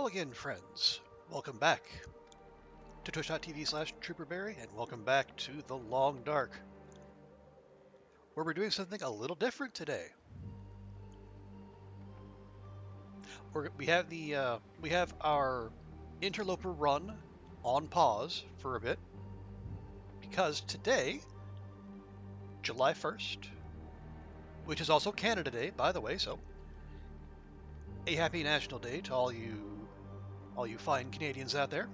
Hello again, friends. Welcome back to twitch.tv/TrooperBerry, and welcome back to The Long Dark, where we're doing something a little different today. We have our Interloper run on pause for a bit because today, July 1st, which is also Canada Day, by the way, so a happy National Day to all you fine Canadians out there.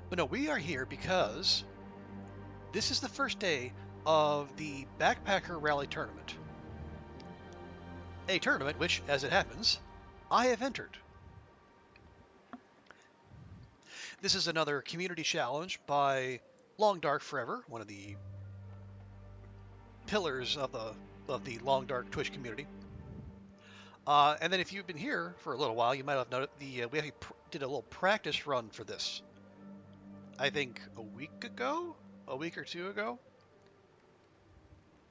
But no, we are here because this is the first day of the Backpacker Rally Tournament. A tournament which, as it happens, I have entered. This is another community challenge by Long Dark Forever, one of the pillars of the Long Dark Twitch community. And then if you've been here for a little while, you might have noticed we actually did a little practice run for this. I think a week or two ago.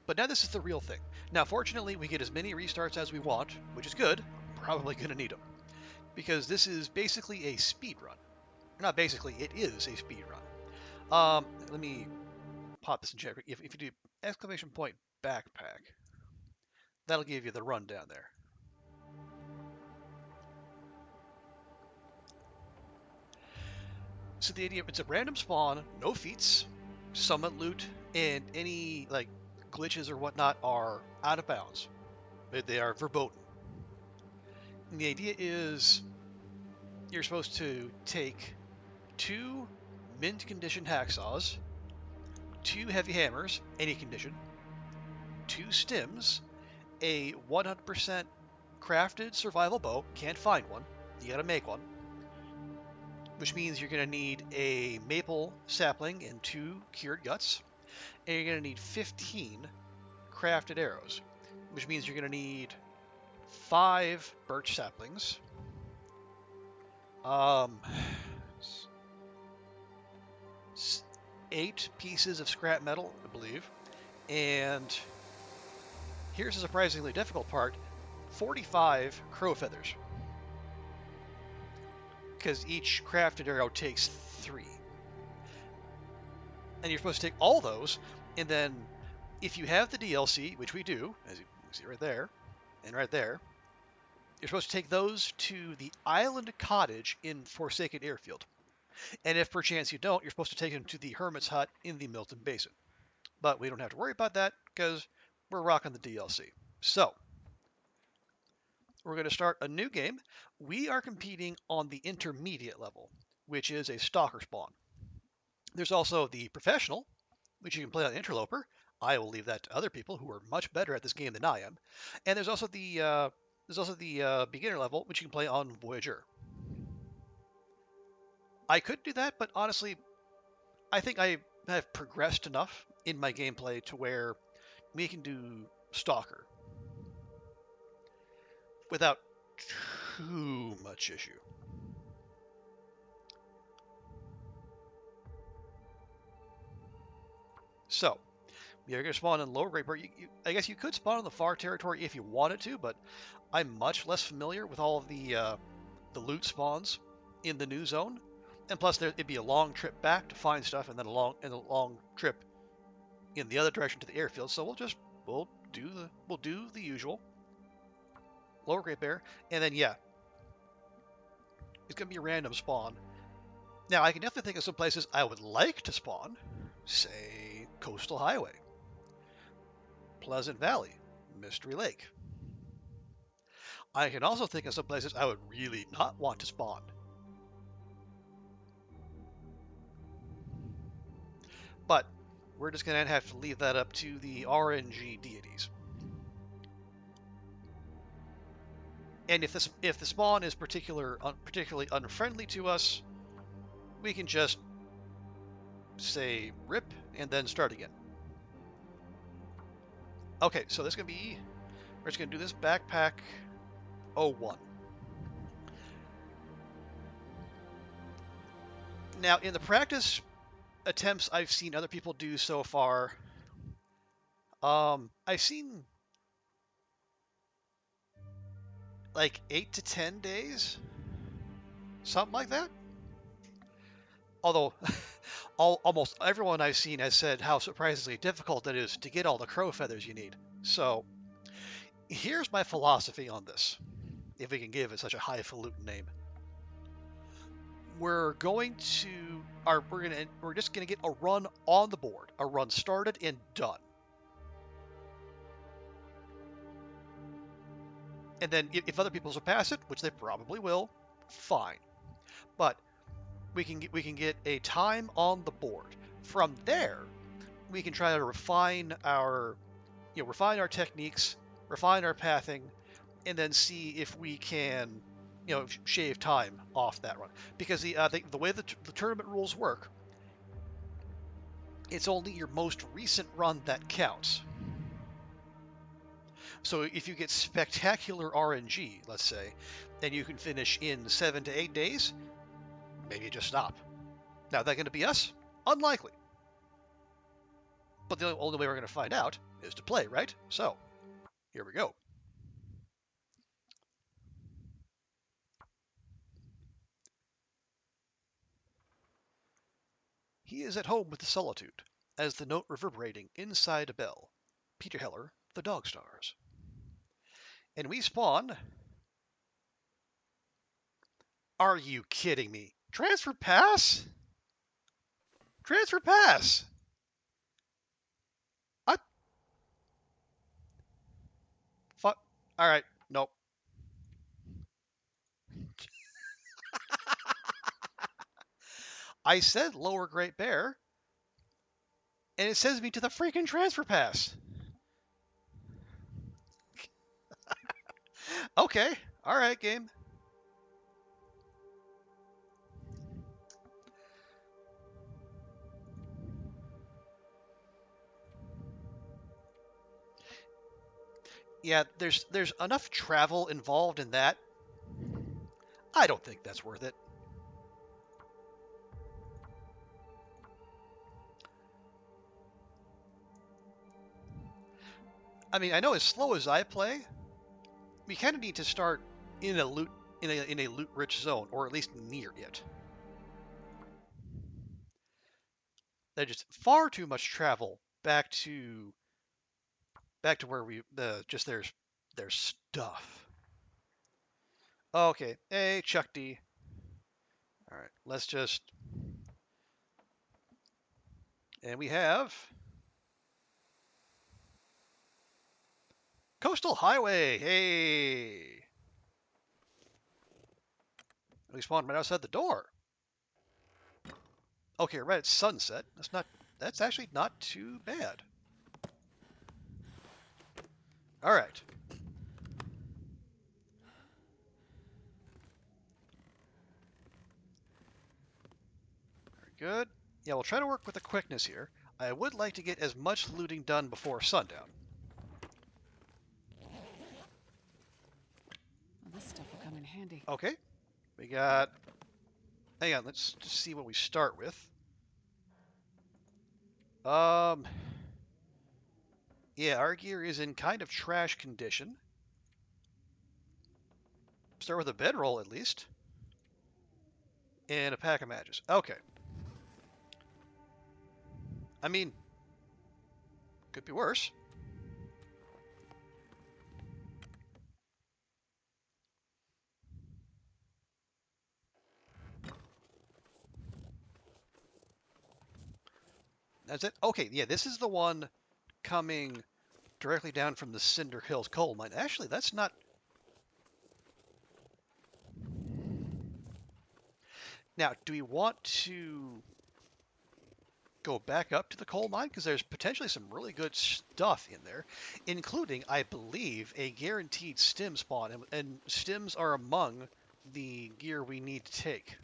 But now this is the real thing. Now, fortunately, we get as many restarts as we want, which is good. Probably going to need them. Because this is basically a speed run. Not basically, it is a speed run. Let me pop this in chat. If you do exclamation point backpack, that'll give you the rundown there. So the idea, it's a random spawn, no feats, summon loot, and any like glitches or whatnot are out of bounds. They are verboten. And the idea is you're supposed to take 2 mint condition hacksaws, 2 heavy hammers, any condition, 2 stims, a 100% crafted survival bow, can't find one, you gotta make one, which means you're gonna need a maple sapling and 2 cured guts, and you're gonna need 15 crafted arrows, which means you're gonna need 5 birch saplings, 8 pieces of scrap metal, I believe, and here's the surprisingly difficult part, 45 crow feathers. Because each crafted arrow takes 3. And you're supposed to take all those, and then if you have the DLC, which we do, as you can see right there, and right there, you're supposed to take those to the island cottage in Forsaken Airfield. And if perchance you don't, you're supposed to take them to the Hermit's hut in the Milton basin. But we don't have to worry about that because we're rocking the DLC. So, we're going to start a new game. We are competing on the intermediate level, which is a stalker spawn. There's also the professional, which you can play on Interloper. I will leave that to other people who are much better at this game than I am. And there's also the beginner level, which you can play on Voyager. I could do that, but honestly, I think I have progressed enough in my gameplay to where we can do Stalker without too much issue. So, we are going to spawn in Lower Great Bear. I guess you could spawn in the far territory if you wanted to, but I'm much less familiar with all of the loot spawns in the new zone. And plus, it'd be a long trip back to find stuff, and then a long trip in the other direction to the airfield. So we'll do the usual Lower Great Bear, and then yeah, it's gonna be a random spawn. Now I can definitely think of some places I would like to spawn, say Coastal Highway, Pleasant Valley, Mystery Lake. I can also think of some places I would really not want to spawn. But we're just going to have to leave that up to the RNG deities. And if the spawn is particularly unfriendly to us, we can just say rip and then start again. Okay, so we're just going to do this backpack 01. Now, in the practice attempts I've seen other people do so far, I've seen like 8 to 10 days, something like that. Although almost everyone I've seen has said how surprisingly difficult it is to get all the crow feathers you need. So here's my philosophy on this, if we can give it such a highfalutin name. We're just gonna get a run on the board, a run started and done. And then if other people surpass it, which they probably will, fine. But we can get a time on the board. From there, we can try to refine our techniques, refine our pathing, and then see if we can, shave time off that run. Because the way the tournament rules work, it's only your most recent run that counts. So if you get spectacular RNG, let's say, and you can finish in 7 to 8 days, maybe just stop. Now, that going to be us? Unlikely. But the only way we're going to find out is to play, right? So, here we go. He is at home with the solitude, as the note reverberating inside a bell. Peter Heller, the dog stars. And we spawn... Are you kidding me? Transfer pass? Transfer pass! I... Fuck. Alright, nope. I said Lower Great Bear, and it sends me to the freaking transfer pass. Okay, alright, game. Yeah, there's enough travel involved in that. I don't think that's worth it. I mean, I know as slow as I play, we kind of need to start in a loot rich zone, or at least near it. There's just far too much travel back to where we just there's stuff. Okay, hey Chuck D. All right, let's just, and we have Coastal Highway. Hey, we spawned right outside the door. Okay, right at sunset. That's actually not too bad. All right. Very good. Yeah, we'll try to work with the quickness here. I would like to get as much looting done before sundown. Well, this stuff will come in handy. Okay. We got... Hang on, let's just see what we start with. Yeah, our gear is in kind of trash condition. Start with a bedroll, at least. And a pack of matches. Okay. I mean, could be worse. That's it? Okay, yeah, this is the one coming directly down from the Cinder Hills coal mine. Actually, that's not... Now, do we want to go back up to the coal mine? Because there's potentially some really good stuff in there, including, I believe, a guaranteed stim spawn. And stims are among the gear we need to take.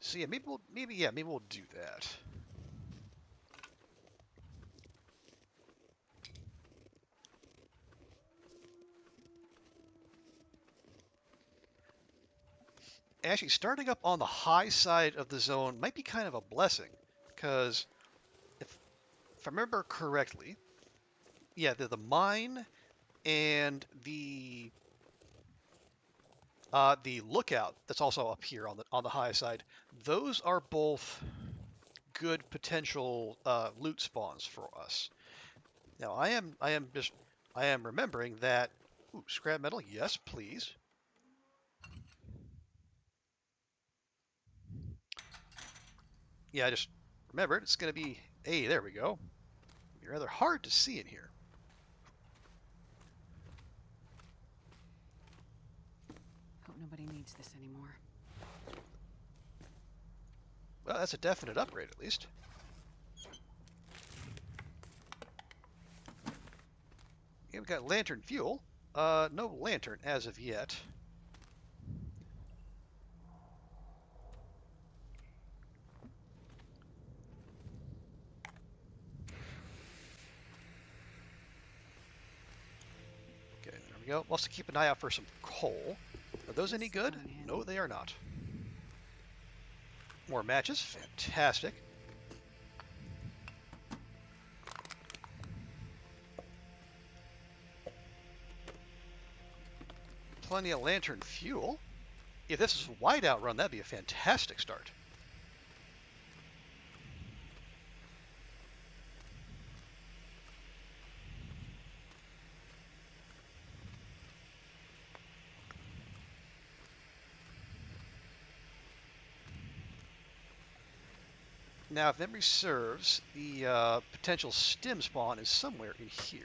So yeah, maybe we'll do that. Actually, starting up on the high side of the zone might be kind of a blessing, because if I remember correctly, yeah, the mine and the lookout that's also up here on the high side, those are both good potential loot spawns for us. Now I am remembering that. Ooh, scrap metal, yes, please. Yeah, I just remembered it's gonna be. Hey, there we go. It'd be rather hard to see in here. Hope nobody needs this anymore. Well, that's a definite upgrade at least. Yeah, we got lantern fuel. No lantern as of yet. Okay, there we go. We'll have to keep an eye out for some coal. Are those any good? No, they are not. More matches. Fantastic. Plenty of lantern fuel. If this is a whiteout run, that'd be a fantastic start. Now, if memory serves, the potential stim spawn is somewhere in here.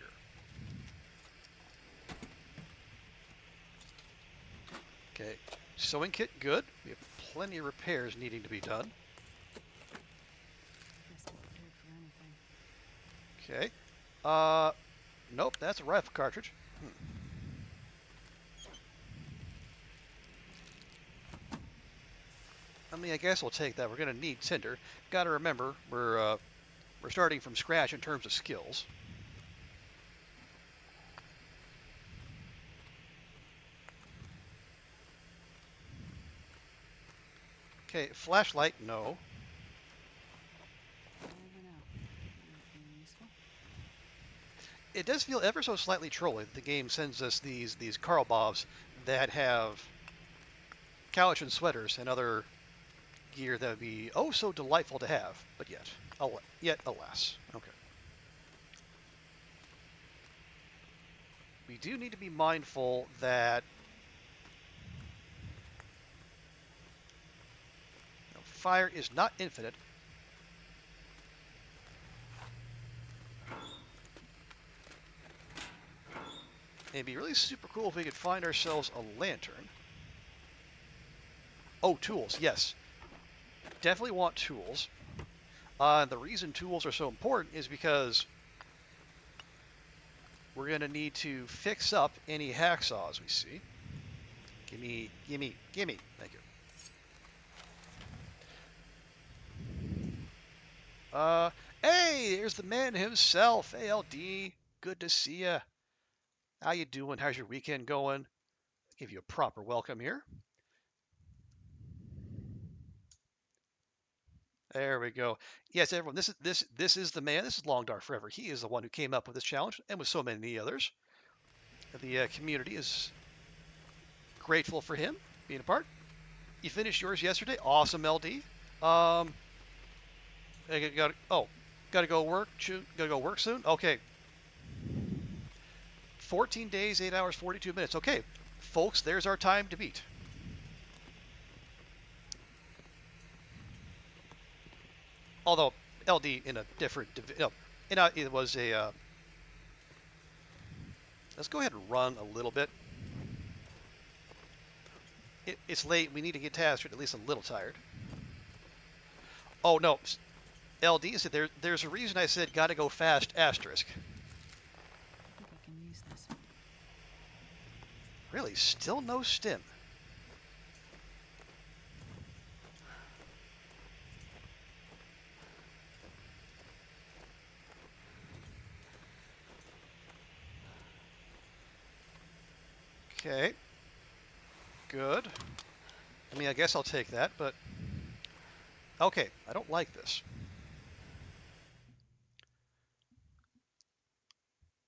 Okay, sewing kit, good. We have plenty of repairs needing to be done. Best be prepared for anything. Okay. Nope, that's a rifle cartridge. I mean, I guess we'll take that. We're going to need tinder. Got to remember, we're starting from scratch in terms of skills. Okay, flashlight, no. You never know. Anything useful? It does feel ever so slightly trolly that the game sends us these Carl Bobs that have couch and sweaters and other gear that would be oh so delightful to have, but yet alas. Okay. We do need to be mindful that fire is not infinite. It'd be really super cool if we could find ourselves a lantern. Oh, tools, yes. Definitely want tools. The reason tools are so important is because we're going to need to fix up any hacksaws we see. Gimme, gimme, gimme. Thank you. Hey, there's the man himself. Hey, LD, good to see ya. How you doing? How's your weekend going? I'll give you a proper welcome here. There we go. Yes, everyone. This is the man. This is Long Dark Forever. He is the one who came up with this challenge, and with so many others. The community is grateful for him being a part. You finished yours yesterday. Awesome, LD. I gotta go work. Gotta go work soon. Okay. 14 days, 8 hours, 42 minutes. Okay, folks, there's our time to beat. Although LD in a different division. No, it was a. Let's go ahead and run a little bit. It's late. We need to get tasked, at least a little tired. Oh no, LD said there's a reason I said gotta go fast asterisk. I think I can use this. Really, still no stim. Okay. Good. I mean, I guess I'll take that, but okay, I don't like this.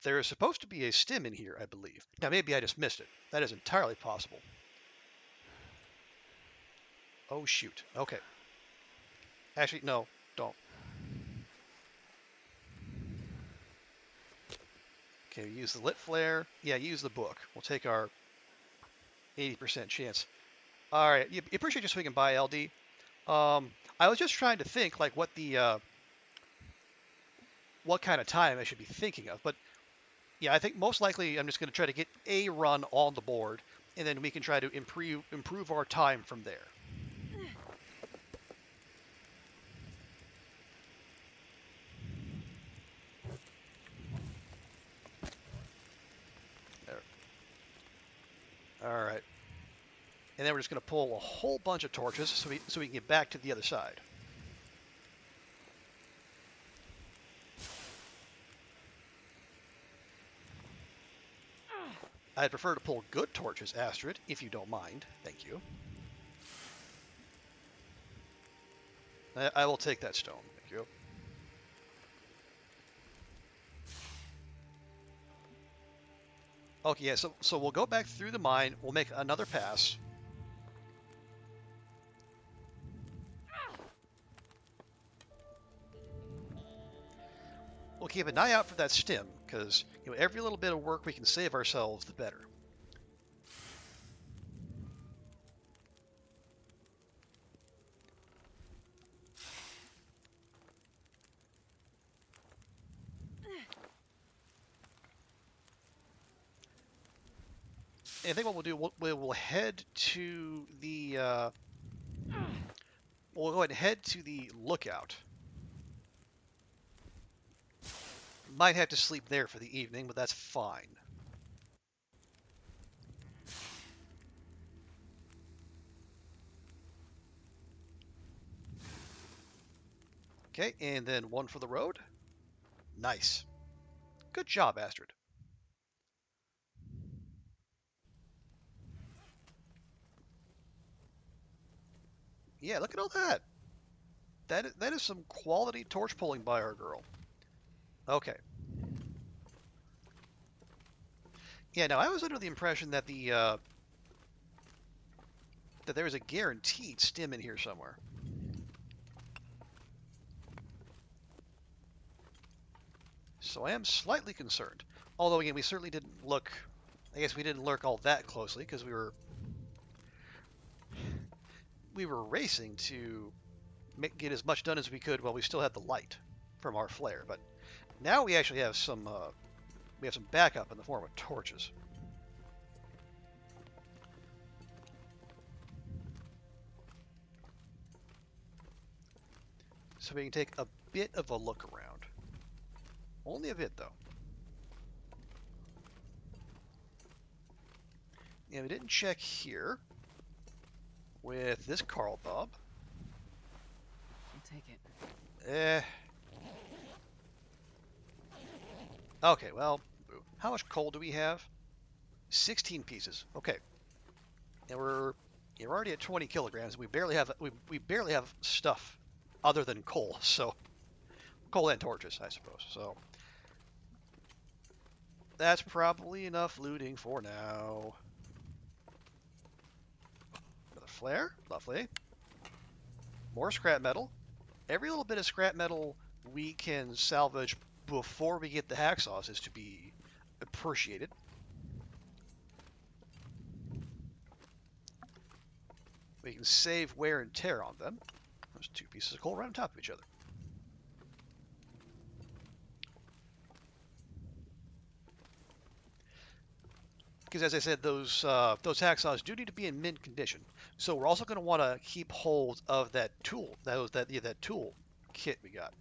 There is supposed to be a stim in here, I believe. Now, maybe I just missed it. That is entirely possible. Oh, shoot. Okay. Actually, no, don't. Okay, use the lit flare. Yeah, use the book. We'll take our 80% chance. All right, you appreciate just swinging by, LD. I was just trying to think, like, what kind of time I should be thinking of. But yeah, I think most likely I'm just going to try to get a run on the board, and then we can try to improve our time from there. There. All right. And then we're just going to pull a whole bunch of torches so we can get back to the other side. I'd prefer to pull good torches, Astrid, if you don't mind. Thank you. I will take that stone. Thank you. Okay, yeah, so we'll go back through the mine. We'll make another pass. We'll keep an eye out for that stim, because every little bit of work we can save ourselves, the better. And I think what we'll do, we'll head to the we'll go ahead and head to the lookout. Might have to sleep there for the evening, but that's fine. Okay, and then one for the road. Nice. Good job, Astrid. Yeah, look at all that. That is some quality torch pulling by our girl. Okay. Yeah, now I was under the impression that that there was a guaranteed stim in here somewhere. So I am slightly concerned. Although again, we certainly didn't look. I guess we didn't lurk all that closely because we were racing to get as much done as we could while we still had the light from our flare. But now we actually have some backup in the form of torches. So we can take a bit of a look around. Only a bit, though. Yeah, we didn't check here with this Carl Bob. I'll take it. Okay, well, how much coal do we have? 16 pieces. Okay. And we're already at 20 kilograms. We barely have stuff other than coal. So coal and torches, I suppose. So that's probably enough looting for now. Another flare. Lovely. More scrap metal. Every little bit of scrap metal we can salvage before we get the hacksaws is to be appreciated. We can save wear and tear on them. There's two pieces of coal right on top of each other. Because as I said, those hacksaws do need to be in mint condition. So we're also going to want to keep hold of that tool, that tool kit we got,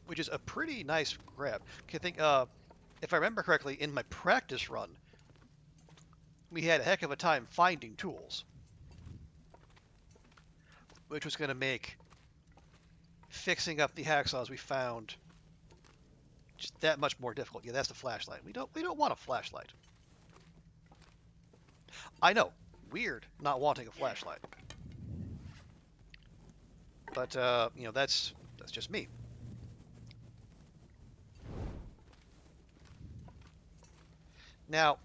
which is a pretty nice grab. I think, if I remember correctly, in my practice run, we had a heck of a time finding tools, which was going to make fixing up the hacksaws we found just that much more difficult. Yeah, that's the flashlight. We don't want a flashlight. I know. weird not wanting a flashlight. But, you know, that's just me. Now,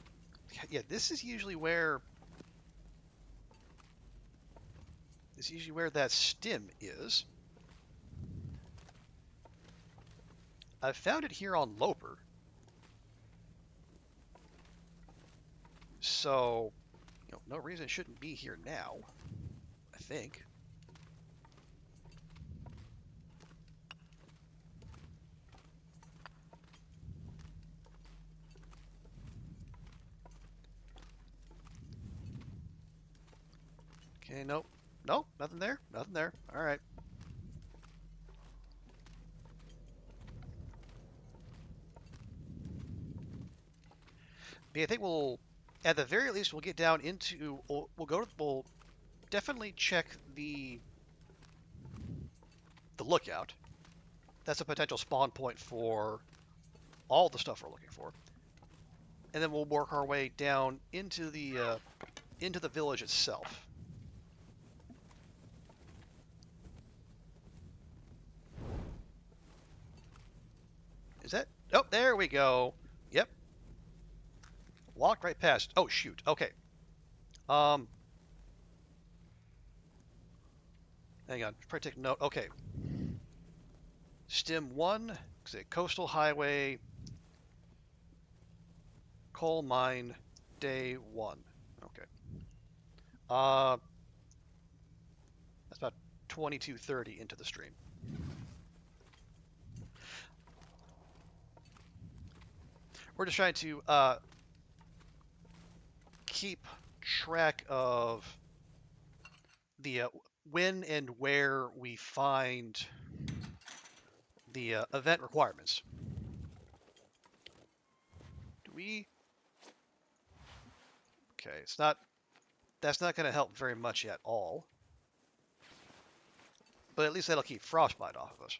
yeah, this is usually where that stim is. I found it here on Loper. So, you know, no reason it shouldn't be here now, I think. Okay, nope. Nope, nothing there. Nothing there. All right. But I think we'll, at the very least, we'll get down into, we'll definitely check the lookout. That's a potential spawn point for all the stuff we're looking for. And then we'll work our way down into the village itself. Is that? Oh, there we go. Yep. Walked right past. Oh, shoot. Okay. Hang on. Probably take note. Okay. Stim 1, say Coastal Highway, Coal Mine, Day 1. Okay. That's about 22:30 into the stream. We're just trying to keep track of the when and where we find the event requirements. Do we? Okay, it's not. That's not going to help very much at all. But at least that'll keep frostbite off of us.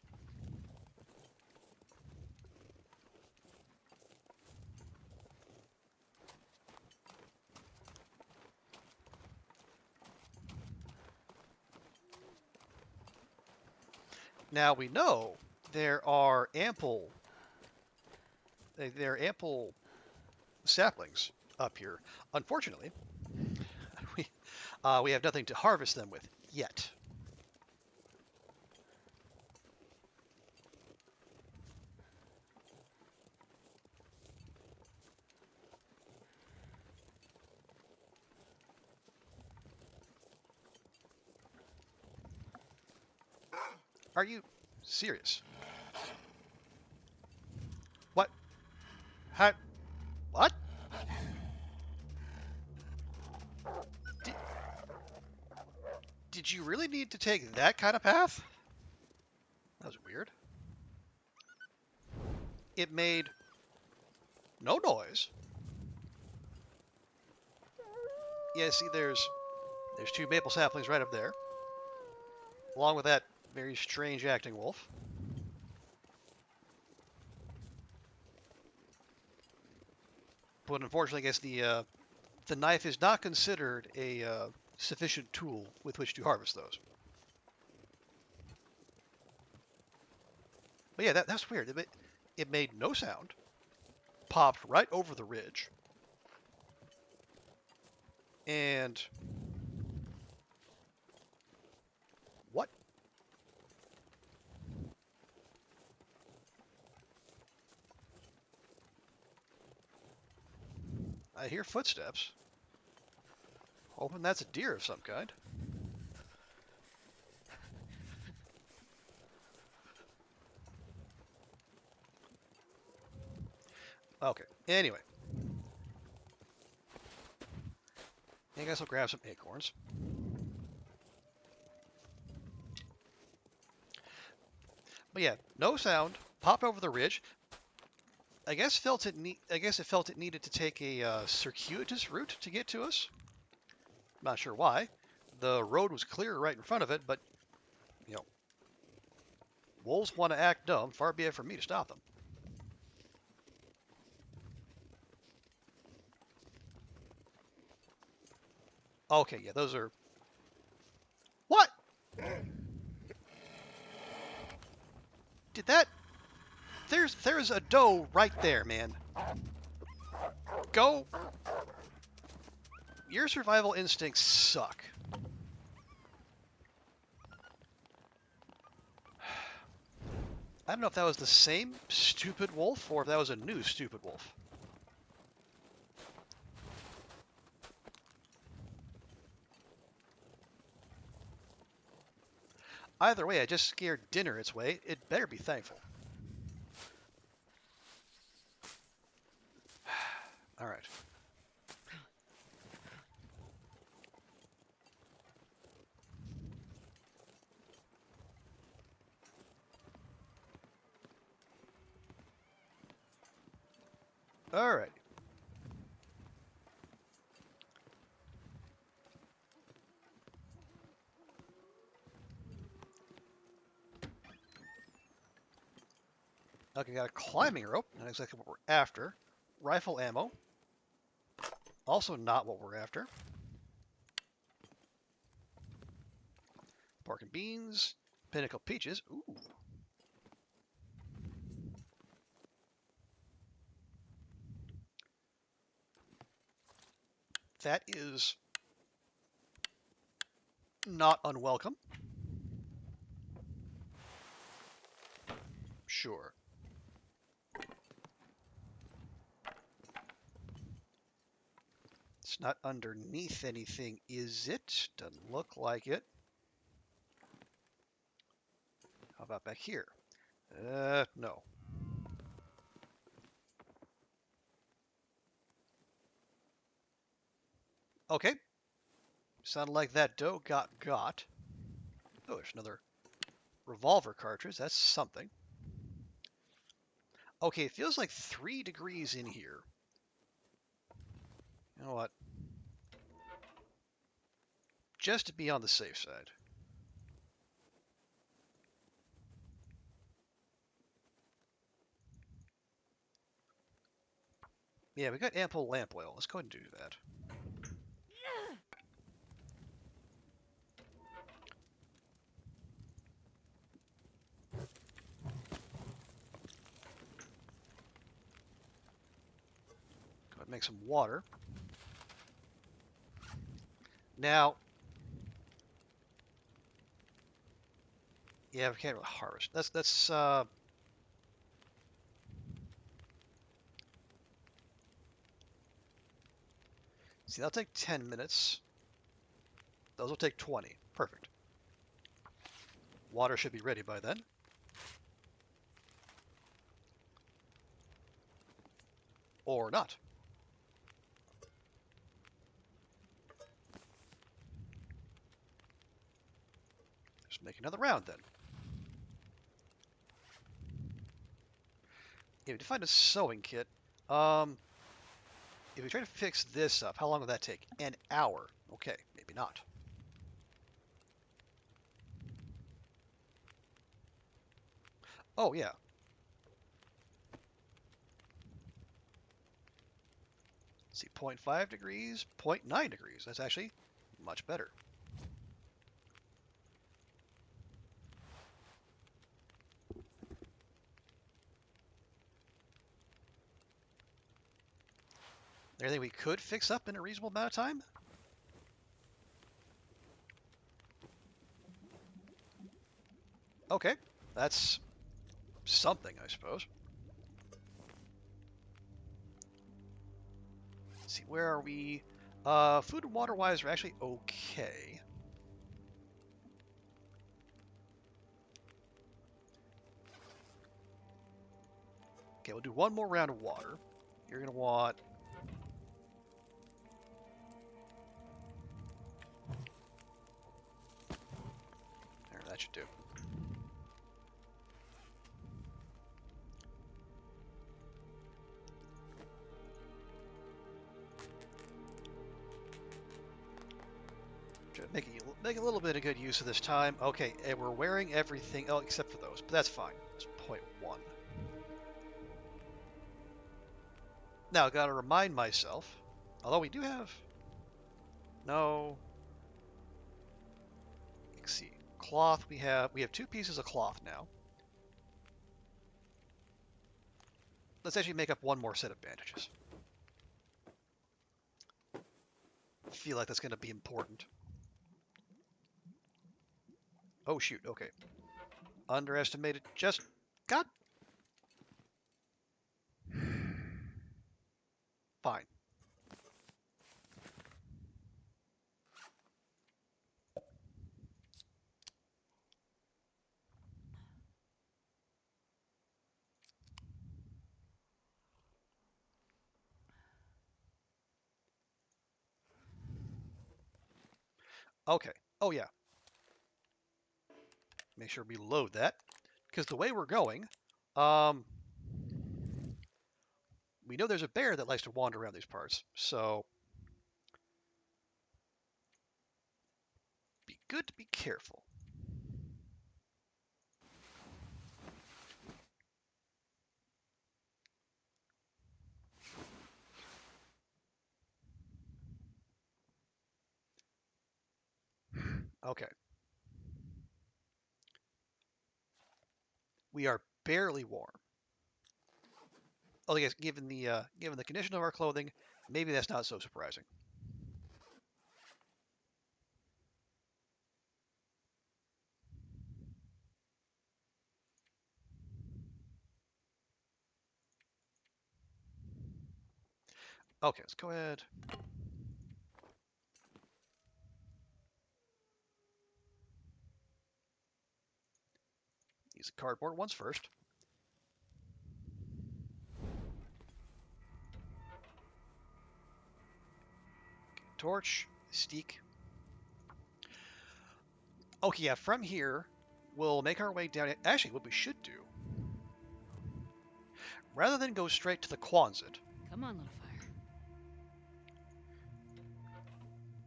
Now we know there are ample saplings up here. Unfortunately, we have nothing to harvest them with yet. Are you serious? What? How? What? Did you really need to take that kind of path? That was weird. It made no noise. Yeah, see, there's 2 maple saplings right up there, along with that very strange acting wolf. But unfortunately, I guess the knife is not considered a sufficient tool with which to harvest those. But yeah, that's weird. It made no sound, popped right over the ridge, and what? I hear footsteps. Hoping that's a deer of some kind. Okay, anyway. I guess I'll grab some acorns. But yeah, no sound. Popped over the ridge. I guess it felt it needed to take a circuitous route to get to us. Not sure why. The road was clear right in front of it, but you know, wolves want to act dumb. Far be it from me to stop them. Okay, yeah, those are... What? Did that... There's a doe right there, man. Go. Your survival instincts suck. I don't know if that was the same stupid wolf or if that was a new stupid wolf. Either way, I just scared dinner its way. It better be thankful. All right. All right. Okay, got a climbing rope. Not exactly what we're after. Rifle ammo. Also not what we're after. Pork and beans. Pinnacle peaches. Ooh. That is not unwelcome. Sure. It's not underneath anything, is it? Doesn't look like it. How about back here? No. Okay. Sounded like that doe got. Oh, there's another revolver cartridge. That's something. Okay, it feels like 3 degrees in here. You know what? Just to be on the safe side. Yeah, we got ample lamp oil. Let's go ahead and do that. Go ahead and make some water. Now, yeah, we can't really harvest. That's see, that'll take 10 minutes. Those will take 20. Perfect. Water should be ready by then. Or not. Just make another round then. Yeah, we need to find a sewing kit. If we try to fix this up, how long will that take? An hour. Okay, maybe not. Oh, yeah. Let's see, 0.5 degrees, 0.9 degrees. That's actually much better. Anything we could fix up in a reasonable amount of time? Okay, that's something, I suppose. Let's see, where are we? Food and water-wise are actually okay. Okay, we'll do one more round of water. You're going to want... There, that should do. Make a little bit of good use of this time. Okay, and we're wearing everything, oh, except for those, but that's fine. It's 0.1. Now, I gotta remind myself, although we do have... No. Let's see. Cloth. We have 2 pieces of cloth now. Let's actually make up 1 more set of bandages. I feel like that's going to be important. Oh shoot. Okay. Underestimated. Just God. Fine. Okay. Oh yeah. Make sure we load that. Because the way we're going, we know there's a bear that likes to wander around these parts, so be good to be careful. Okay. We are barely warm. Oh, yes, given the condition of our clothing, maybe that's not so surprising. Okay, let's go ahead. Use the cardboard ones first. Torch, steak. Okay, yeah, from here, we'll make our way down. Actually, what we should do, rather than go straight to the Quonset, Come on, little fire.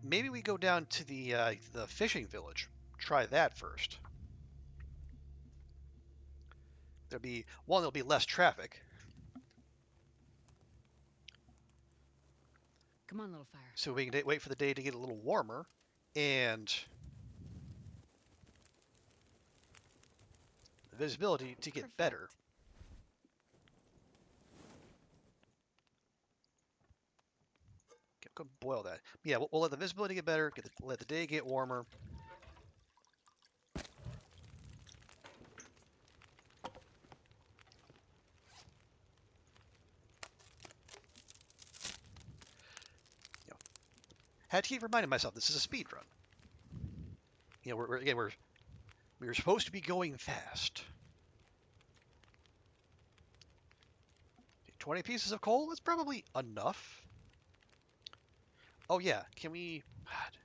maybe we go down to the fishing village. Try that first. There'll be less traffic. Come on, little fire. So we can wait for the day to get a little warmer, and the visibility to get better. Okay, go boil that. Yeah, we'll let the visibility get better. Let the day get warmer. Had to keep reminding myself this is a speed run. You know, we're supposed to be going fast. 20 pieces of coal is probably enough. Oh yeah, can we? God.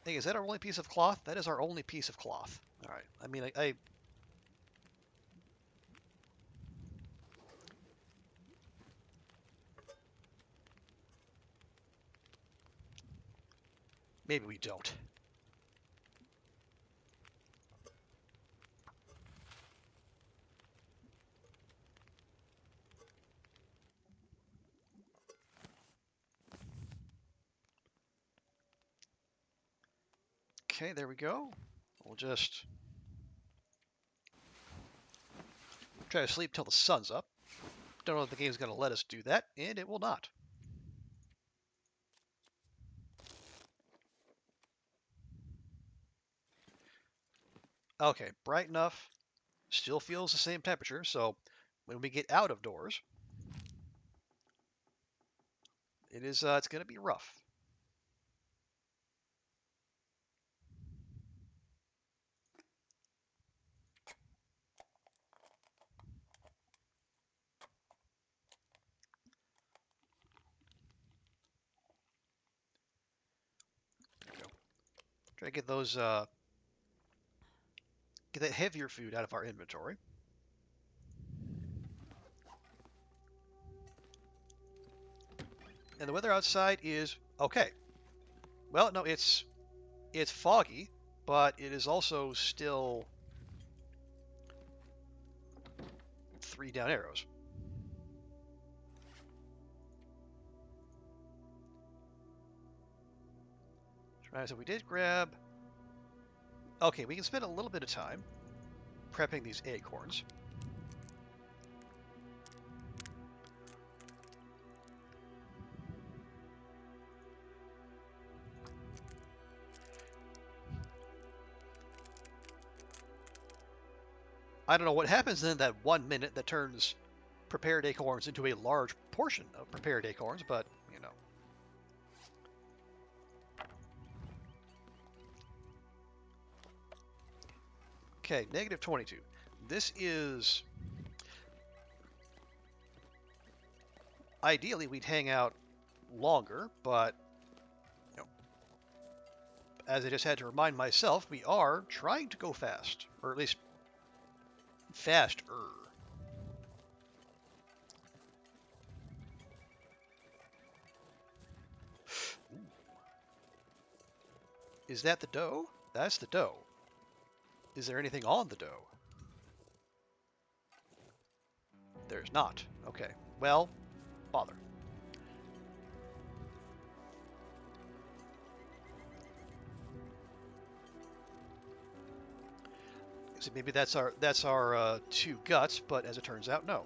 Hey, is that our only piece of cloth? That is our only piece of cloth. All right. I mean, I maybe we don't. Okay, there we go. We'll just try to sleep till the sun's up. Don't know if the game's going to let us do that, and it will not. Okay, bright enough. Still feels the same temperature, so when we get out of doors, it's going to be rough. Try to get get that heavier food out of our inventory. And the weather outside is okay. Well, no, it's foggy, but it is also still 3 down arrows. Right, so we did grab... Okay, we can spend a little bit of time prepping these acorns. I don't know what happens in that 1 minute that turns prepared acorns into a large portion of prepared acorns, but, you know. Okay, negative 22. This is... Ideally, we'd hang out longer, but, you know, as I just had to remind myself, we are trying to go fast, or at least faster. Is that the dough? That's the dough. Is there anything on the dough? There's not. Okay. Well, bother. So maybe that's our 2 guts, but as it turns out, no.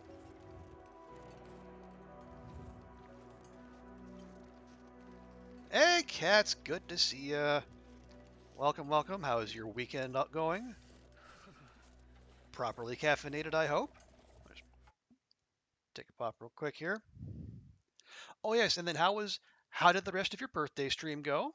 Hey, cats. Good to see ya. Welcome, welcome. How is your weekend going? Properly caffeinated, I hope. Just take a pop real quick here. Oh yes, and then how did the rest of your birthday stream go?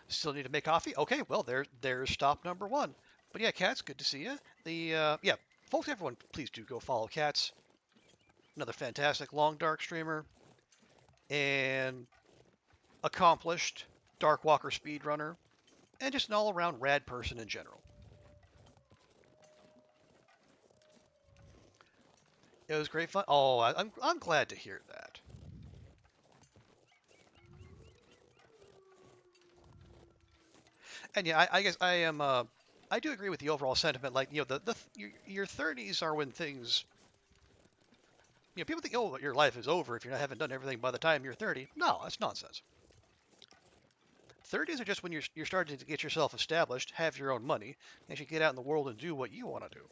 Still need to make coffee? Okay, well there's stop number 1. But yeah, cats, good to see you. Yeah, folks, everyone, please do go follow Cats. Another fantastic long dark streamer and accomplished dark walker speedrunner and just an all-around rad person in general. It was great fun. Oh, I'm glad to hear that. And yeah, I guess I am. I do agree with the overall sentiment. Like, you know, your 30s are when things. You know, people think, oh, your life is over if you haven't done everything by the time you're 30. No, that's nonsense. 30s are just when you're starting to get yourself established, have your own money, and you get out in the world and do what you want to do.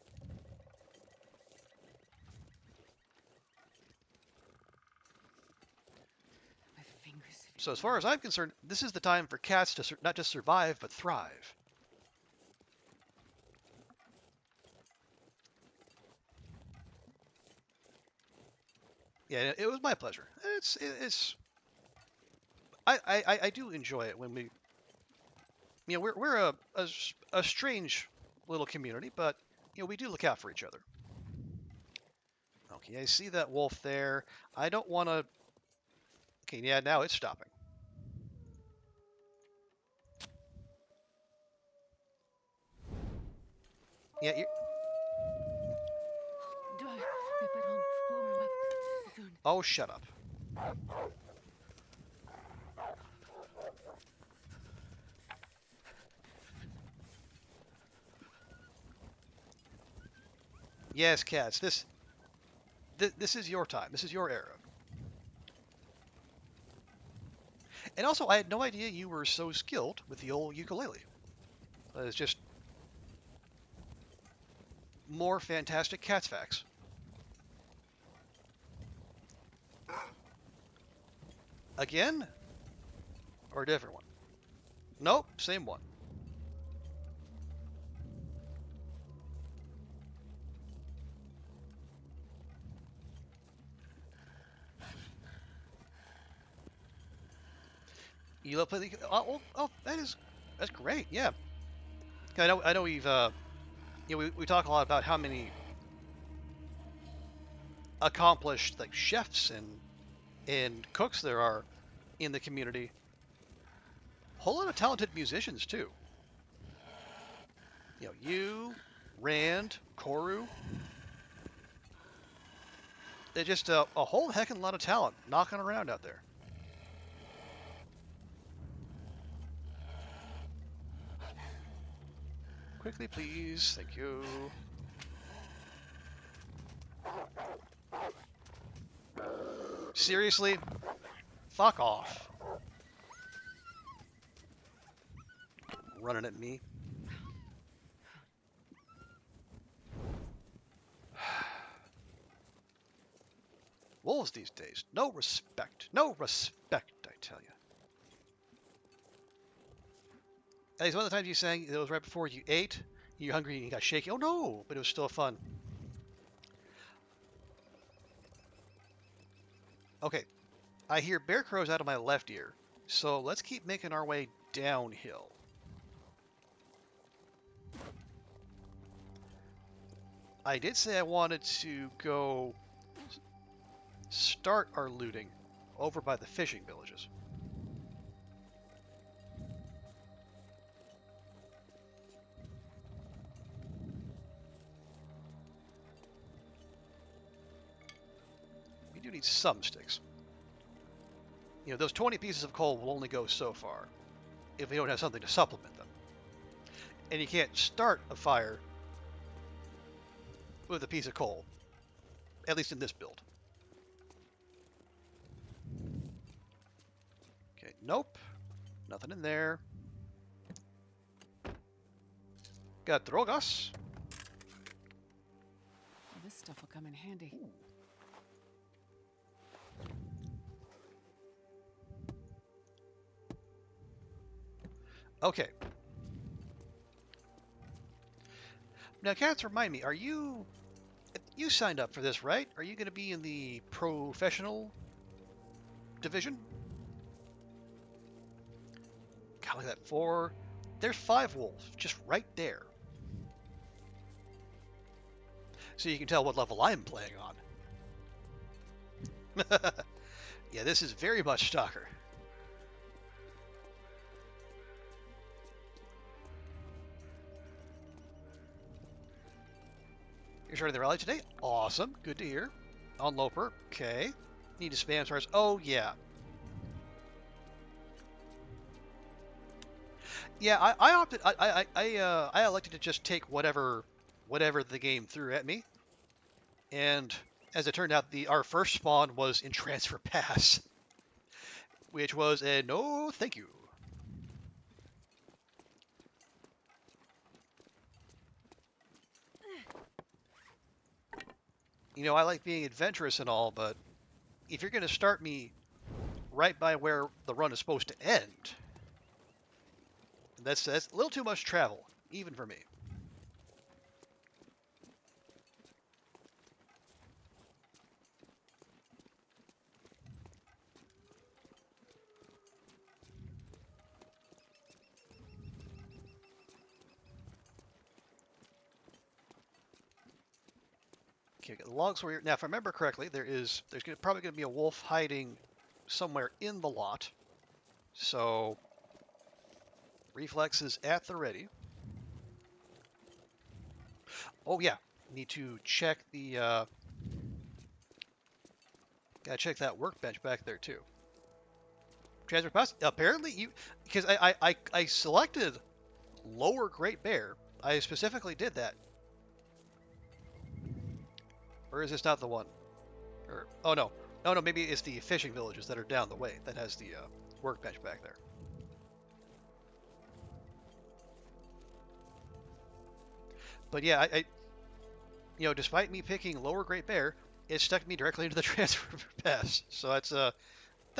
My fingers. So as far as I'm concerned, this is the time for cats to not just survive, but thrive. Yeah, it was my pleasure. I do enjoy it when we, you know, we're a strange little community, but you know, we do look out for each other. Okay, I see that wolf there. I don't want to. Okay, yeah, now it's stopping. Yeah, you. Do I? If I don't warm up soon. Oh, shut up. Yes, cats. This is your time. This is your era. And also, I had no idea you were so skilled with the old ukulele. It's just more fantastic cats facts. Again? Or a different one? Nope, same one. You love playing the... Oh, that's great, yeah. I know we've, you know, we talk a lot about how many accomplished, like, chefs and cooks there are in the community. A whole lot of talented musicians, too. You know, you, Rand, Koru. They're just a whole heckin' lot of talent knocking around out there. Quickly, please. Thank you. Seriously? Fuck off. Running at me. Wolves these days. No respect. No respect, I tell you. At least one of the times you sang, it was right before you ate. You're hungry and you got shaky. Oh no, but it was still fun. Okay, I hear bear crows out of my left ear. So let's keep making our way downhill. I did say I wanted to go start our looting over by the fishing villages. We do need some sticks. You know, those 20 pieces of coal will only go so far if we don't have something to supplement them. And you can't start a fire with a piece of coal, at least in this build. Okay, nope. Nothing in there. Got drogas. Well, this stuff will come in handy. Ooh. Okay. Now, cats, remind me, are you signed up for this, right? Are you going to be in the professional division? God, look at that. 4. There's 5 wolves just right there. So you can tell what level I'm playing on. Yeah, this is very much Stalker. You're starting the rally today? Awesome. Good to hear. Interloper. Okay. Need to spam stars. Oh, yeah. Yeah, I opted. I elected to just take whatever the game threw at me, and as it turned out, our first spawn was in Transfer Pass, which was a no, thank you. You know, I like being adventurous and all, but if you're going to start me right by where the run is supposed to end, that's a little too much travel, even for me. Okay, the logs were here. Now, if I remember correctly, there's probably going to be a wolf hiding somewhere in the lot. So, reflexes at the ready. Oh yeah, need to check the. Gotta check that workbench back there too. Transfer pass. Apparently, because I selected lower Great Bear. I specifically did that. Or is this not the one? Or oh no, no, maybe it's the fishing villages that are down the way that has the workbench back there. But yeah, you know, despite me picking lower Great Bear, it stuck me directly into the transfer pass. So that's that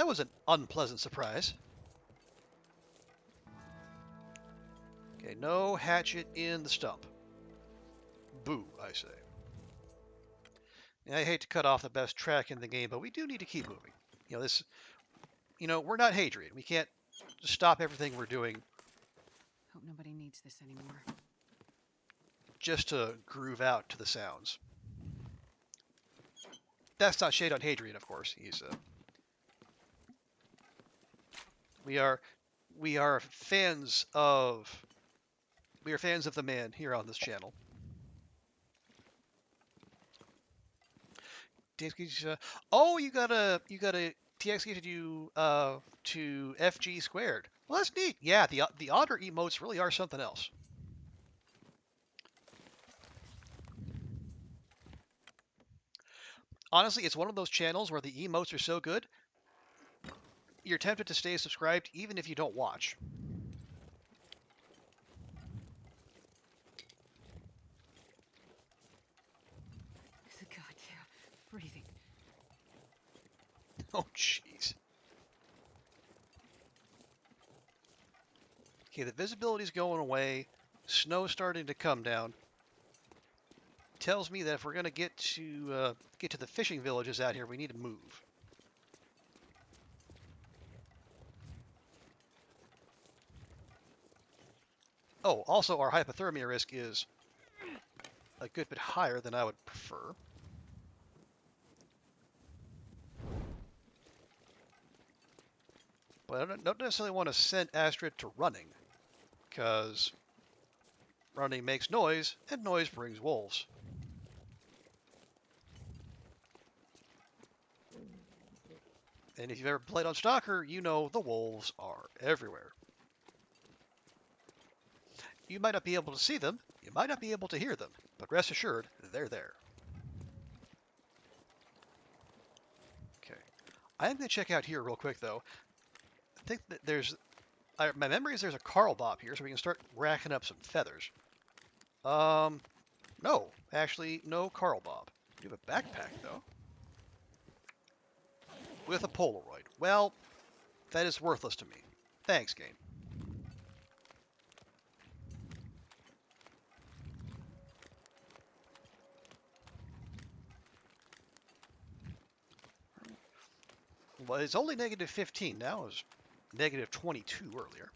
was an unpleasant surprise. Okay, no hatchet in the stump. Boo, I say. And I hate to cut off the best track in the game, but we do need to keep moving. You know, we're not Hadrian. We can't stop everything we're doing. Hope nobody needs this anymore. Just to groove out to the sounds. That's not shade on Hadrian, of course. He's we are fans of the man here on this channel. Oh, you got a TXT to do to FG squared. Well, that's neat. Yeah, the otter emotes really are something else. Honestly, it's one of those channels where the emotes are so good, you're tempted to stay subscribed even if you don't watch. God, yeah. Freezing. Oh, jeez. Okay, the visibility's going away. Snow's starting to come down. Tells me that if we're going to get to the fishing villages out here, we need to move. Oh, also our hypothermia risk is a good bit higher than I would prefer. But I don't necessarily want to send Astrid to running, because running makes noise, and noise brings wolves. And if you've ever played on Stalker, you know the wolves are everywhere. You might not be able to see them, you might not be able to hear them, but rest assured, they're there. Okay. I am going to check out here real quick, though. I think that my memory is there's a Carl Bob here, so we can start racking up some feathers. No. Actually, no Carl Bob. You have a backpack, though. With a Polaroid. Well, that is worthless to me. Thanks, game. Well, it's only negative 15 now. It was negative 22 earlier.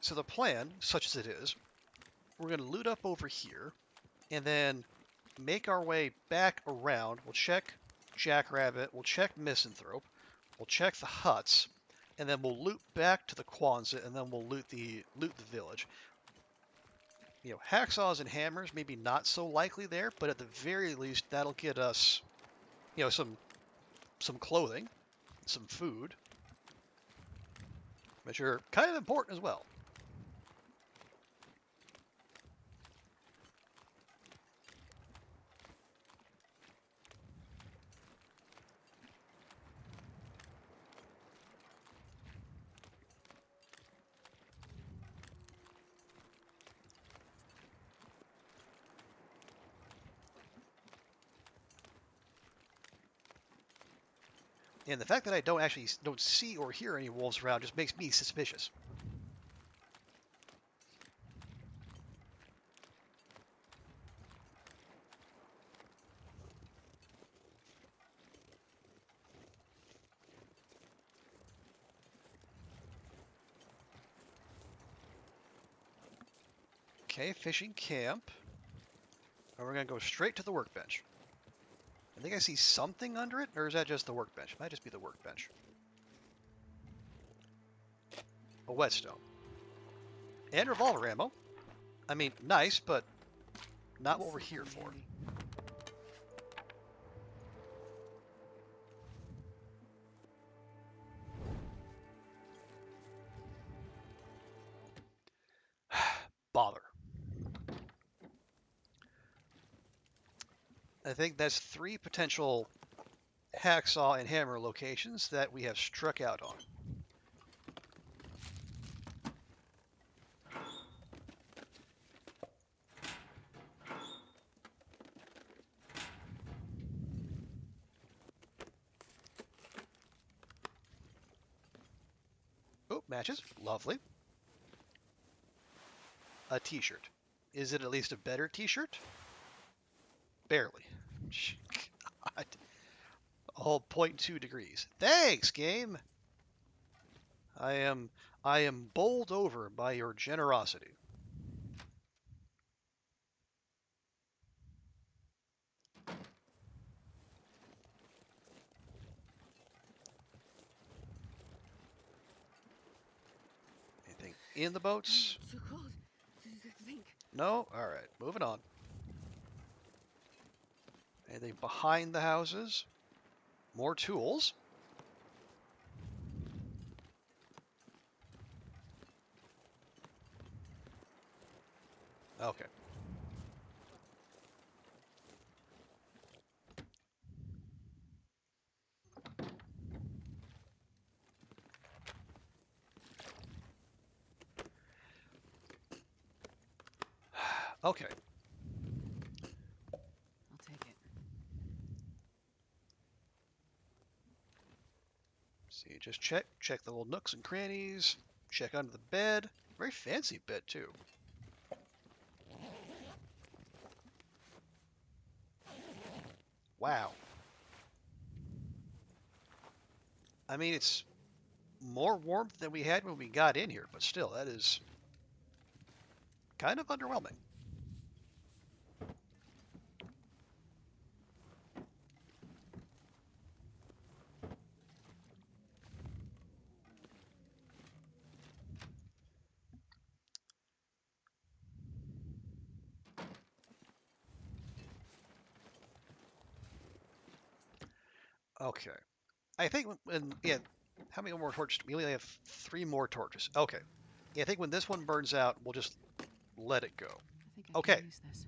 So the plan, such as it is, we're going to loot up over here, and then make our way back around. We'll check Jackrabbit, we'll check Misanthrope, we'll check the huts, and then we'll loot back to the Quonset, and then we'll loot the village. You know, hacksaws and hammers maybe not so likely there, but at the very least that'll get us, you know, some clothing, some food, which are kind of important as well. And the fact that I don't see or hear any wolves around just makes me suspicious. Okay, fishing camp. And we're going to go straight to the workbench. I think I see something under it, or is that just the workbench? It might just be the workbench. A whetstone. And revolver ammo. I mean, nice, but not what we're here for. Bother. I think that's 3 potential hacksaw and hammer locations that we have struck out on. Oh, matches. Lovely. A t-shirt. Is it at least a better t-shirt? Barely. God. A whole 0.2 degrees. Thanks, game. I am bowled over by your generosity. Anything in the boats? So cold. Think. No? Alright, moving on. Anything behind the houses? More tools. Okay. Okay. I'll take it. See, just check the little nooks and crannies. Check under the bed. Very fancy bed too. Wow. I mean, it's more warmth than we had when we got in here, but still, that is kind of underwhelming. Okay. I think yeah, how many more torches? We only have 3 more torches. Okay. Yeah, I think when this one burns out, we'll just let it go. I think I Okay. can use this.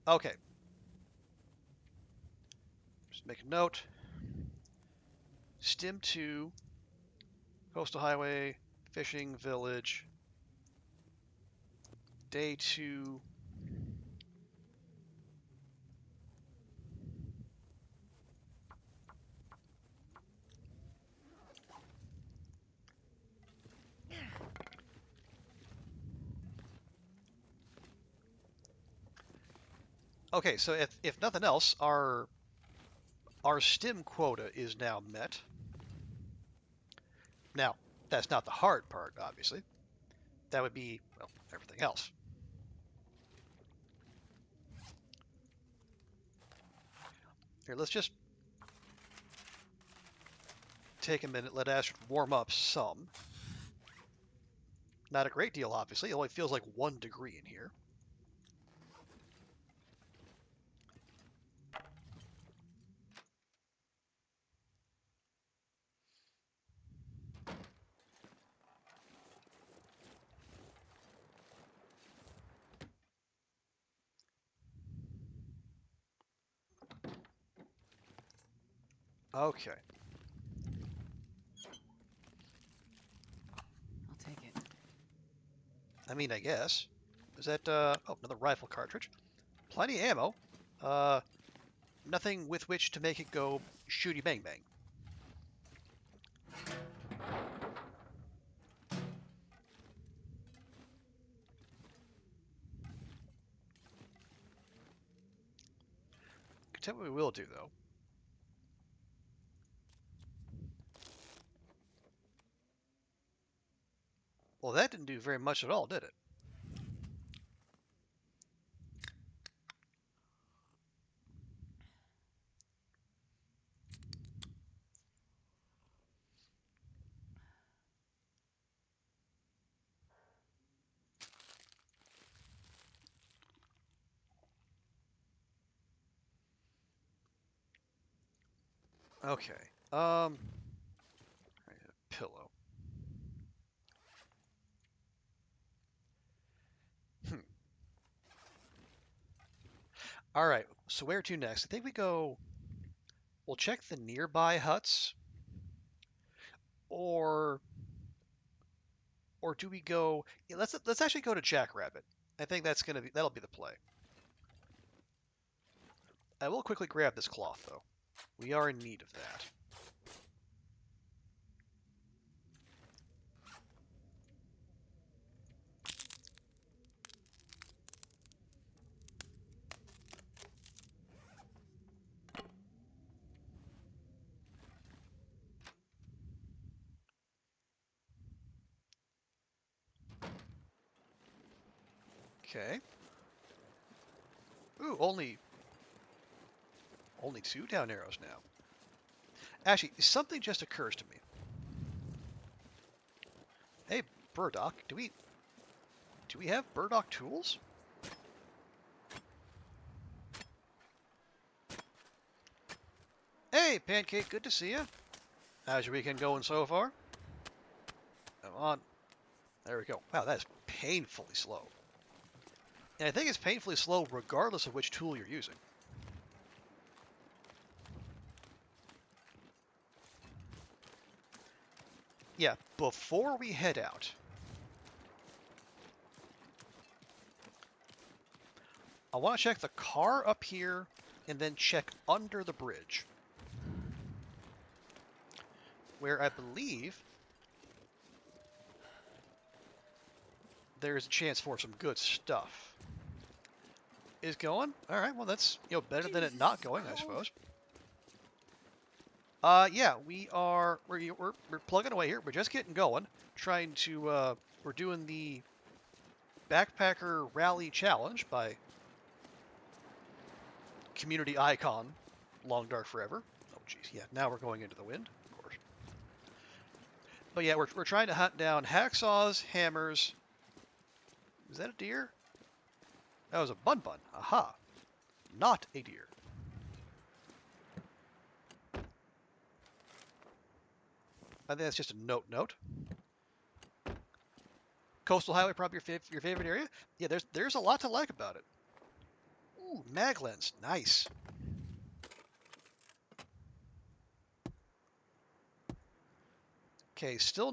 Okay. Just make a note. Stim 2, Coastal Highway, Fishing Village, Day 2. Okay, so if nothing else, our stim quota is now met. Now, that's not the hard part, obviously. That would be, well, everything else. Here, let's just take a minute, let Astrid warm up some. Not a great deal, obviously. It only feels like 1 degree in here. Okay. I'll take it. I mean, I guess. Is that, oh, another rifle cartridge. Plenty of ammo. Nothing with which to make it go shooty bang bang. Tell what we will do, though. Well, that didn't do very much at all, did it? Okay. A pillow. Hmm. All right. So where to next? I think we go. We'll check the nearby huts, or do we go? Yeah, let's actually go to Jackrabbit. I think that'll be the play. I will quickly grab this cloth though. We are in need of that. Okay. Ooh, only 2 down arrows now. Actually, something just occurs to me. Hey, Burdock, do we have Burdock tools? Hey, Pancake, good to see you. How's your weekend going so far? Come on. There we go. Wow, that is painfully slow. And I think it's painfully slow regardless of which tool you're using. Yeah, before we head out, I want to check the car up here and then check under the bridge, where I believe there's a chance for some good stuff. Is going? All right, well that's better than it not going, I suppose. Yeah, we're plugging away here. We're just getting going, trying to we're doing the Backpacker Rally Challenge by community icon Long Dark Forever. Oh geez, yeah, now we're going into the wind, of course. But yeah, we're trying to hunt down hacksaws, hammers. Is that a deer? That was a bun. Aha. Not a deer. I think that's just a note. Coastal Highway, probably your favorite area? Yeah, there's a lot to like about it. Ooh, mag lens. Nice. Okay, still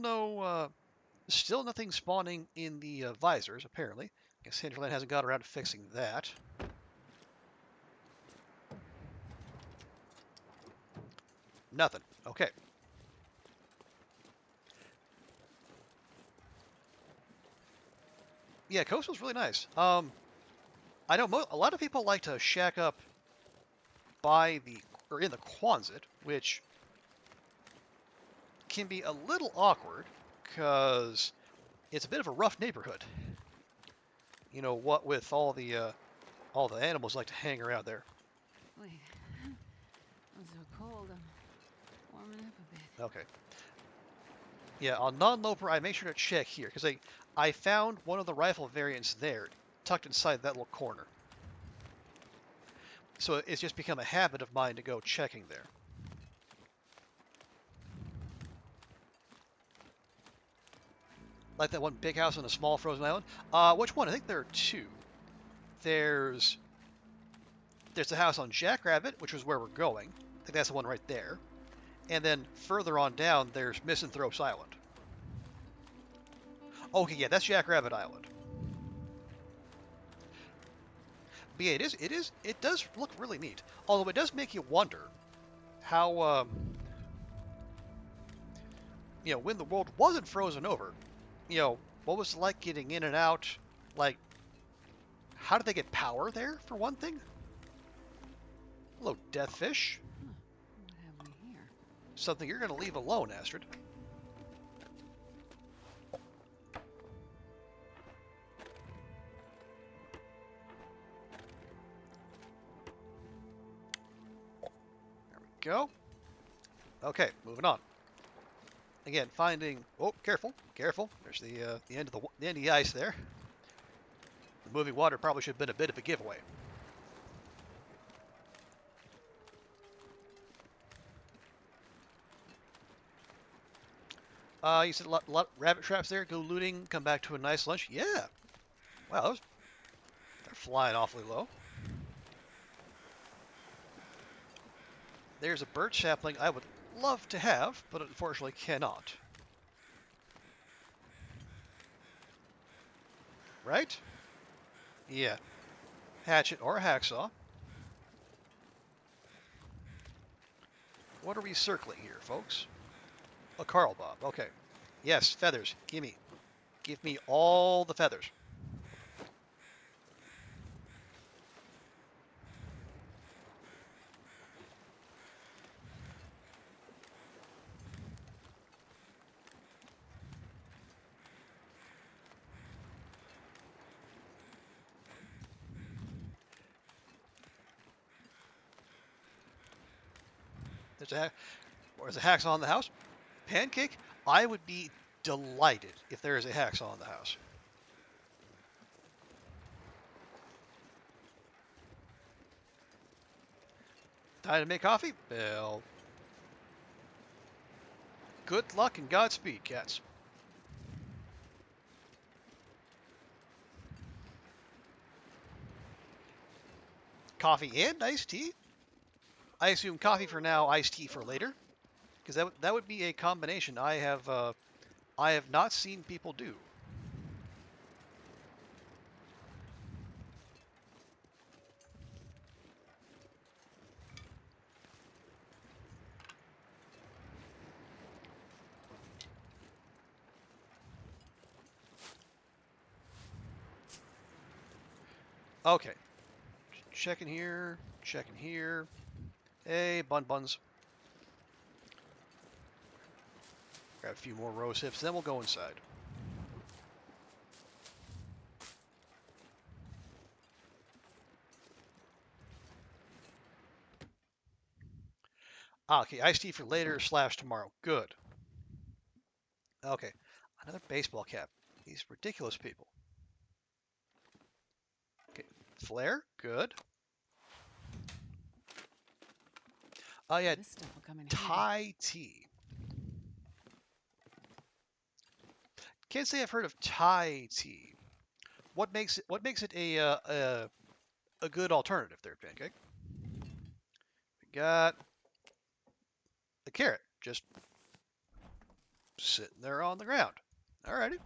nothing spawning in the visors, apparently. Guess Hinterland hasn't got around to fixing that. Nothing. Okay. Yeah, Coastal's really nice. I know a lot of people like to shack up by in the Quonset, which can be a little awkward because it's a bit of a rough neighborhood. You know what with all the animals like to hang around there. Wait. I'm so cold. I'm warming up a bit. Okay. Yeah, on non-loper, I make sure to check here because I found one of the rifle variants there, tucked inside that little corner. So it's just become a habit of mine to go checking there. Like that one big house on a small frozen island. Which one? I think there are two. There's the house on Jackrabbit, which was where we're going. I think that's the one right there. And then further on down, there's Misanthrope's Island. Okay, yeah, that's Jackrabbit Island. But yeah, it does look really neat. Although it does make you wonder how, when the world wasn't frozen over, what was it like getting in and out? Like, how did they get power there, for one thing? Hello, Deathfish. Huh. What have we here? Something you're going to leave alone, Astrid. There we go. Okay, moving on. Again, finding. Oh, careful! There's the end of the ice there. The moving water probably should have been a bit of a giveaway. You said a lot rabbit traps there. Go looting. Come back to a nice lunch. Yeah. Wow, they're flying awfully low. There's a birch sapling I would love to have, but unfortunately cannot. Right? Yeah. Hatchet or a hacksaw. What are we circling here, folks? A Carl Bob. Okay. Yes, feathers. Give me all the feathers. There's a hacksaw in the house. Pancake, I would be delighted if there is a hacksaw in the house. Time to make coffee? Well, Good luck and Godspeed, cats. Coffee and iced tea? I assume coffee for now, iced tea for later, because that would be a combination I have not seen people do. Okay, checking here, checking here. Hey, buns. Grab a few more rose hips, then we'll go inside. Okay, iced tea for later / tomorrow. Good. Okay, another baseball cap. These ridiculous people. Okay, flare. Good. Oh yeah, This stuff will come in handy. Thai tea. Can't say I've heard of Thai tea. What makes it a good alternative there, Pancake? We got the carrot just sitting there on the ground. Alrighty.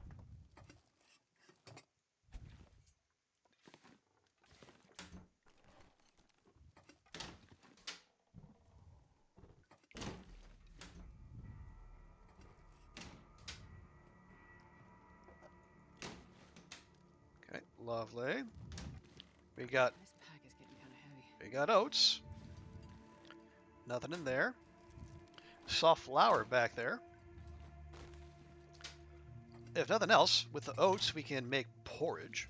Okay, lovely. We got This pack is getting kind of heavy. we got oats. Nothing in there. Soft flour back there. If nothing else, with the oats we can make porridge.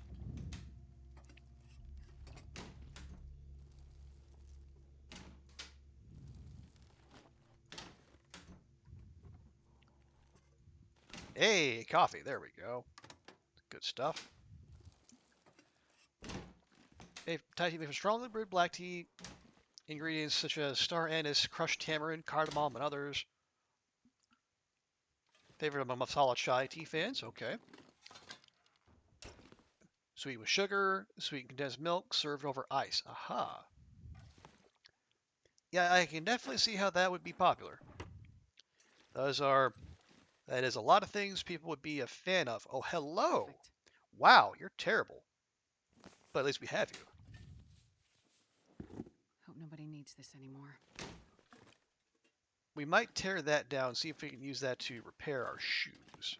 Hey, coffee. There we go. Good stuff. Hey, Thai tea made from strongly brewed black tea. Ingredients such as star anise, crushed tamarind, cardamom, and others. Favorite among masala chai tea fans. Okay. Sweet with sugar, sweet condensed milk, served over ice. Aha. Yeah, I can definitely see how that would be popular. That is a lot of things people would be a fan of. Oh, hello. Perfect. Wow, you're terrible. But at least we have you. Hope nobody needs this anymore. We might tear that down, see if we can use that to repair our shoes.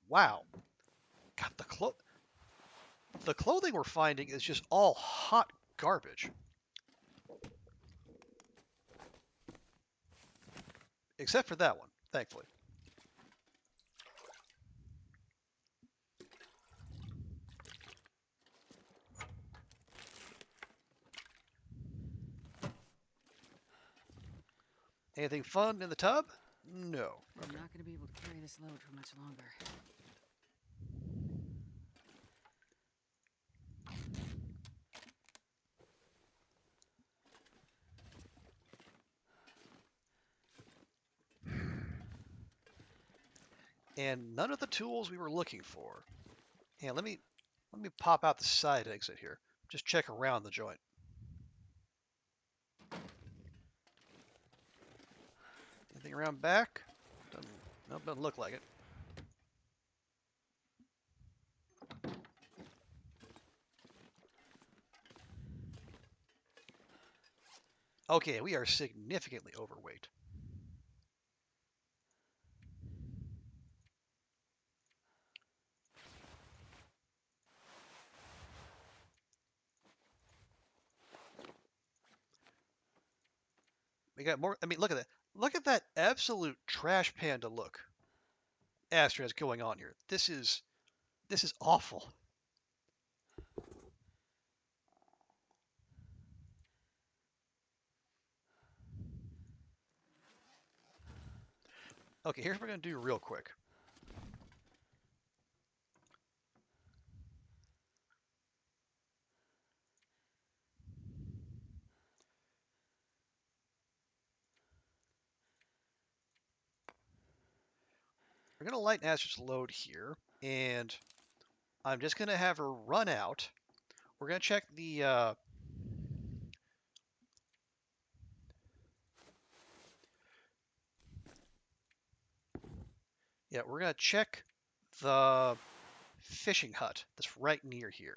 Wow. God, the clothing we're finding is just all hot garbage. Except for that one, thankfully. Anything fun in the tub? No. I'm Okay. not going to be able to carry this load for much longer. And none of the tools we were looking for. Yeah, let me pop out the side exit here. Just check around the joint. Anything around back? Doesn't look like it. Okay, we are significantly overweight. We got more. I mean, look at that. Look at that absolute trash panda look Astra has going on here. This is awful. Okay, here's what we're gonna do real quick. we're going to light Astrid's load here, and I'm just going to have her run out. We're going to check the... yeah, we're going to check the fishing hut that's right near here.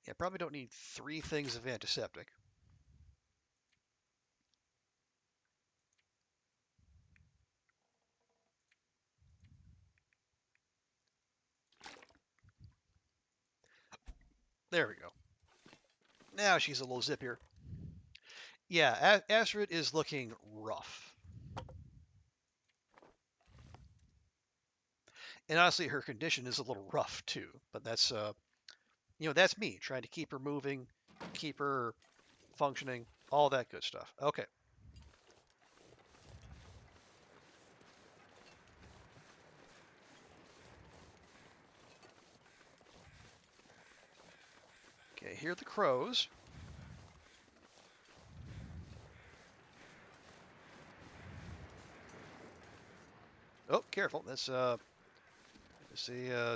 Yeah, probably don't need 3 things of antiseptic. There we go. Now she's a little zippier. Yeah, Astrid is looking rough. And honestly, her condition is a little rough too. But that's, that's me trying to keep her moving, keep her functioning, all that good stuff. Okay. Okay, here are the crows. Oh, careful. That's a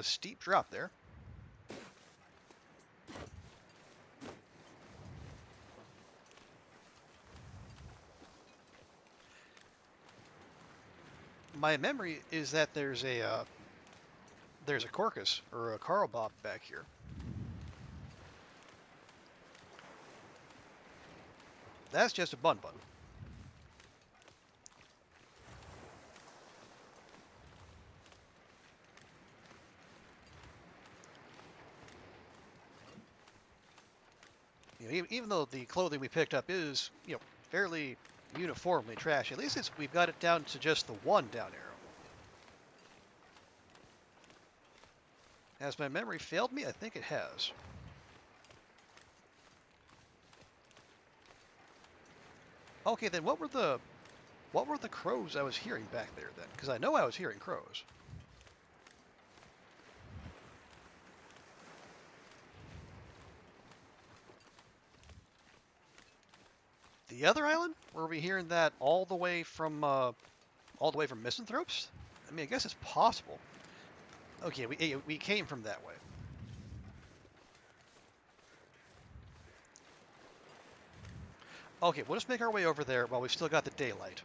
steep drop there. My memory is that there's a Corcus or a Carl Bob back here. That's just a bun. Even though the clothing we picked up is, fairly uniformly trashy, at least we've got it down to just the one down arrow. Has my memory failed me? I think it has. Okay, then what were the crows I was hearing back there then? Because I know I was hearing crows. The other island? Were we hearing that all the way from Misanthropes? I mean, I guess it's possible. Okay, we came from that way. Okay, we'll just make our way over there while we've still got the daylight.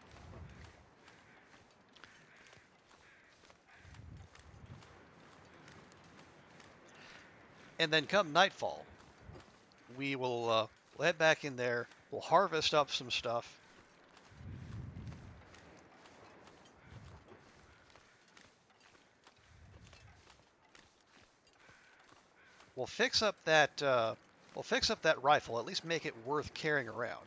And then come nightfall, we will we'll head back in there. We'll harvest up some stuff. We'll fix up that rifle. At least make it worth carrying around.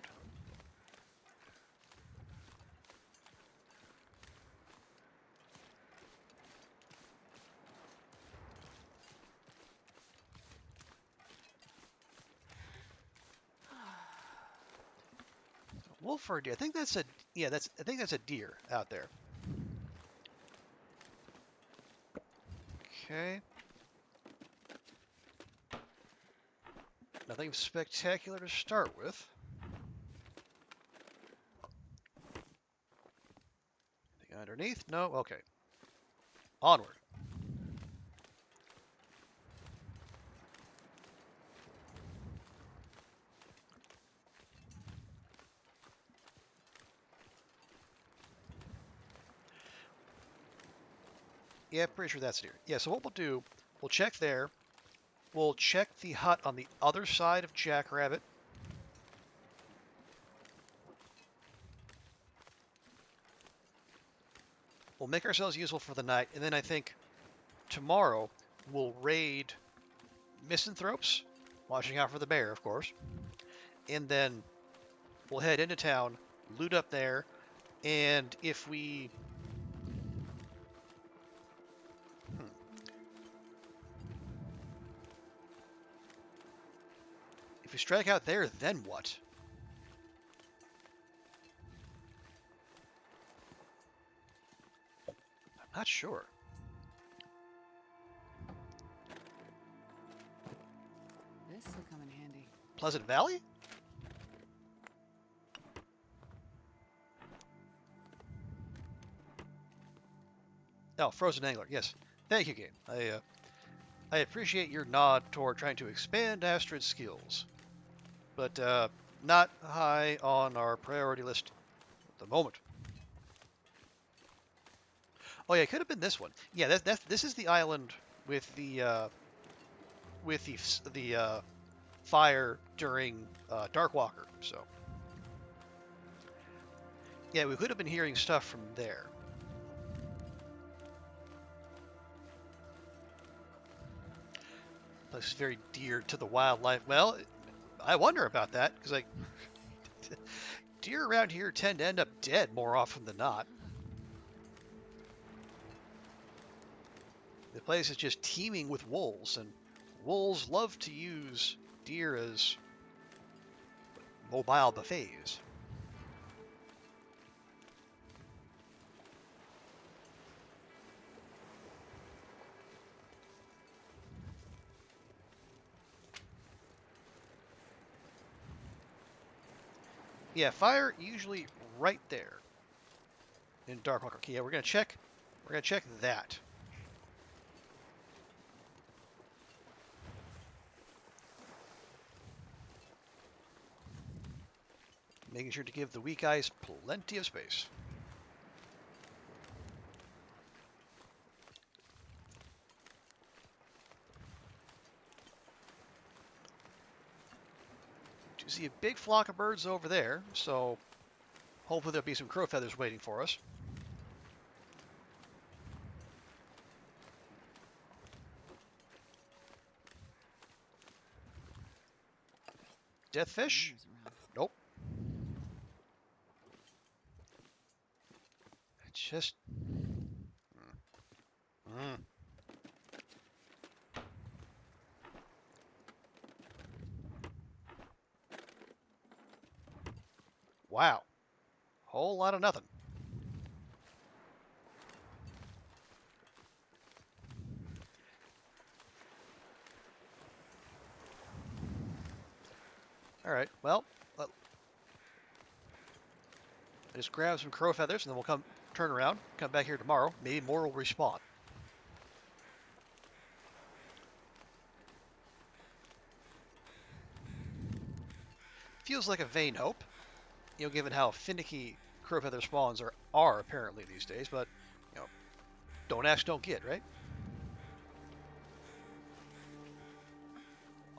Wolf or deer? I think that's a deer out there. Okay. Nothing spectacular to start with. Anything underneath? No? Okay. Onward. Yeah, pretty sure that's deer. Yeah, so what we'll do, we'll check there. We'll check the hut on the other side of Jackrabbit. We'll make ourselves useful for the night, and then I think tomorrow we'll raid Misanthropes, watching out for the bear, of course. And then we'll head into town, loot up there, and if we... If we strike out there, then what? I'm not sure. This will come in handy. Pleasant Valley? Oh, frozen angler. Yes. Thank you, game. I appreciate your nod toward trying to expand Astrid's skills, but not high on our priority list at the moment. Oh yeah, it could have been this one. Yeah, this is the island with the fire during Darkwalker. So yeah, we could have been hearing stuff from there. Place is very dear to the wildlife. Well, I wonder about that because like deer around here tend to end up dead more often than not. The place is just teeming with wolves, and wolves love to use deer as mobile buffets. Yeah, fire usually right there in Darkwalker. Okay, yeah, we're gonna check. We're gonna check that. Making sure to give the weak eyes plenty of space. Do see a big flock of birds over there, so hopefully there'll be some crow feathers waiting for us. Deathfish? Nope. Just... Mm. Wow. Whole lot of nothing. Alright, well, I just grab some crow feathers and then we'll turn around, come back here tomorrow. Maybe more will respawn. Feels like a vain hope, you know, given how finicky crow feather spawns are apparently these days, but, you know, don't ask, don't get, right?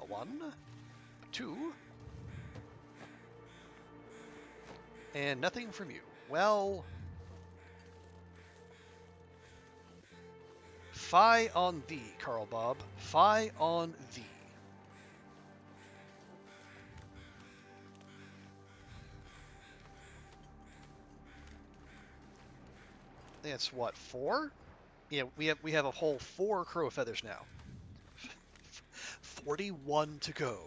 A 1, 2, and nothing from you. Well, fie on thee, Carl Bob. Fie on thee. That's what, 4? Yeah, we have a whole 4 crow feathers now. 41 to go.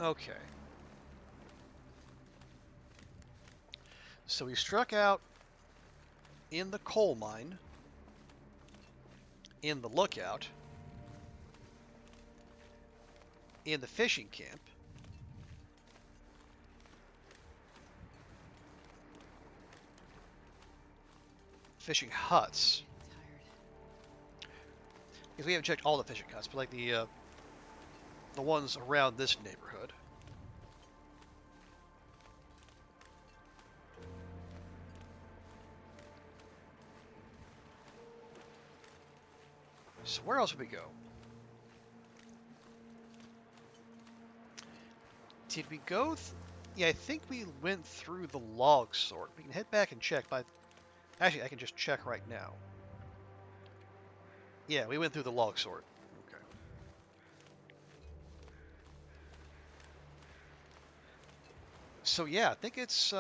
Okay. So we struck out in the coal mine, in the lookout, in the fishing camp, fishing huts. Because we haven't checked all the fishing huts, but like the ones around this neighborhood. So where else would we go? Did we go? Yeah, I think we went through the log sort. We can head back and check. Actually, I can just check right now. Yeah, we went through the log sort. Okay. So yeah, I think it's.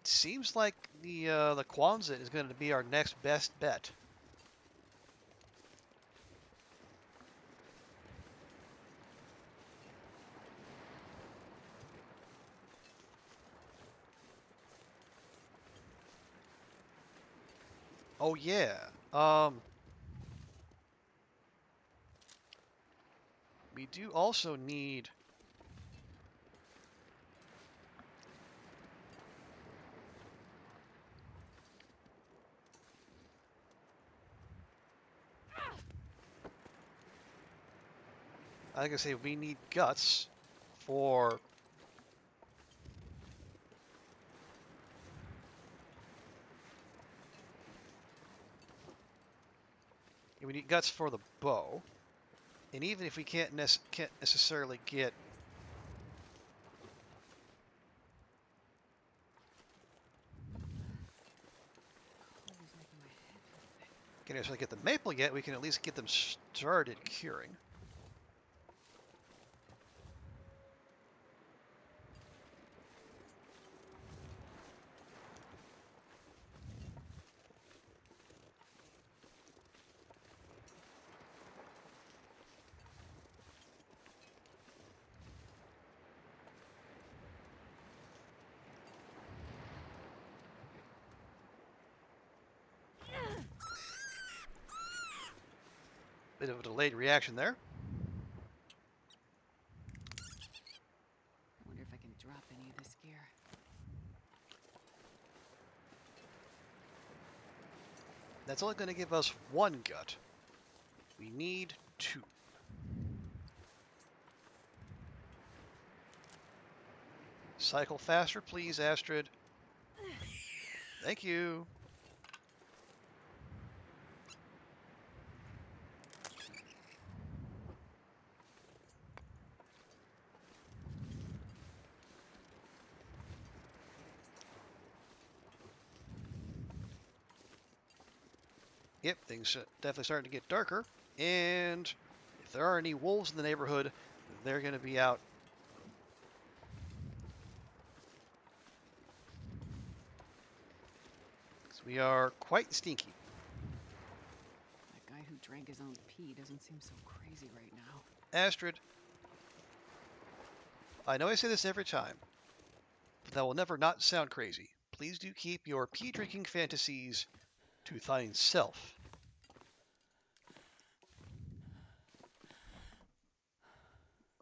Seems like the Quonset is going to be our next best bet. Oh yeah. We do also need. Like I say, we need guts for. We need guts for the bow, and even if we can't necessarily get. Cold is making my head feel thick. Can't necessarily get the maple yet. We can at least get them started curing. Bit of a delayed reaction there. I wonder if I can drop any of this gear. That's only going to give us one gut. We need two. Cycle faster, please, Astrid. Thank you. Yep, things definitely starting to get darker. And if there are any wolves in the neighborhood, they're going to be out. So we are quite stinky. That guy who drank his own pee doesn't seem so crazy right now. Astrid, I know I say this every time, but that will never not sound crazy. Please do keep your pee drinking fantasies to thine self.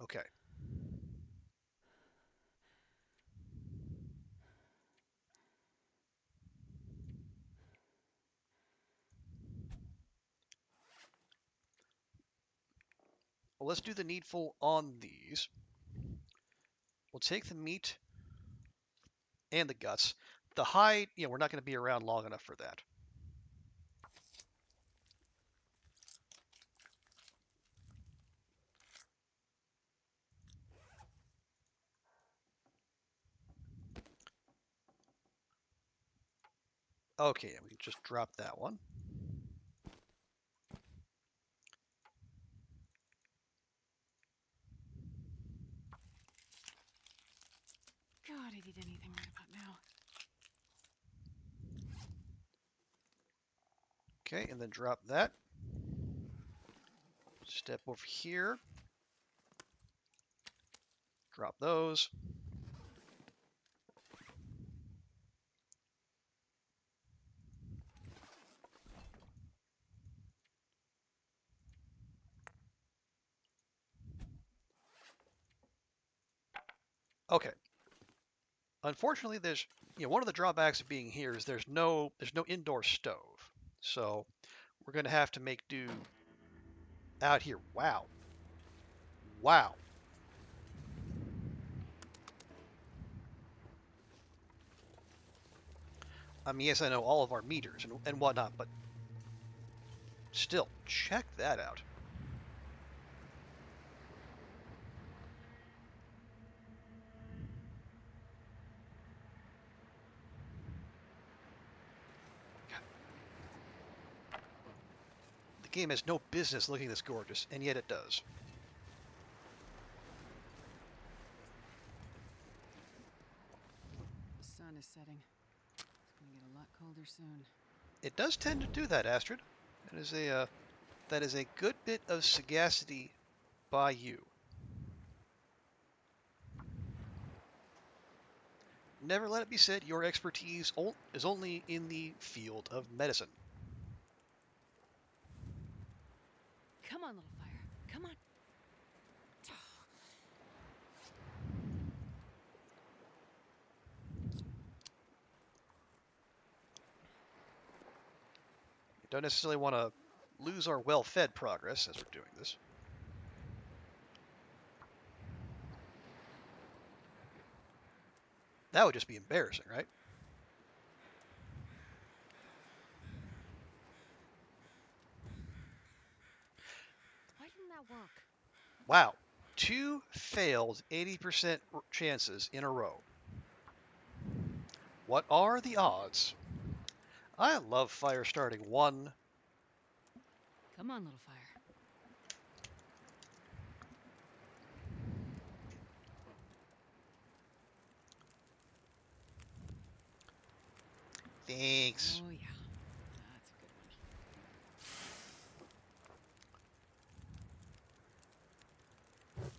Okay. Well, let's do the needful on these. We'll take the meat and the guts. The hide, we're not going to be around long enough for that. Okay, we can just drop that one. God, I'd eat anything right about now. Okay, and then drop that. Step over here. Drop those. Okay. Unfortunately, there's one of the drawbacks of being here is there's no indoor stove, so we're gonna have to make do out here. Wow, wow. I mean, yes, I know all of our meters and whatnot, but still, check that out. The game has no business looking this gorgeous, and yet it does. The sun is setting. It's gonna get a lot colder soon. It does tend to do that, Astrid. That is a good bit of sagacity by you. Never let it be said your expertise is only in the field of medicine. Come on, little fire. Come on. Don't necessarily want to lose our well-fed progress as we're doing this. That would just be embarrassing, right? Why didn't that work? Wow. 2 failed 80% chances in a row. What are the odds? I love fire starting 1. Come on, little fire. Thanks. Oh, yeah. That's a good one.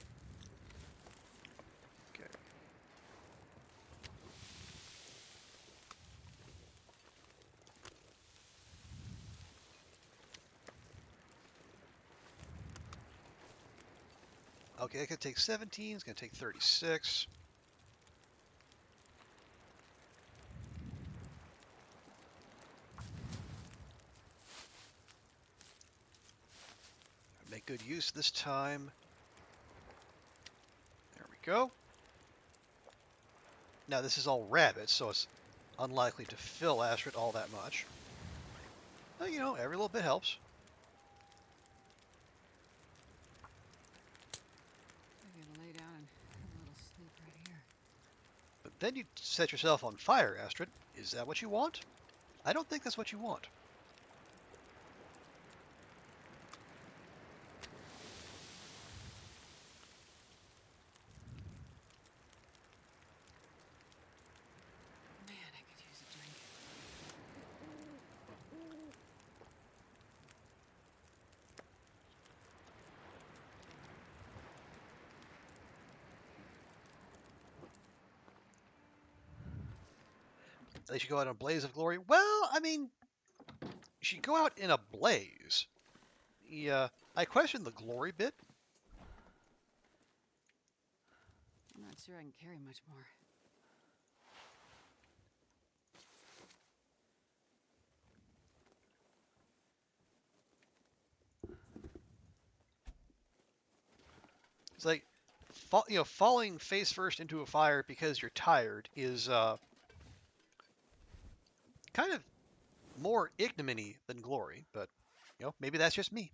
Okay. Okay, it could take 17. It's going to take 36. Make good use this time. There we go. Now this is all rabbit, so it's unlikely to fill Astrid all that much. But, you know, every little bit helps. I'm gonna lay down and have a little sleep right here. But then you set yourself on fire, Astrid. Is that what you want? I don't think that's what you want. Man, I could use a drink. They should go out in a blaze of glory. Well, I mean, you should go out in a blaze. Yeah, I question the glory bit. I'm not sure I can carry much more. It's like, falling face first into a fire because you're tired is kind of more ignominy than glory. But maybe that's just me.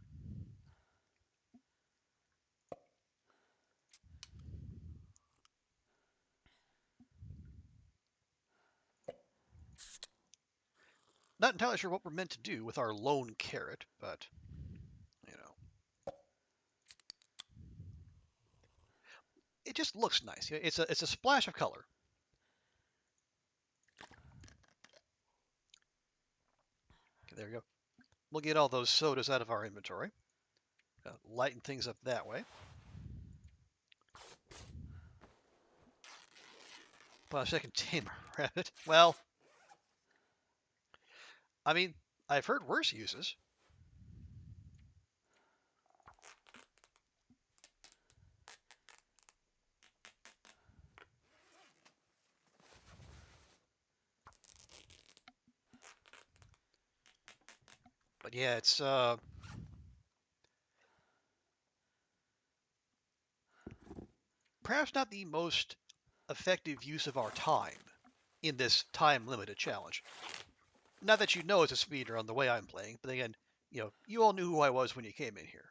Not entirely sure what we're meant to do with our lone carrot, but it just looks nice. It's a splash of color. Okay, there we go. We'll get all those sodas out of our inventory. Lighten things up that way. Put on a second tamer rabbit. Well, I mean, I've heard worse uses. But yeah, it's perhaps not the most effective use of our time in this time-limited challenge. Not that you know it's a speedrun the way I'm playing, but again, you all knew who I was when you came in here.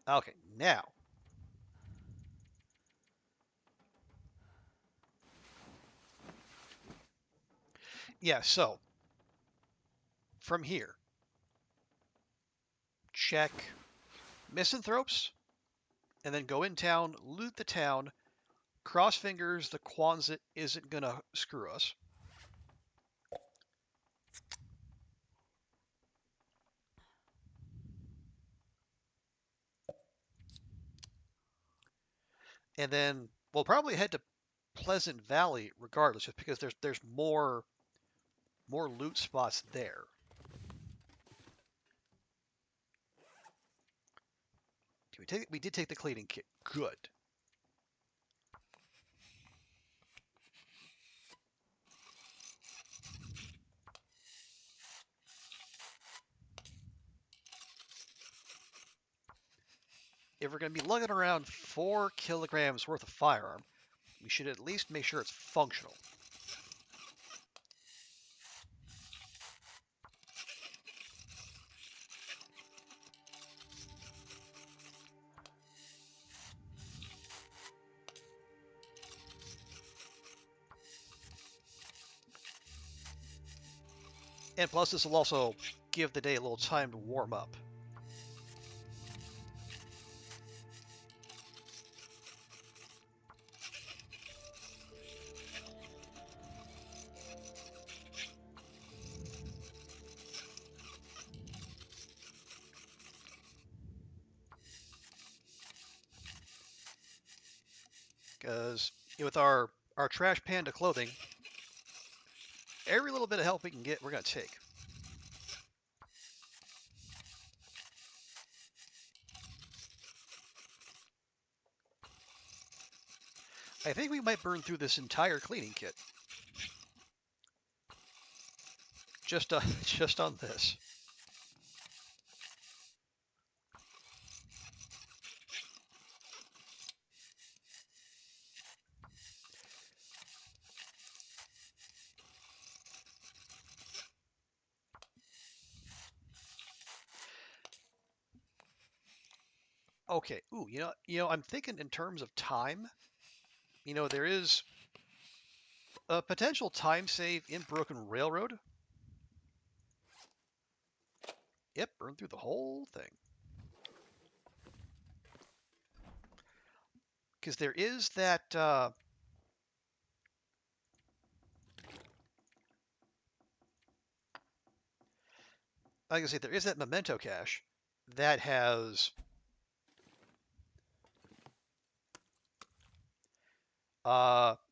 Okay, now. Yeah, so from here, check misanthropes, and then go in town, loot the town, cross fingers the Quonset isn't gonna screw us. And then we'll probably head to Pleasant Valley regardless, just because there's more loot spots there. We did take the cleaning kit. Good. If we're going to be lugging around 4 kilograms worth of firearm, we should at least make sure it's functional. And plus, this will also give the day a little time to warm up. Because with our trash panda clothing, every little bit of help we can get, we're going to take. I think we might burn through this entire cleaning kit. Just on this. Okay. Ooh, I'm thinking in terms of time. There is a potential time save in Broken Railroad. Yep, burn through the whole thing. Because there is that. Like I say, there is that memento cache that has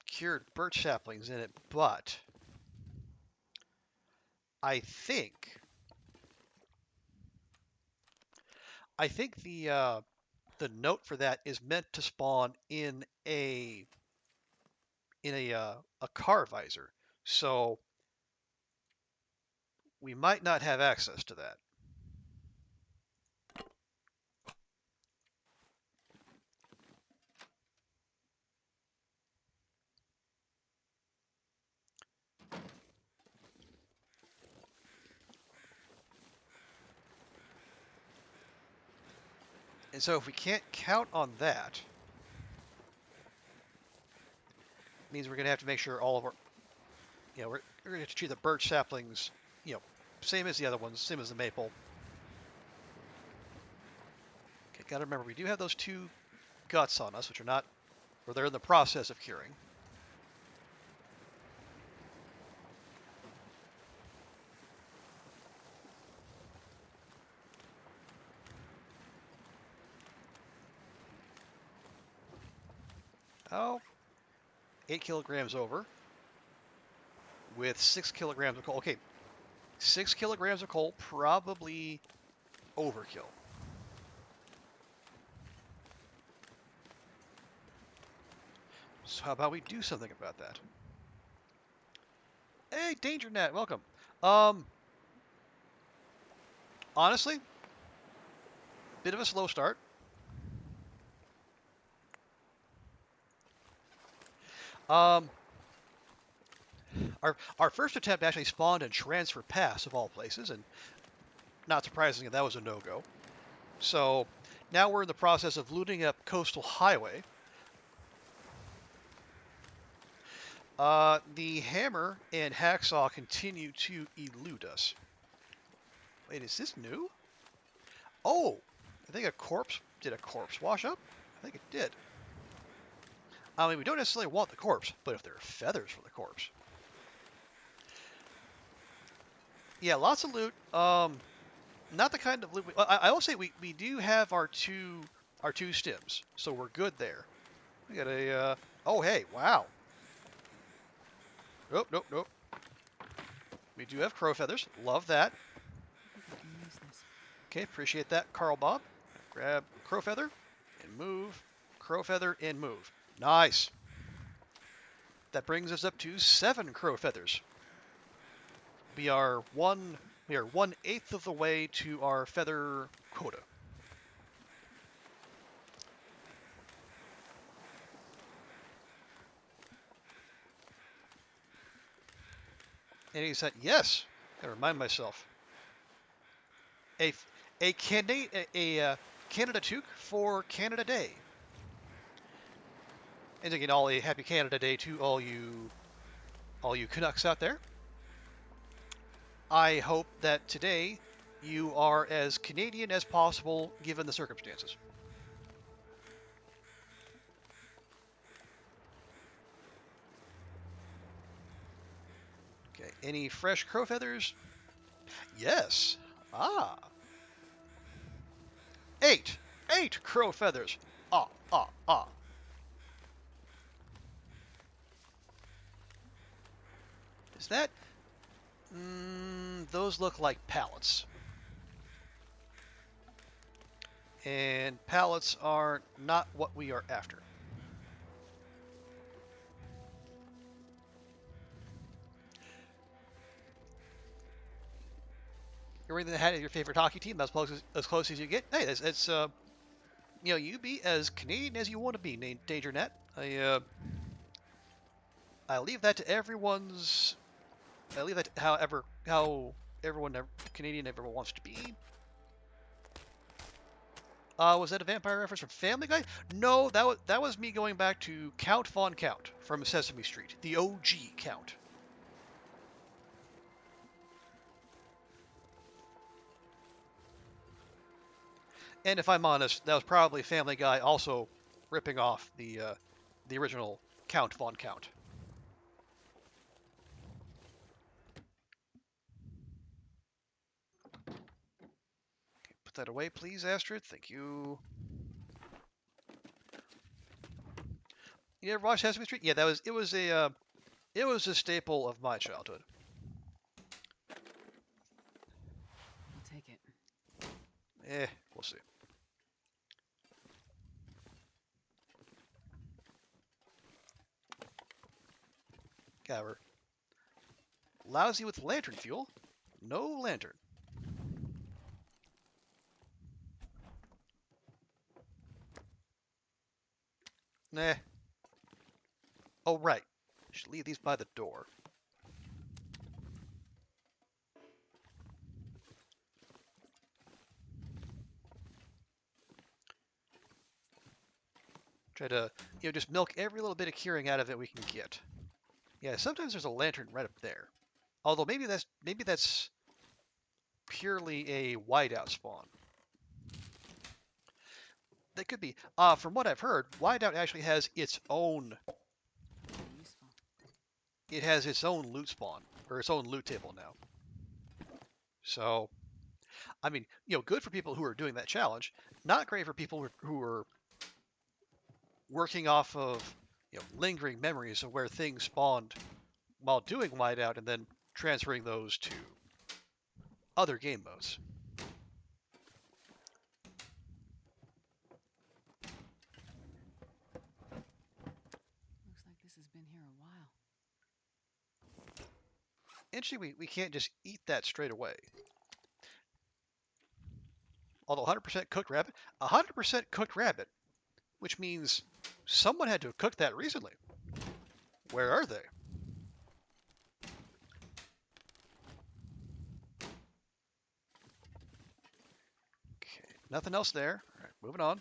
cured birch saplings in it, but I think the note for that is meant to spawn in a car visor, so we might not have access to that. And so if we can't count on that, it means we're going to have to make sure all of our, we're going to have to treat the birch saplings, same as the other ones, same as the maple. Okay, got to remember, we do have those 2 guts on us, which are not, or they're in the process of curing. Oh, 8 kilograms over with 6 kilograms of coal. Okay, 6 kilograms of coal, probably overkill. So how about we do something about that? Hey, Danger Net, welcome. Honestly, bit of a slow start. Our first attempt actually spawned in Transfer Pass, of all places, and not surprisingly, that was a no-go. So now we're in the process of looting up Coastal Highway. The hammer and hacksaw continue to elude us. Wait, is this new? Oh, I think did a corpse wash up? I think it did. I mean, we don't necessarily want the corpse, but if there are feathers for the corpse. Yeah, lots of loot. Not the kind of loot. I will say we do have our two stims, so we're good there. We got a. Oh hey, wow. Nope, nope, nope. We do have crow feathers. Love that. I think I can use this. Okay, appreciate that, Carl Bob. Grab crow feather and move. Crow feather and move. Nice. That brings us up to 7 crow feathers. We are 1/8 of the way to our feather quota. And he said, yes. I remind myself. A Canada toque for Canada Day. And again, all a happy Canada Day to all you Canucks out there. I hope that today you are as Canadian as possible given the circumstances. Okay, any fresh crow feathers? Yes. Ah. 8. 8 crow feathers. Ah, ah, ah. Is that... those look like pallets. And pallets are not what we are after. You're wearing the hat of your favorite hockey team. That's as close as you get. Hey, it's you be as Canadian as you want to be, Danger Net. I leave that to everyone's. I leave that to how everyone Canadian everyone wants to be. Was that a vampire reference from Family Guy? No, that was me going back to Count Von Count from Sesame Street, the OG Count. And if I'm honest, that was probably Family Guy also ripping off the original Count Von Count. Okay, put that away, please, Astrid. Thank you. You ever watched Sesame Street? Yeah, it was a staple of my childhood. I'll take it. We'll see. Cover. Lousy with lantern fuel. No lantern. Nah. Oh, right. Should leave these by the door. Try to, just milk every little bit of curing out of it we can get. Yeah, sometimes there's a lantern right up there. Although maybe that's purely a whiteout spawn. That could be. From what I've heard, whiteout actually has its own. Useful. It has its own loot spawn or its own loot table now. So, I mean, good for people who are doing that challenge. Not great for people who are working off of lingering memories of where things spawned while doing whiteout and then transferring those to other game modes. Looks like this has been here a while. Interesting, we can't just eat that straight away. Although 100% cooked rabbit, 100% cooked rabbit, which means someone had to have cooked that recently. Where are they? Okay, nothing else there. All right, moving on.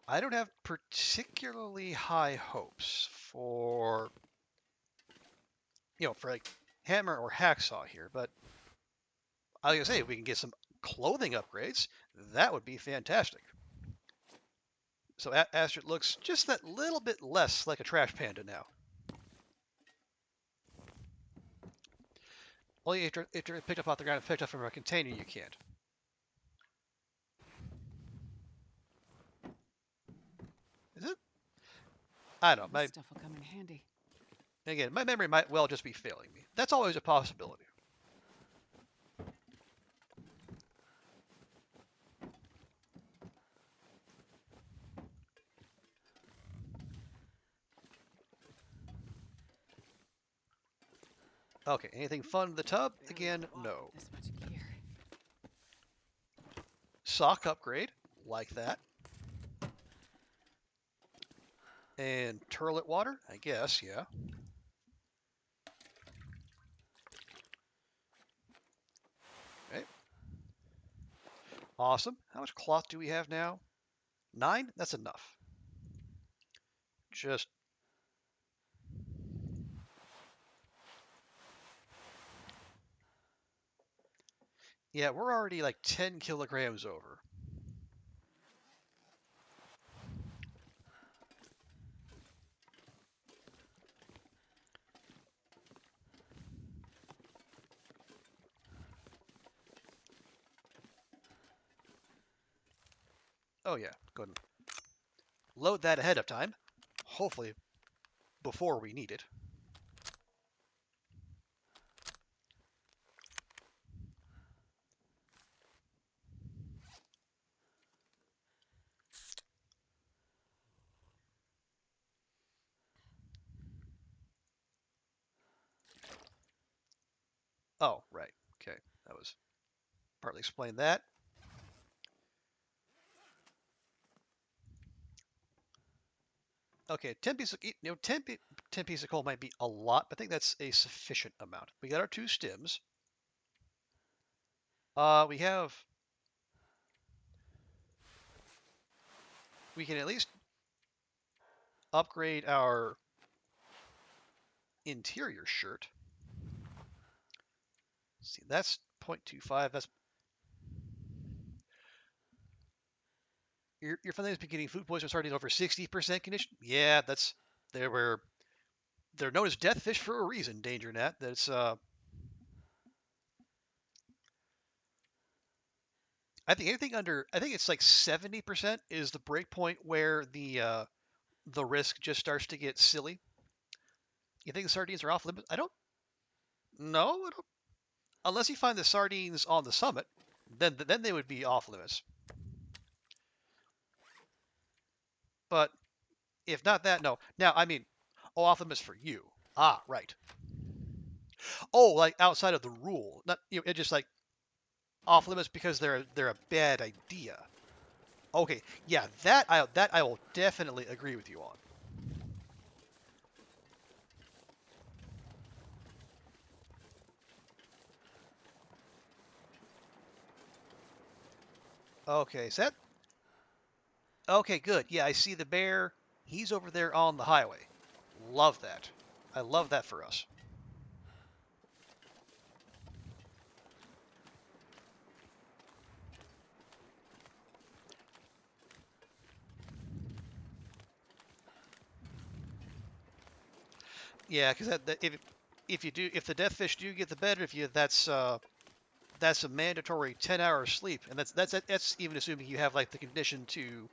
I don't have particularly high hopes for, for like hammer or hacksaw here, but I was gonna say if we can get some clothing upgrades, that would be fantastic. So Astrid looks just that little bit less like a trash panda now. Only if you're picked up off the ground and picked up from a container, you can't. Is it? I don't know. This stuff will come in handy. Again, my memory might well just be failing me. That's always a possibility. Okay, anything fun in the tub? Again, no. This much gear. Sock upgrade, like that. And turlet water, I guess, yeah. Okay. Awesome. How much cloth do we have now? 9? That's enough. Just... Yeah, we're already like 10 kilograms over. Oh yeah, go ahead and load that ahead of time. Hopefully before we need it. Oh, right. Okay, that was partly explain that. Okay, 10 pieces, 10 pieces of coal might be a lot, but I think that's a sufficient amount. We got our 2 stims. We can at least upgrade our interior shirt. See, that's 0.25. That's your friend has been getting food poisoning starting over 60% condition. Yeah, they're known as death fish for a reason. Danger net. That's I think anything under, I think it's like 70% is the break point where the risk just starts to get silly. You think the sardines are off limits? I don't know. Unless you find the sardines on the summit, then they would be off limits. But if not that, no. Now, I mean, off limits for you. Ah, right. Oh, like outside of the rule, not it just like off limits because they're a bad idea. Okay, yeah, that I will definitely agree with you on. Okay, set. Okay, good. Yeah, I see the bear. He's over there on the highway. Love that. I love that for us. Yeah, because if the death fish do get the better of you, that's a mandatory 10-hour sleep, and that's even assuming you have like the condition to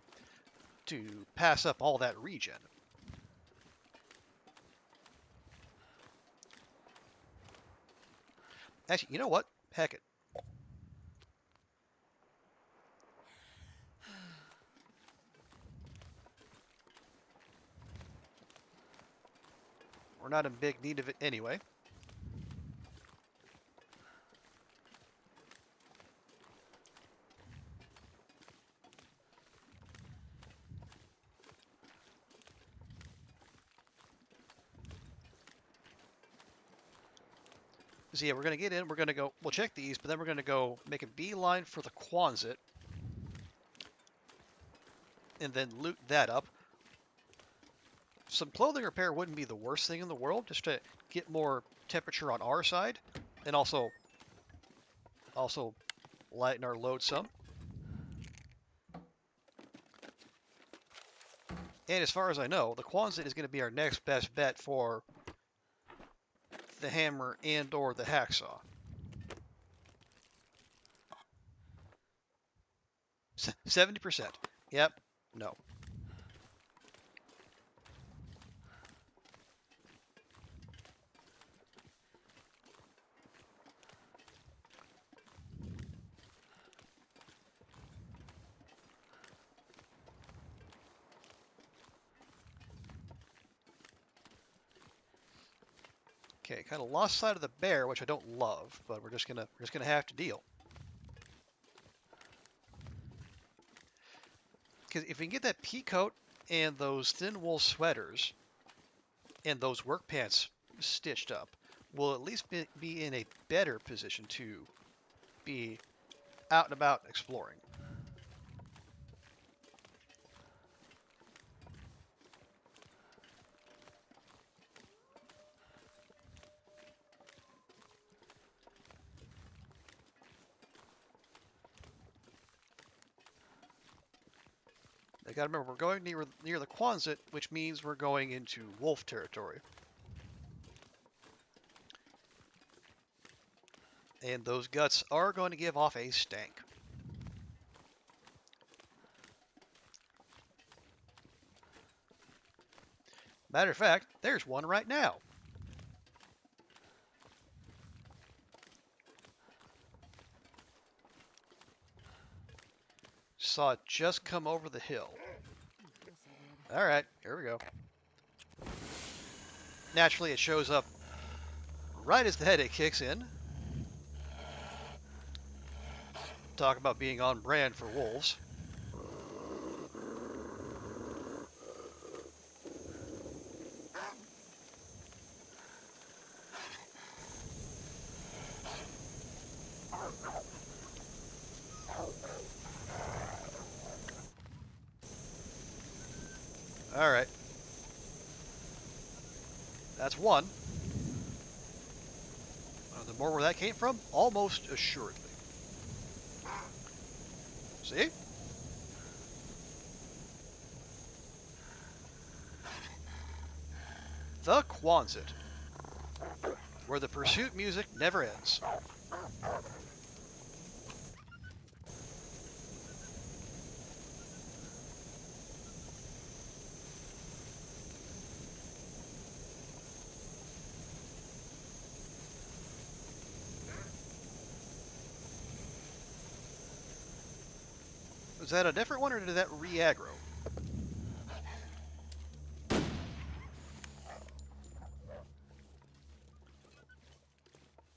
pass up all that regen. Actually, you know what? Heck it. We're not in big need of it anyway. So yeah, we're gonna get in. We're gonna go. We'll check these, but then we're gonna go make a beeline for the Quonset, and then loot that up. Some clothing repair wouldn't be the worst thing in the world, just to get more temperature on our side, and also lighten our load some. And as far as I know, the Quonset is going to be our next best bet for the hammer and or the hacksaw. 70%. Yep. No. Okay, kind of lost sight of the bear, which I don't love, but we're just gonna have to deal. Because if we can get that pea coat and those thin wool sweaters and those work pants stitched up, we'll at least be in a better position to be out and about exploring. I gotta remember, we're going near the Quonset, which means we're going into wolf territory. And those guts are going to give off a stank. Matter of fact, there's one right now. Saw it just come over the hill. All right, here we go. Naturally, it shows up right as the headache kicks in. Talk about being on brand for wolves. All right. That's one. The more where that came from? Almost assuredly. See? The Quonset, where the pursuit music never ends. Was that a different one, or did that re-aggro?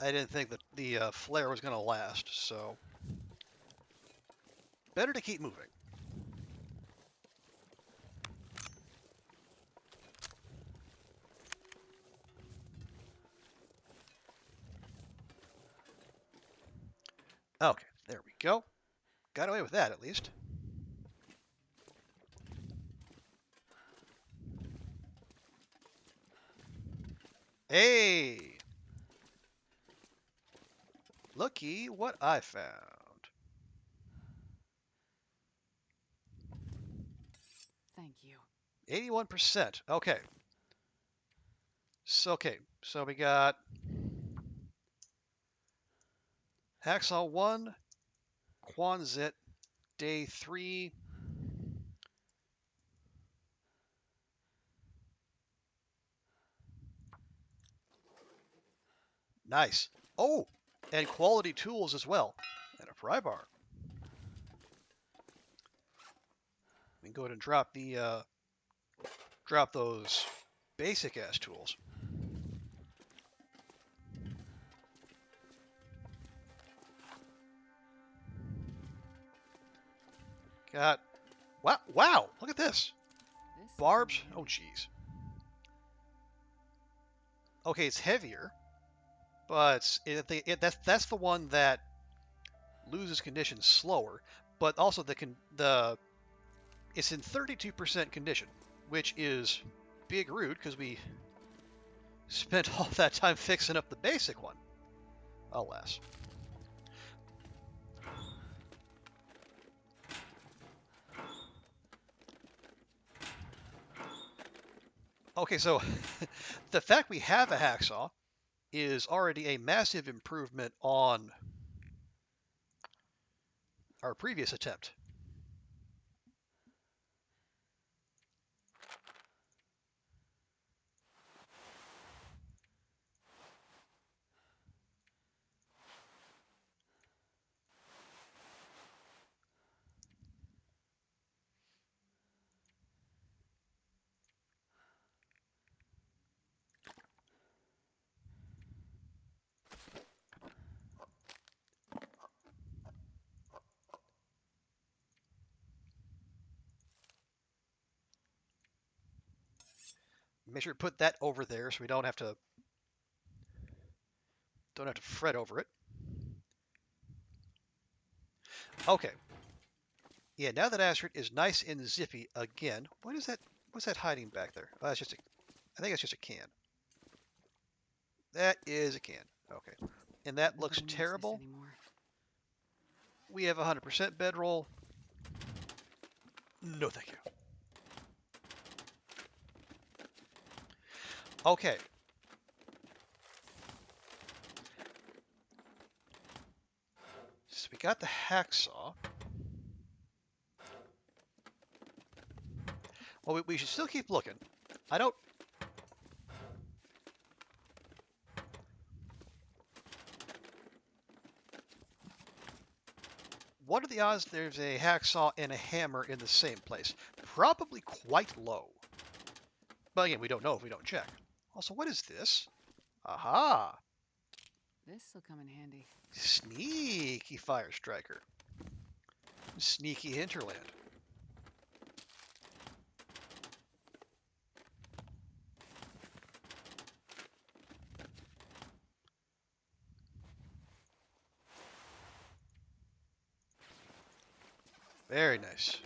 I didn't think that the flare was going to last, so better to keep moving. Okay, there we go. Got away with that, at least. Hey! Looky what I found. Thank you. 81%. Okay. So we got Hacksaw 1, Quonset, Day 3. Nice. Oh, and quality tools as well. And a pry bar. We can go ahead and drop those basic ass tools. Got wow, look at this. Barbs. Oh jeez. Okay, it's heavier, but that's the one that loses condition slower, but also it's in 32% condition, which is big rude because we spent all that time fixing up the basic one. Alas. Okay, so the fact we have a hacksaw is already a massive improvement on our previous attempt. Make sure to put that over there so we don't have to fret over it. Okay. Yeah, now that Asteroid is nice and zippy again, what is that? What's that hiding back there? Oh, that's just I think it's just a can. That is a can. Okay. And that looks terrible. We have 100% bedroll. No, thank you. Okay. So we got the hacksaw. Well, we should still keep looking. I don't... What are the odds there's a hacksaw and a hammer in the same place? Probably quite low. But again, we don't know if we don't check. Also, what is this? Aha! This'll come in handy. Sneaky fire striker. Sneaky hinterland. Very nice.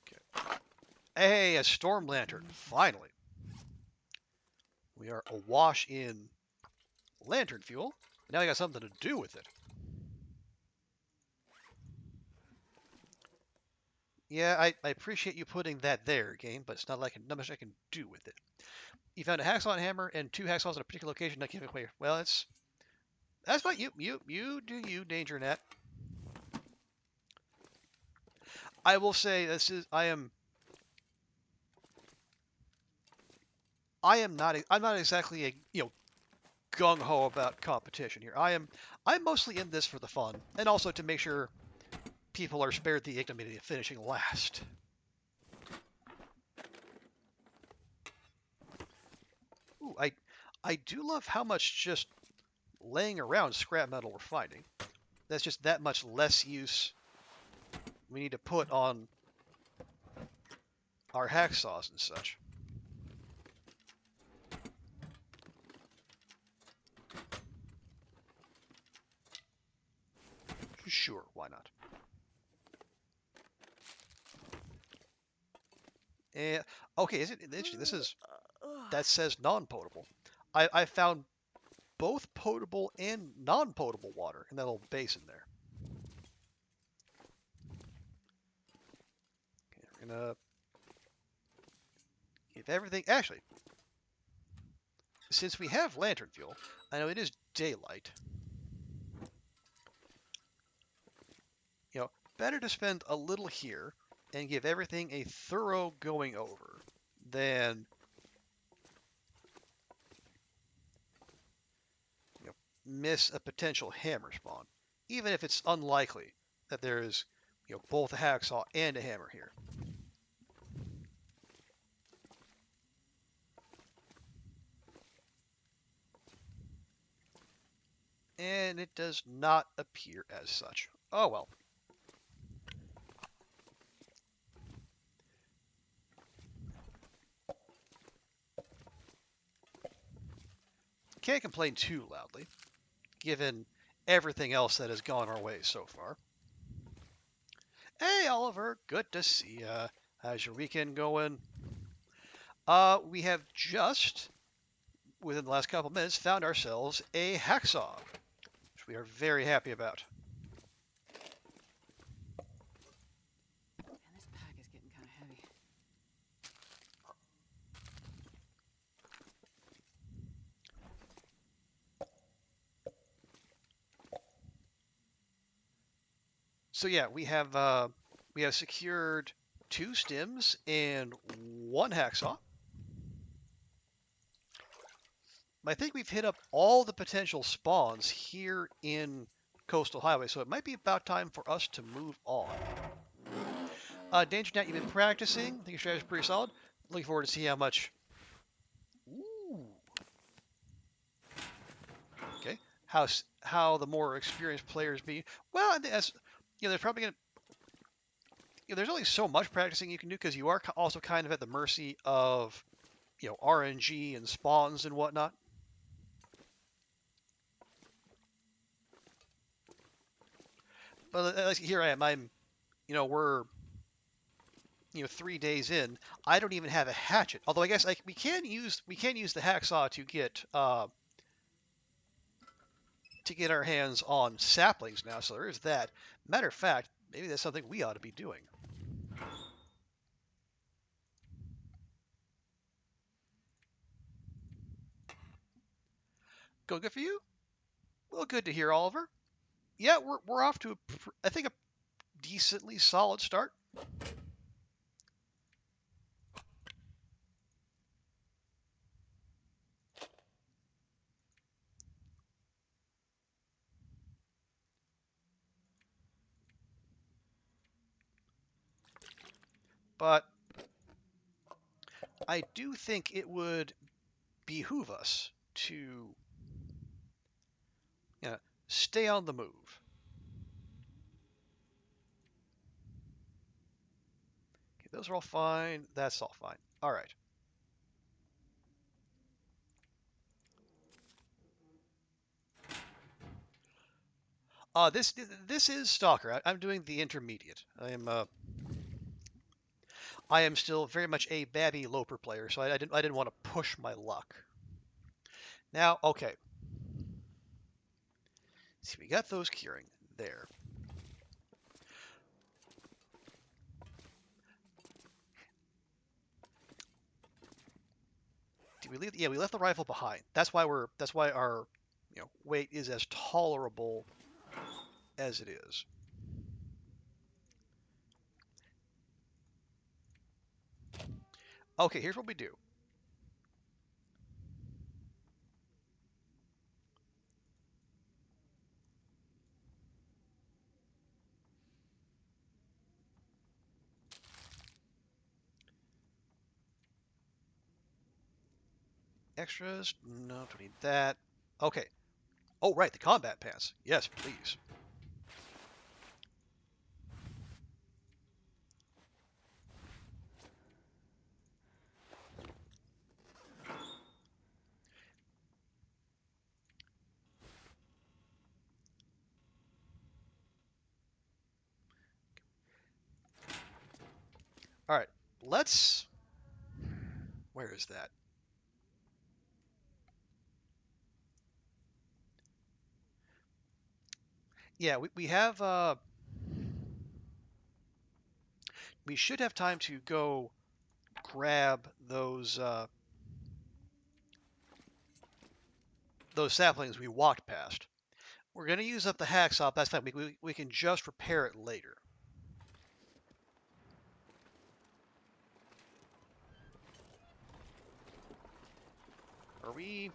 Okay. Hey, a storm lantern. Finally. We are awash in lantern fuel. Now I got something to do with it. Yeah, I appreciate you putting that there, game, but it's not like not much I can do with it. You found a hacksaw and hammer and 2 hacksaws in a particular location. Not giving away. Well, that's fine. You do you, Danger Net. I will say I'm not exactly a gung ho about competition here. I'm mostly in this for the fun and also to make sure people are spared the ignominy of finishing last. Ooh, I do love how much just laying around scrap metal we're finding. That's just that much less use we need to put on our hacksaws and such. Sure, why not? And okay, is it interesting? That says non-potable. I found both potable and non-potable water in that little basin there. Okay, we're gonna give everything. Actually, since we have lantern fuel, I know it is daylight. Better to spend a little here and give everything a thorough going over than miss a potential hammer spawn, even if it's unlikely that there's both a hacksaw and a hammer here. And it does not appear as such. Oh well. Can't complain too loudly, given everything else that has gone our way so far. Hey, Oliver, good to see ya. How's your weekend going? We have just, within the last couple minutes, found ourselves a hacksaw, which we are very happy about. Man, this pack is getting kind of heavy. So yeah, we have secured 2 stims and 1 hacksaw. I think we've hit up all the potential spawns here in Coastal Highway, so it might be about time for us to move on. Danger Net, you've been practicing. I think your strategy is pretty solid. Looking forward to see how much. Ooh. Okay, how the more experienced players be. Well, I think that's, they're probably gonna. There's only so much practicing you can do because you are also kind of at the mercy of RNG and spawns and whatnot. But here I am. We're 3 days in. I don't even have a hatchet. Although I guess we can use the hacksaw to get our hands on saplings now. So there is that. Matter of fact, maybe that's something we ought to be doing. Go good for you. Well, good to hear, Oliver. Yeah, we're off to I think a decently solid start. But I do think it would behoove us to stay on the move. Okay, those are all fine. That's all fine. All right. This is Stalker. I'm doing the intermediate. I am still very much a babby Loper player, so I didn't want to push my luck. Now, okay. See, we got those curing there. Did we leave? Yeah, we left the rifle behind. That's why our weight is as tolerable as it is. Okay, here's what we do. Extras? No, don't need that. Okay. Oh, right, the combat pants. Yes, please. All right, let's. Where is that? Yeah, we have. We should have time to go grab those saplings we walked past. We're going to use up the hacksaw. That's fine. We can just repair it later. Are we?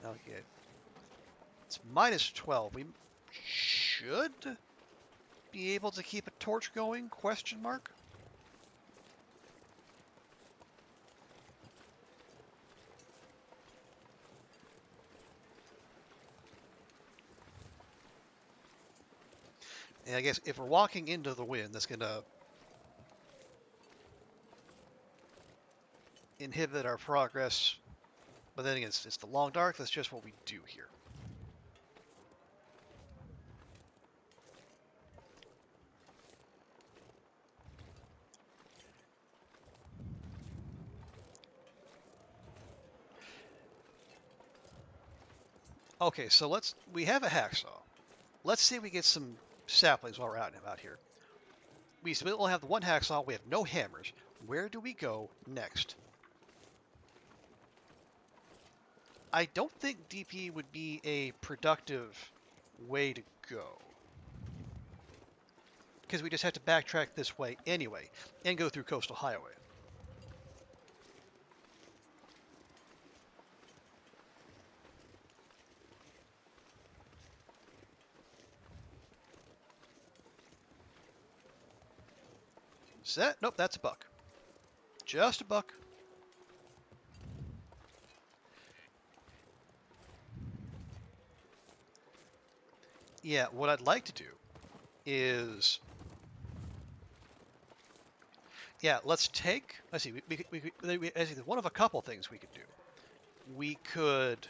Okay. It's minus 12. We should be able to keep a torch going? Question mark. And I guess if we're walking into the wind, that's going to inhibit our progress. But then again, it's the long dark. That's just what we do here. Okay, so we have a hacksaw. Let's see if we get some saplings while we're out and about here. We still have the one hacksaw. We have no hammers. Where do we go next? I don't think DP would be a productive way to go. Because we just have to backtrack this way anyway and go through Coastal Highway. Is that? Nope, that's a buck. Just a buck. Yeah, what I'd like to do is, yeah, let's take. Let's see. I see. One of a couple things we could do. We could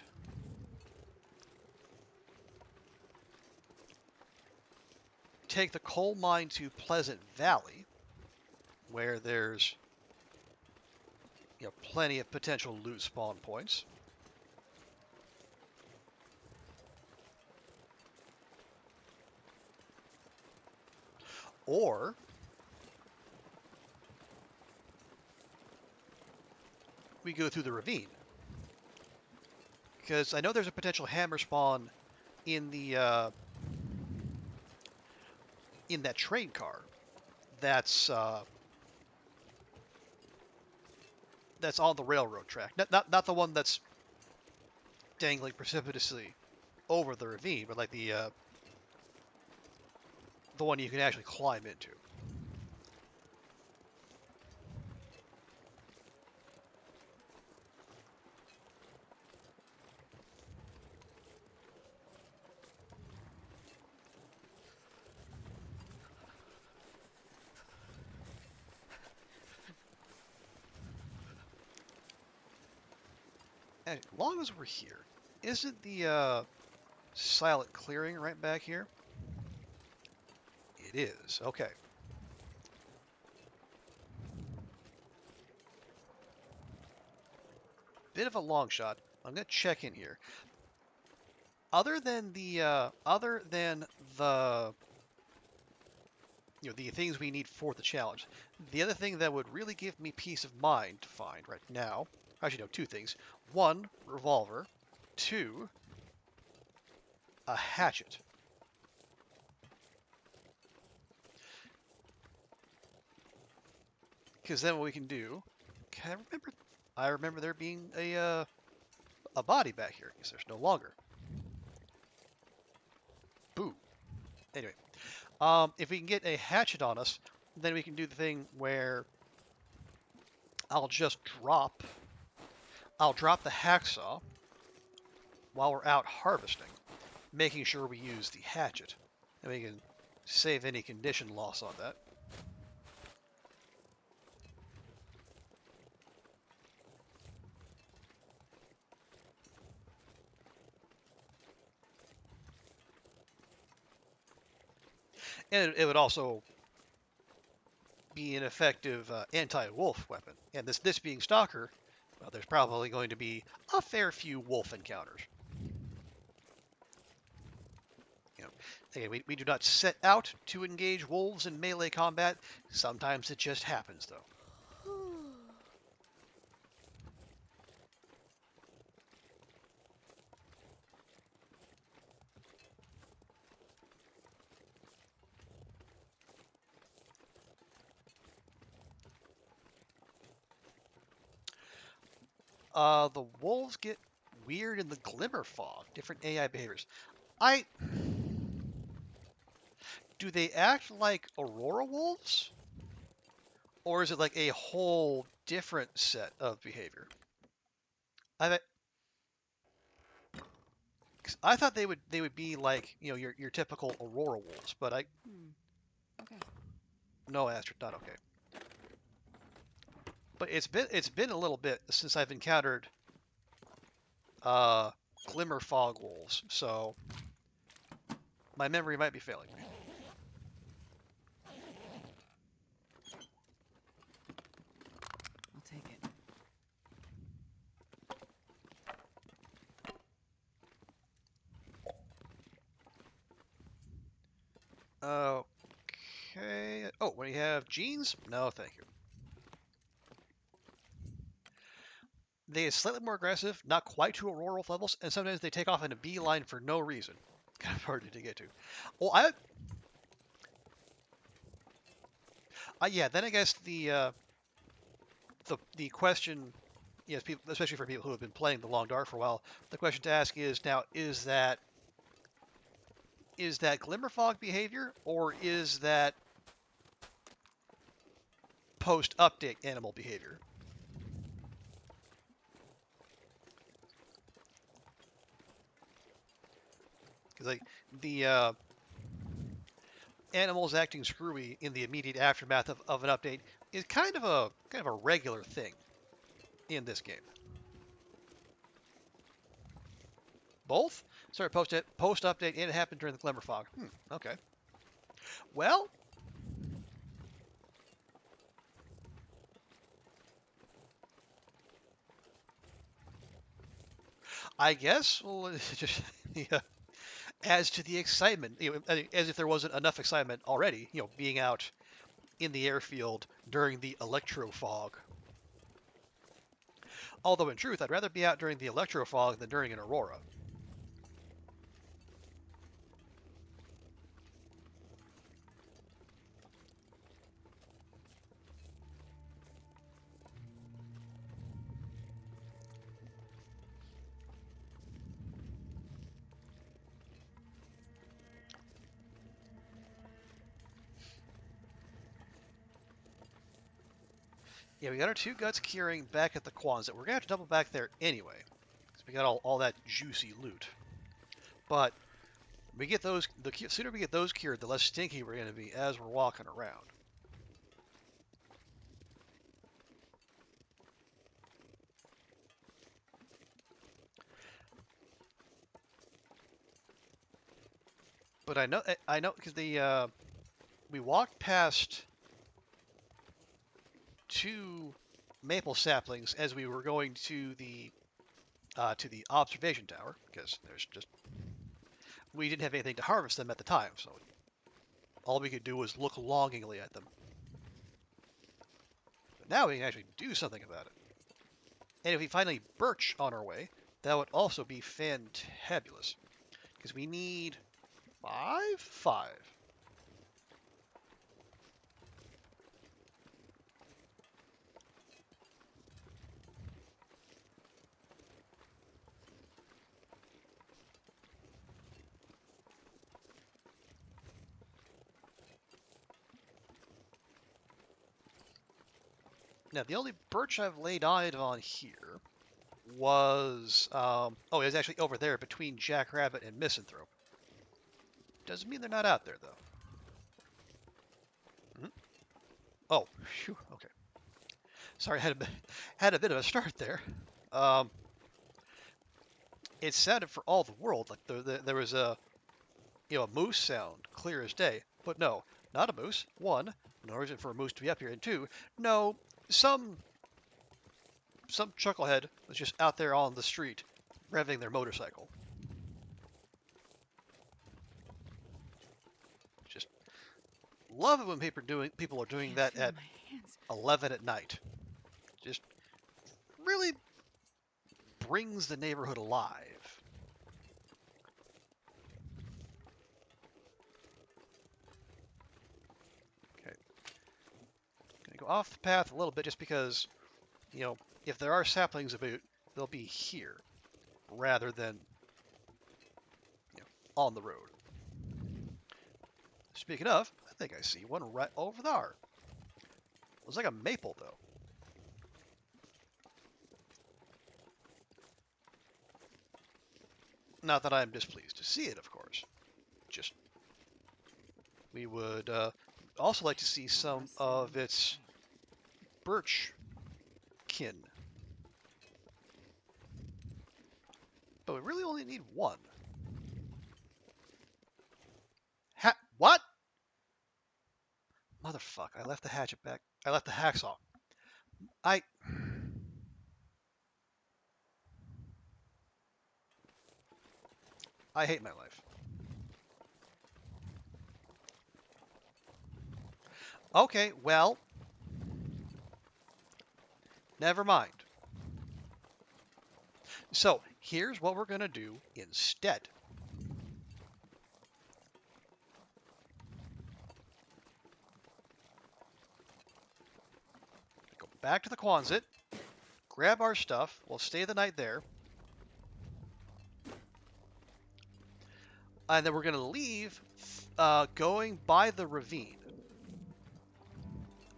take the coal mine to Pleasant Valley, where there's plenty of potential loot spawn points. Or we go through the ravine, because I know there's a potential hammer spawn in the in that train car. That's on the railroad track. Not the one that's dangling precipitously over the ravine, but like the one you can actually climb into. And as long as we're here, isn't the silent clearing right back here? It is. Okay. Bit of a long shot. I'm gonna check in here. Other than the the things we need for the challenge, the other thing that would really give me peace of mind to find right now, actually no, two things. One, revolver. Two, a hatchet. Because then what we can do, I remember there being a body back here. Because there's no longer. Boo. Anyway, if we can get a hatchet on us, then we can do the thing where I'll drop the hacksaw while we're out harvesting, making sure we use the hatchet, and we can save any condition loss on that. And it would also be an effective anti-wolf weapon. And this being Stalker, well, there's probably going to be a fair few wolf encounters. Again, we do not set out to engage wolves in melee combat. Sometimes it just happens, though. The wolves get weird in the glimmer fog, different AI behaviors. Do they act like Aurora wolves? Or is it like a whole different set of behavior? I thought they would be like, your typical Aurora wolves, but Okay. no, Astrid, not okay. But it's been a little bit since I've encountered glimmer fog wolves, so my memory might be failing me. I'll take it. Okay. Oh, when you have jeans? No, thank you. They are slightly more aggressive, not quite to Aurora wolf levels, and sometimes they take off in a beeline for no reason. Kind of hard to get to. Well, yeah. Then I guess the question, yes, people, especially for people who have been playing the Long Dark for a while, the question to ask is now: is that glimmer fog behavior, or is that post-update animal behavior? Because like the animals acting screwy in the immediate aftermath of an update is kind of a regular thing in this game. Both? Sorry, post update and it happened during the Glimmer Fog. Okay. Well, I guess well, just yeah, adds to the excitement. As if there wasn't enough excitement already. Being out in the airfield during the electro fog. Although in truth, I'd rather be out during the electro fog than during an aurora. Yeah, we got our 2 guts curing back at the Quonset. We're gonna have to double back there anyway, because we got all that juicy loot. But we get those. The sooner we get those cured, the less stinky we're gonna be as we're walking around. But I know, because we walked past 2 maple saplings as we were going to the observation tower, because we didn't have anything to harvest them at the time, so all we could do was look longingly at them. But now we can actually do something about it. And if we find any birch on our way, that would also be fantabulous, because we need 5. Now, the only birch I've laid eyes on here was, it was actually over there between Jackrabbit and Misanthrope. Doesn't mean they're not out there, though. Oh, phew, okay. Sorry, had a bit of a start there. It sounded for all the world like there was a moose sound, clear as day. But no, not a moose. 1, no reason for a moose to be up here. And 2, no, some chucklehead was just out there on the street, revving their motorcycle. Just love it when people are doing that at 11 at night. Just really brings the neighborhood alive. Okay. Gonna go off the path a little bit just because, if there are saplings about, they'll be here rather than on the road. Speaking of, I think I see one right over there. Looks like a maple, though. Not that I'm displeased to see it, of course. Just, we would also like to see some of its birch kin. But we really only need 1. What? Motherfuck, I left the hatchet back. I left the hacksaw. I hate my life. Okay, well, never mind. So, here's what we're going to do instead. Go back to the Quonset, grab our stuff, we'll stay the night there, and then we're going to leave going by the ravine.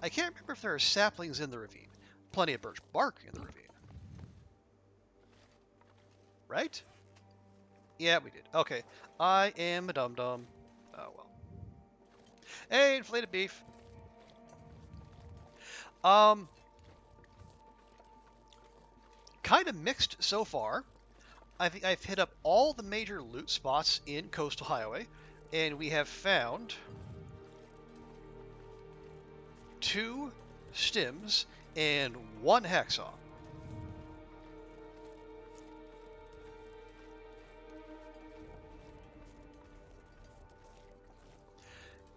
I can't remember if there are saplings in the ravine. Plenty of birch bark in the ravine. Right? Yeah, we did. Okay. I am a dum-dum. Oh, well. Hey, inflated beef. Um, kind of mixed so far. I've hit up all the major loot spots in Coastal Highway, and we have found 2 stims and 1 hacksaw.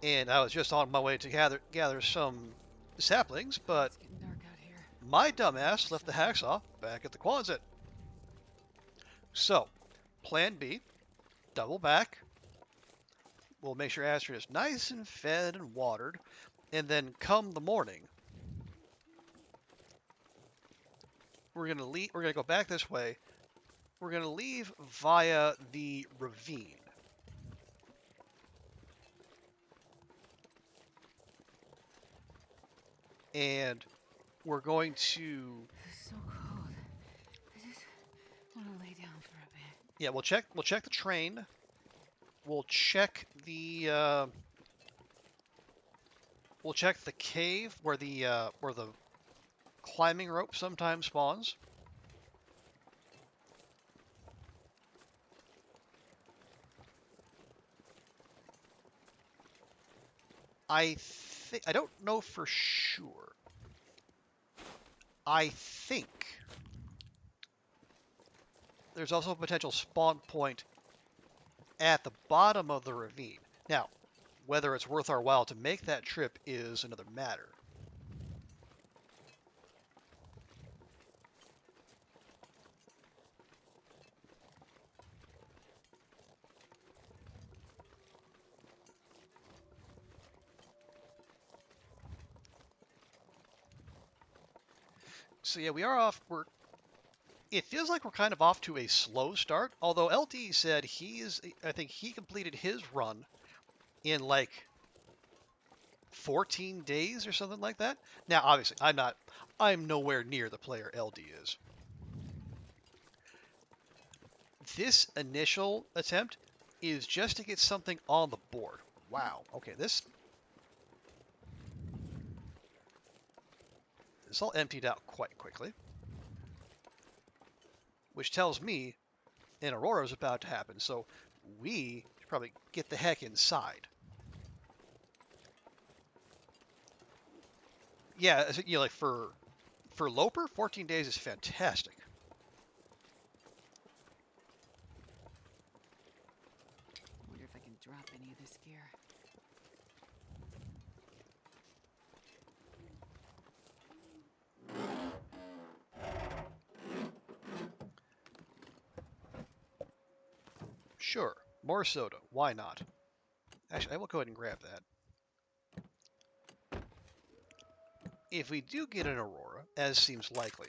And I was just on my way to gather some saplings, but It's getting dark out here. my dumbass left the hacksaw back at the Quonset. So, plan B, double back. We'll make sure Astrid is nice and fed and watered, and then come the morning, we're gonna go back this way. We're gonna leave via the ravine. And we're going to, It's so cold. I just want to lay down for a bit. yeah, we'll check the train. We'll check the cave where the climbing rope sometimes spawns. I don't know for sure. I think there's also a potential spawn point at the bottom of the ravine. Now, whether it's worth our while to make that trip is another matter. So yeah, we are off. It feels like we're kind of off to a slow start. Although LD said I think he completed his run in like 14 days or something like that. Now, obviously, I'm nowhere near the player LD is. This initial attempt is just to get something on the board. Wow. Okay, this all emptied out quite quickly, which tells me an aurora is about to happen. So we should probably get the heck inside. Yeah, you know, like for Loper, 14 days is fantastic. Wonder if I can drop any of this gear. Sure, more soda. Why not? Actually, I will go ahead and grab that. If we do get an aurora, as seems likely,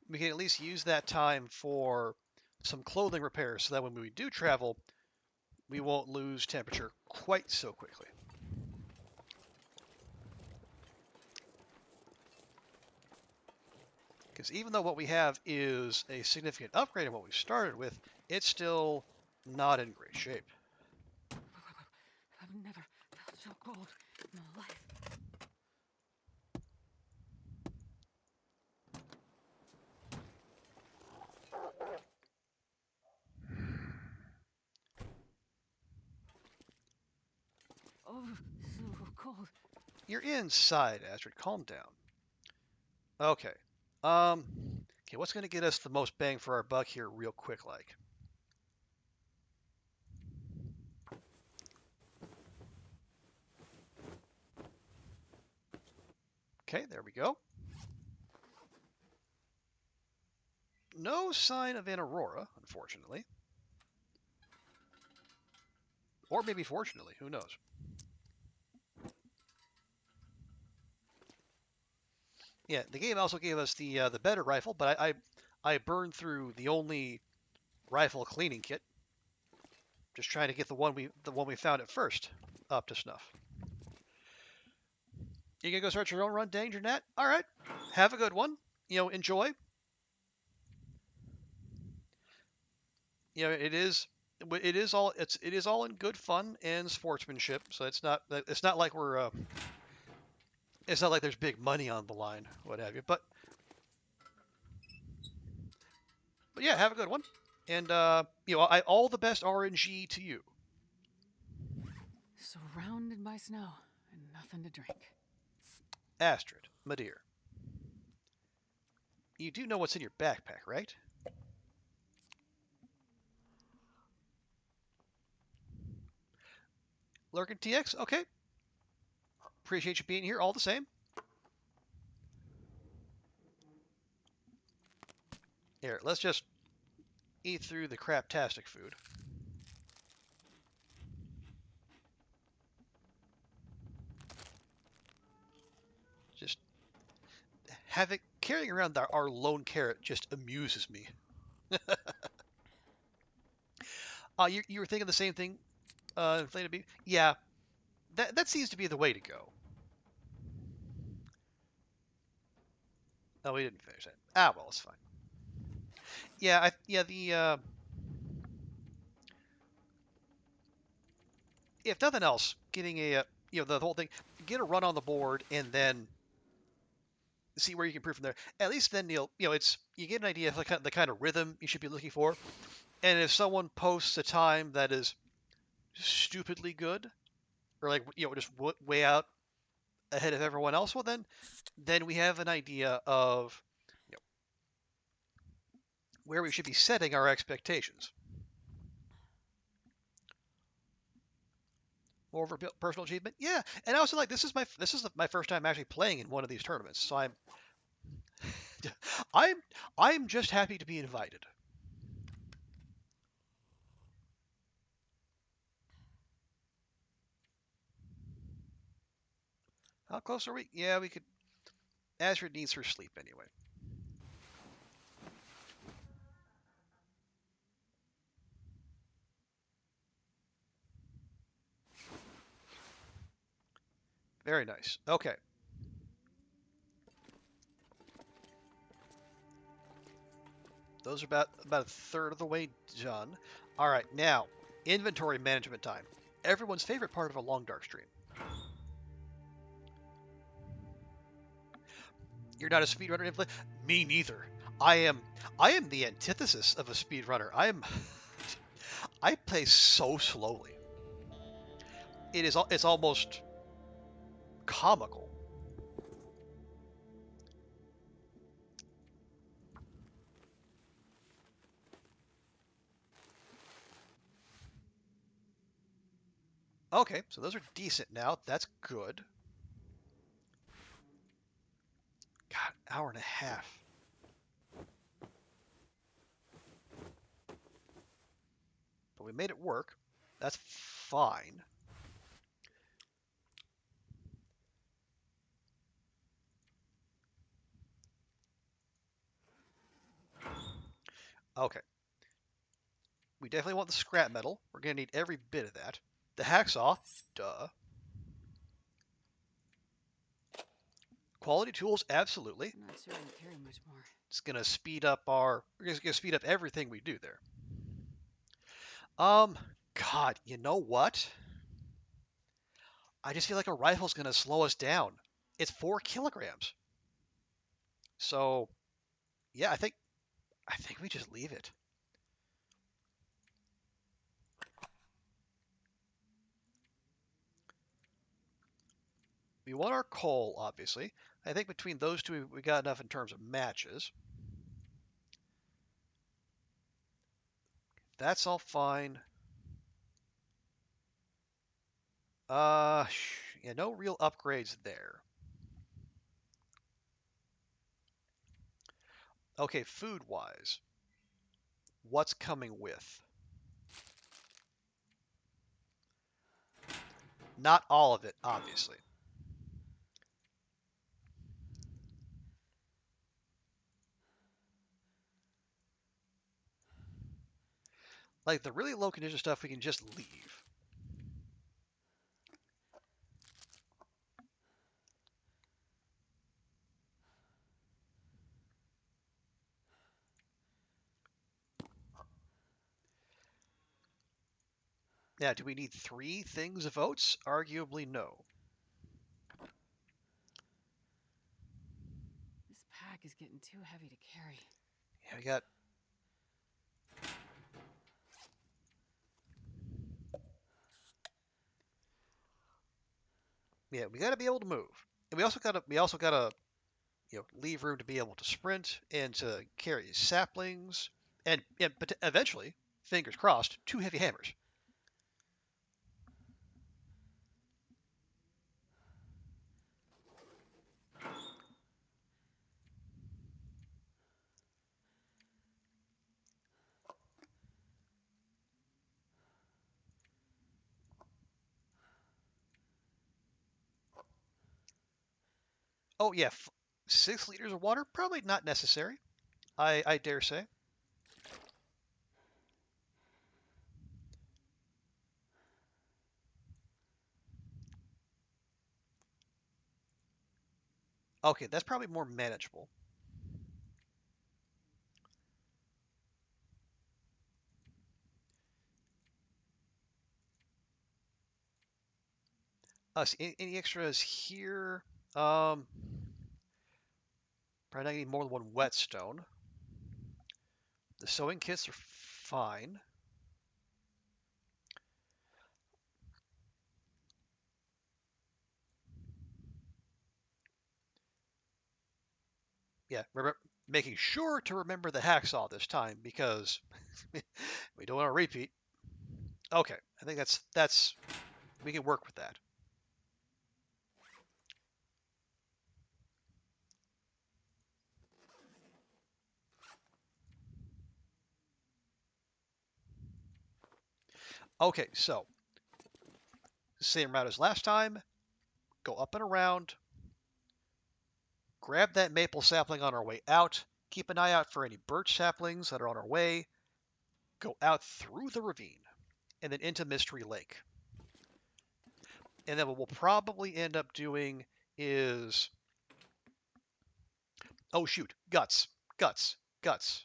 we can at least use that time for some clothing repairs so that when we do travel, we won't lose temperature quite so quickly. Because even though what we have is a significant upgrade in what we started with, it's still not in great shape. I've never felt so cold in my life. Oh, so cold. You're inside, Astrid. Calm down. Okay. Okay, what's going to get us the most bang for our buck here real quick like? Okay, there we go. No sign of an aurora, unfortunately. Or maybe fortunately, who knows? Yeah, the game also gave us the better rifle, but I burned through the only rifle cleaning kit. Just trying to get the one we found at first up to snuff. You gonna go start your own run, Danger Net? All right, have a good one. You know, enjoy. You know, it is it is all it is all in good fun and sportsmanship. So it's not like we're it's not like there's big money on the line, what have you. But yeah, have a good one, and all the best RNG to you, Surrounded by snow and nothing to drink. Astrid, my dear. You do know what's in your backpack, right? Lurkin TX, okay. Appreciate you being here all the same. Here, let's just eat through the craptastic food. Just carrying around our lone carrot just amuses me. You were thinking the same thing, inflated beef? Yeah, that seems to be the way to go. Oh, we didn't finish that. Ah, well, it's fine. Yeah, if nothing else, getting the whole thing, get a run on the board and then see where you can improve from there. At least then it's you get an idea of the kind of rhythm you should be looking for. And if someone posts a time that is stupidly good, or just way out ahead of everyone else, well then we have an idea of you know, where we should be setting our expectations. More of a personal achievement, yeah. And I also like this is my first time actually playing in one of these tournaments, so I'm I'm just happy to be invited. How close are we? Yeah, we could. Astrid needs her sleep anyway. Very nice. Okay. Those are about a third of the way done. All right, now inventory management time. Everyone's favorite part of a long dark stream. You're not a speedrunner, me neither. I am I am the antithesis of a speedrunner. I play so slowly. It's almost comical. Okay, so those are decent now. That's good. God, hour and a half. But we made it work. That's fine. Okay. We definitely want the scrap metal. We're going to need every bit of that. The hacksaw, duh. Quality tools, absolutely. I'm not sure I carry much more. It's going to speed up we're going to speed up everything we do there. God, you know what? I just feel like a rifle's going to slow us down. It's 4 kilograms. So, yeah, I think we just leave it. We want our coal, obviously. I think between those two, we got enough in terms of matches. That's all fine. Yeah, no real upgrades there. Okay, food-wise, what's coming with? Not all of it, obviously. Like the really low condition stuff, we can just leave. Now, do we need 3 things of oats? Arguably, no. This pack is getting too heavy to carry. Yeah, we got... Yeah, we got to be able to move. And we also gotta, leave room to be able to sprint and to carry saplings and eventually, fingers crossed, 2 heavy hammers. Oh yeah, 6 liters of water probably not necessary. I dare say. Okay, that's probably more manageable. See, any extras here? Probably not gonna need more than 1 whetstone. The sewing kits are fine. Yeah, making sure to remember the hacksaw this time because we don't want to repeat. Okay, I think that's we can work with that. Okay, so same route as last time. Go up and around. Grab that maple sapling on our way out. Keep an eye out for any birch saplings that are on our way. Go out through the ravine and then into Mystery Lake. And then what we'll probably end up doing is, oh shoot, guts, guts, guts.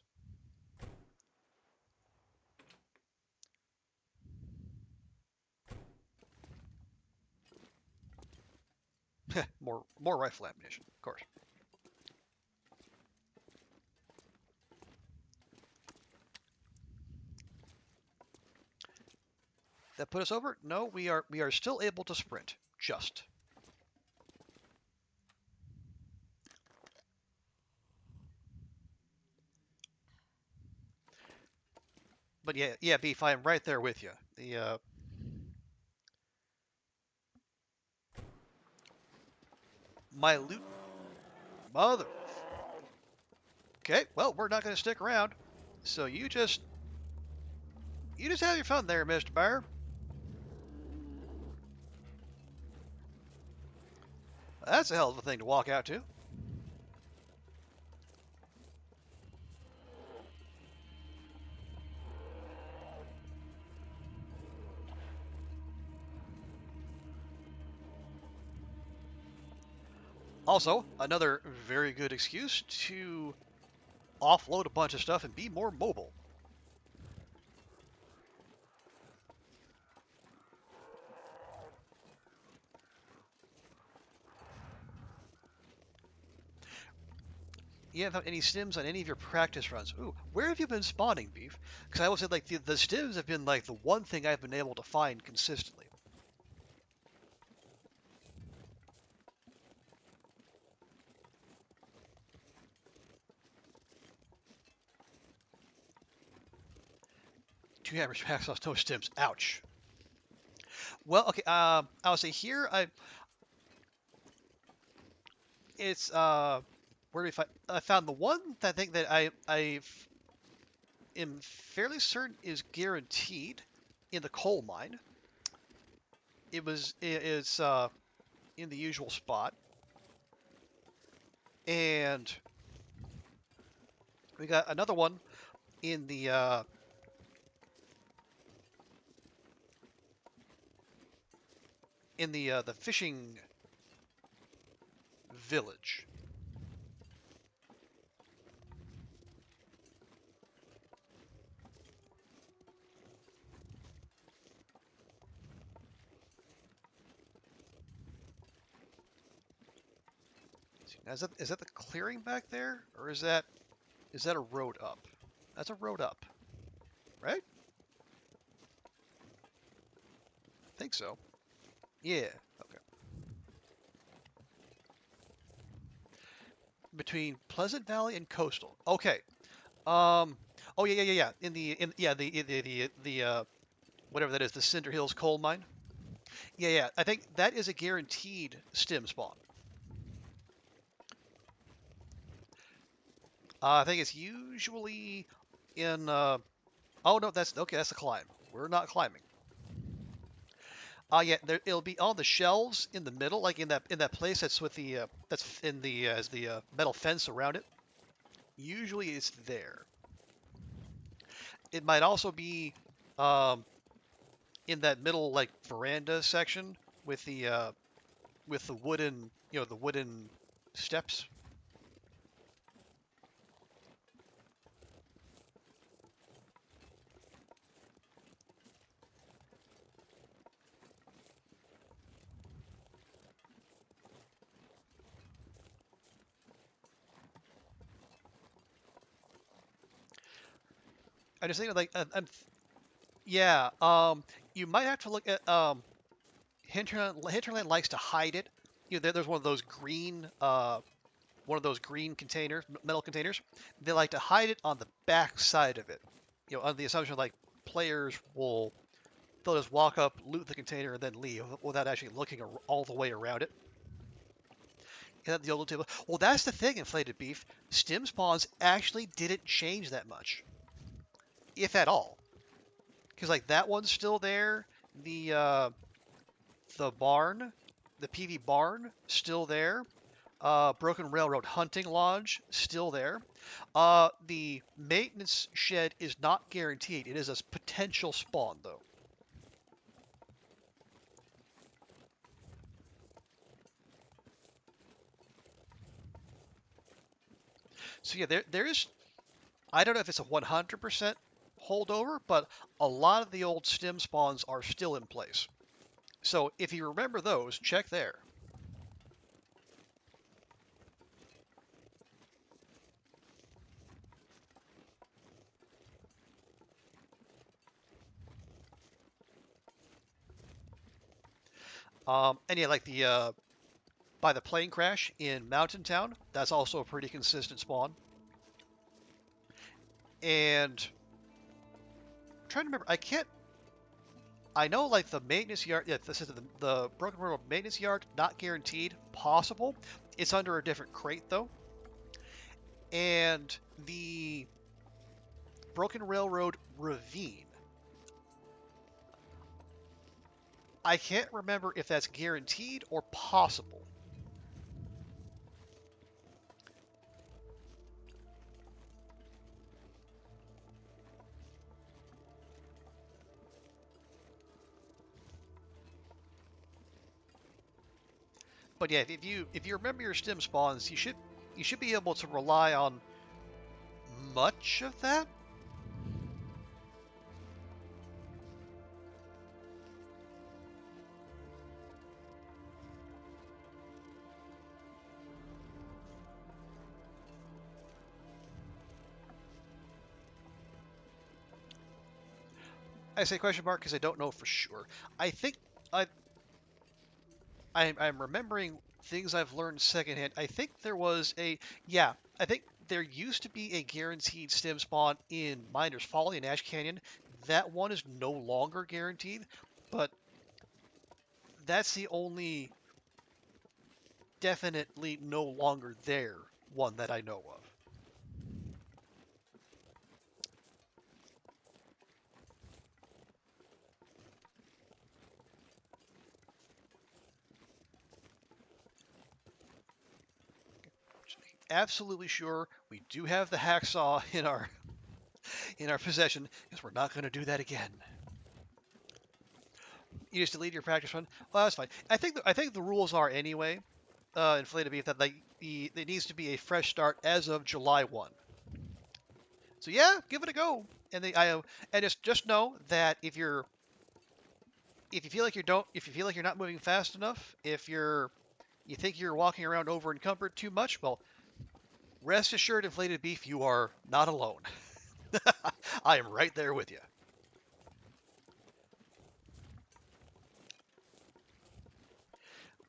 more rifle ammunition, of course. That put us over? No, we are still able to sprint. Just. But yeah, Beef, I'm right there with you. The my loot, mother. Okay, well we're not going to stick around. So you just have your fun there, Mr. Bear. That's a hell of a thing to walk out to. Also, another very good excuse to offload a bunch of stuff and be more mobile. You have any stims on any of your practice runs? Ooh, where have you been spawning, Beef? Because I will say, like, the stims have been, like, the one thing I've been able to find consistently. Two hammers, hacksaws, no stims. Ouch. Well, okay, I'll say here, it's, where do we find, I found the one that I think that I am fairly certain is guaranteed in the coal mine. It's in the usual spot. And we got another one in the the fishing village. Now, is that the clearing back there, or is that a road up? That's a road up, right? I think so. Yeah. Okay. Between Pleasant Valley and Coastal. Okay. Oh yeah. In the whatever that is, the Cinder Hills coal mine. Yeah. I think that is a guaranteed stim spawn. I think it's usually in. Oh no, that's okay. That's a climb. We're not climbing. Yeah, it'll be on the shelves in the middle, like in that place that's with the that's in the as the metal fence around it. Usually it's there. It might also be um, in that middle like veranda section with the wooden the wooden steps. I just think like yeah. You might have to look at Hinterland likes to hide it. There's one of those green containers, metal containers. They like to hide it on the back side of it. On the assumption like players they'll just walk up, loot the container, and then leave without actually looking all the way around it. And the old table. Well, that's the thing, inflated beef. Stim spawns actually didn't change that much, if at all. Because like that one's still there. The barn, the PV barn, still there. Broken Railroad Hunting Lodge, still there. The maintenance shed is not guaranteed. It is a potential spawn, though. So yeah, there is. I don't know if it's a 100% holdover, but a lot of the old stim spawns are still in place. So if you remember those, check there. And yeah, like the by the plane crash in Mountain Town, that's also a pretty consistent spawn. And I'm trying to remember, I know like the maintenance yard, yeah, this is the Broken Railroad maintenance yard, not guaranteed, possible. It's under a different crate though. And the Broken Railroad ravine, I can't remember if that's guaranteed or possible. But yeah, if you remember your stim spawns, you should be able to rely on much of that. I say question mark because I don't know for sure. I think I I'm remembering things I've learned secondhand. I think there was yeah, I think there used to be a guaranteed stim spawn in Miner's Folly in Ash Canyon. That one is no longer guaranteed, but that's the only definitely no longer there one that I know of. Absolutely sure we do have the hacksaw in our possession because we're not going to do that again. You just delete your practice run. Well, that's fine. I think the rules are anyway. Inflated beef that like it needs to be a fresh start as of July 1. So yeah, give it a go. And just know that if you feel like you're not moving fast enough, if you're You think you're walking around over encumbered too much? Well, rest assured, inflated beef, you are not alone. I am right there with you.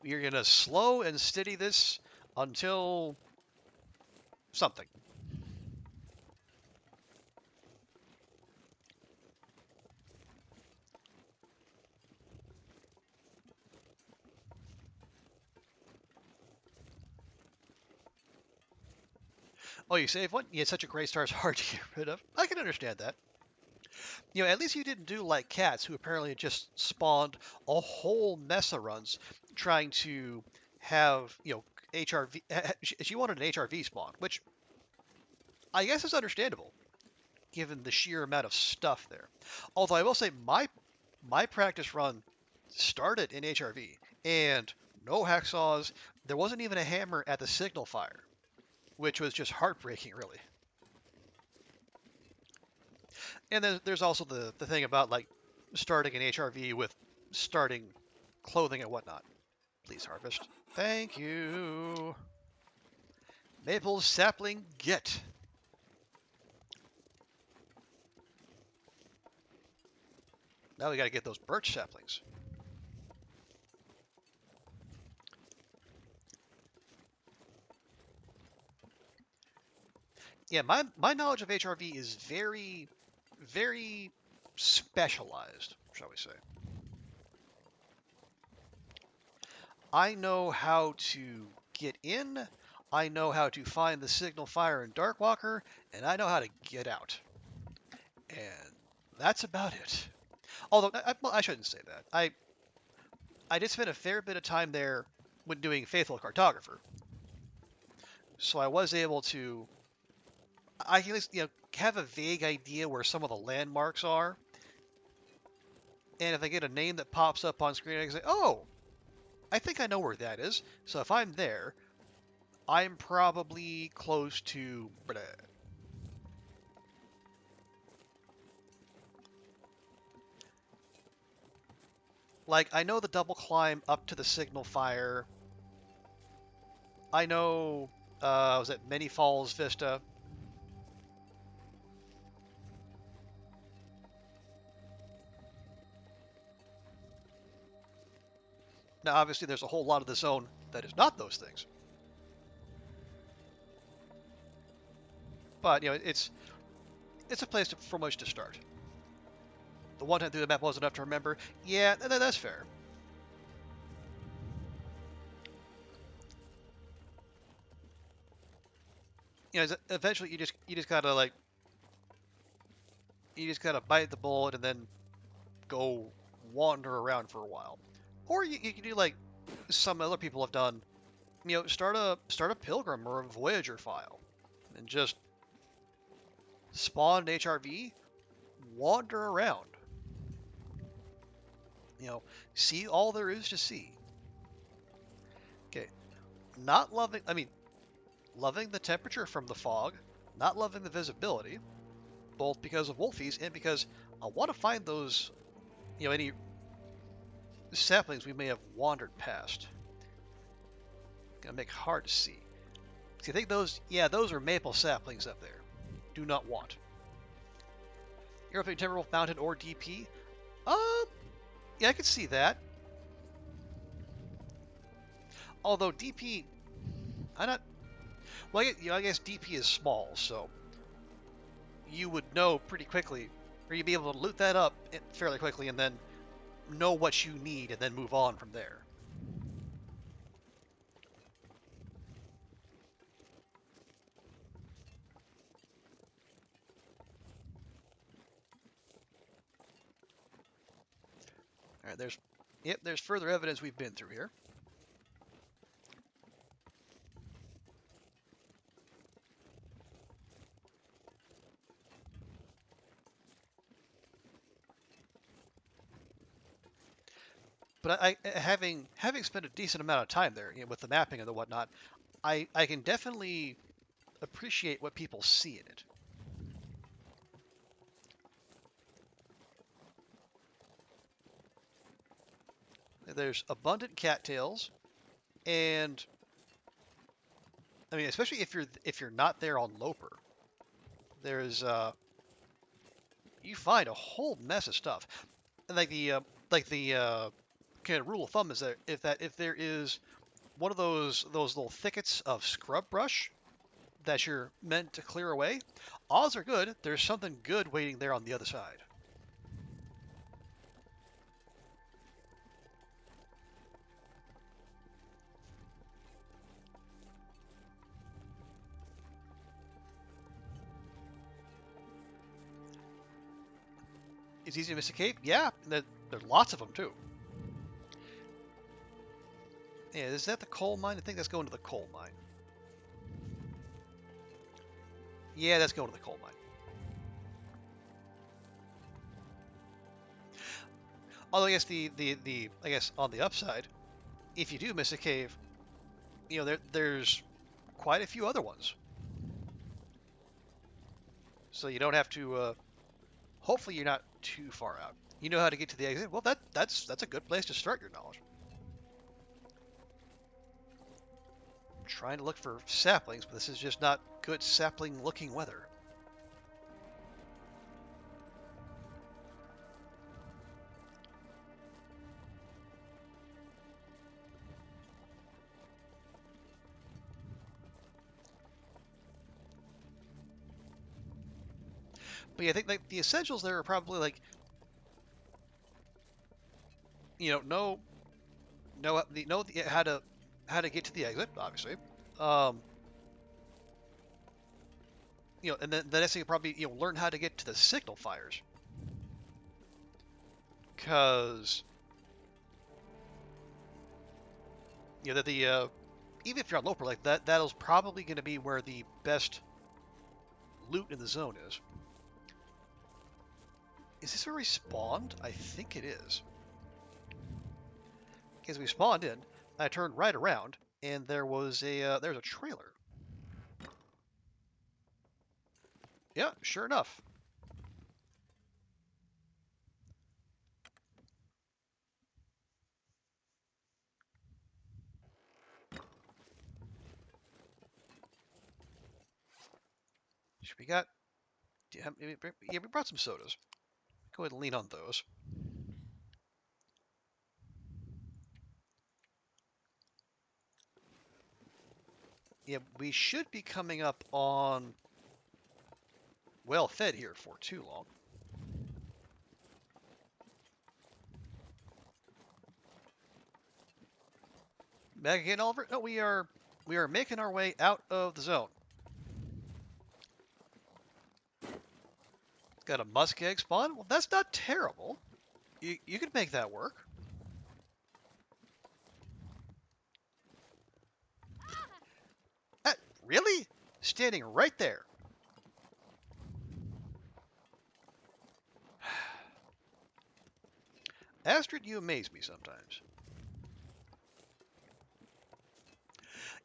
You're going to slow and steady this until something. Oh, you save one? Yeah, such a gray star is hard to get rid of. I can understand that. At least you didn't do like cats who apparently just spawned a whole mess of runs trying to have, HRV. She wanted an HRV spawn, which I guess is understandable given the sheer amount of stuff there. Although I will say my practice run started in HRV and no hacksaws. There wasn't even a hammer at the signal fire, which was just heartbreaking, really. And then there's also the thing about like starting an HRV with starting clothing and whatnot. Please harvest. Thank you. Maple sapling get. Now we got to get those birch saplings. Yeah, my knowledge of HRV is very, very specialized, shall we say. I know how to get in, I know how to find the signal fire in Darkwalker, and I know how to get out. And that's about it. Although, I shouldn't say that. I did spend a fair bit of time there when doing Faithful Cartographer. So I was able to, I can at least, have a vague idea where some of the landmarks are. And if I get a name that pops up on screen, I can say, oh, I think I know where that is. So if I'm there, I'm probably close to... Like, I know the double climb up to the signal fire. I know, was it Many Falls Vista? Now, obviously, there's a whole lot of the zone that is not those things. But, it's a place from which to start. The one time through the map wasn't enough to remember. Yeah, that's fair. Eventually you just gotta like you just gotta bite the bullet and then go wander around for a while, or you can do like some other people have done. Start a pilgrim or a voyager file, and just spawn an HRV, wander around. See all there is to see. Okay, not loving. I mean, loving the temperature from the fog, not loving the visibility, both because of wolfies and because I want to find those, any saplings we may have wandered past. Gonna make hard to see. See, I think those are maple saplings up there. Do not want. European Timberwolf Mountain or DP? Yeah, I could see that. Although DP, I'm not. Well, I guess DP is small, so you would know pretty quickly, or you'd be able to loot that up fairly quickly, and then know what you need, and then move on from there. All right, there's further evidence we've been through here. But having spent a decent amount of time there, with the mapping and the whatnot, I can definitely appreciate what people see in it. There's abundant cattails. And I mean, especially if you're not there on Loper, there's you find a whole mess of stuff. And like the kind of rule of thumb is that if there is one of those little thickets of scrub brush that you're meant to clear away, odds are good there's something good waiting there on the other side. It's easy to miss a cave? Yeah, and there's lots of them too. Yeah, is that the coal mine? I think that's going to the coal mine. Yeah, that's going to the coal mine. Although I guess I guess on the upside, if you do miss a cave, you know there's quite a few other ones. So you don't have to. Hopefully, you're not too far out. You know how to get to the exit. Well, that's a good place to start your knowledge. I'm trying to look for saplings, but this is just not good sapling-looking weather. But yeah, I think like the essentials there are probably like, you know how to get to the exit, obviously. Um, and then the next thing probably learn how to get to the signal fires, because that the even if you're on Loper like that'll probably going to be where the best loot in the zone is. Is this where we spawned? I think it is. Because we spawned in, I turned right around, and there's a trailer. Yeah, sure enough. We got, yeah, we brought some sodas. Go ahead and lean on those. Yeah, we should be coming up on well fed here for too long. Back again, Oliver? No, we are making our way out of the zone. Got a muskeg spawn? Well, that's not terrible. You could make that work. Really? Standing right there. Astrid, you amaze me sometimes.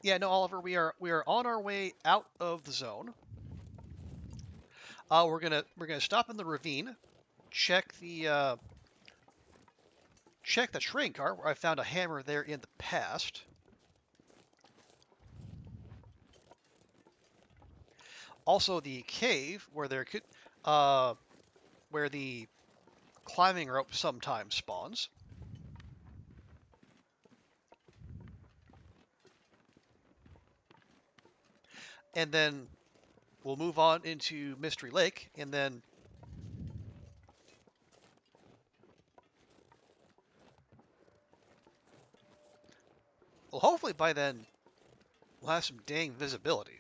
Yeah, no, Oliver, we are on our way out of the zone. We're gonna stop in the ravine, check the train car where I found a hammer there in the past. Also, the cave where where the climbing rope sometimes spawns. And then we'll move on into Mystery Lake, and then well, hopefully by then we'll have some dang visibility.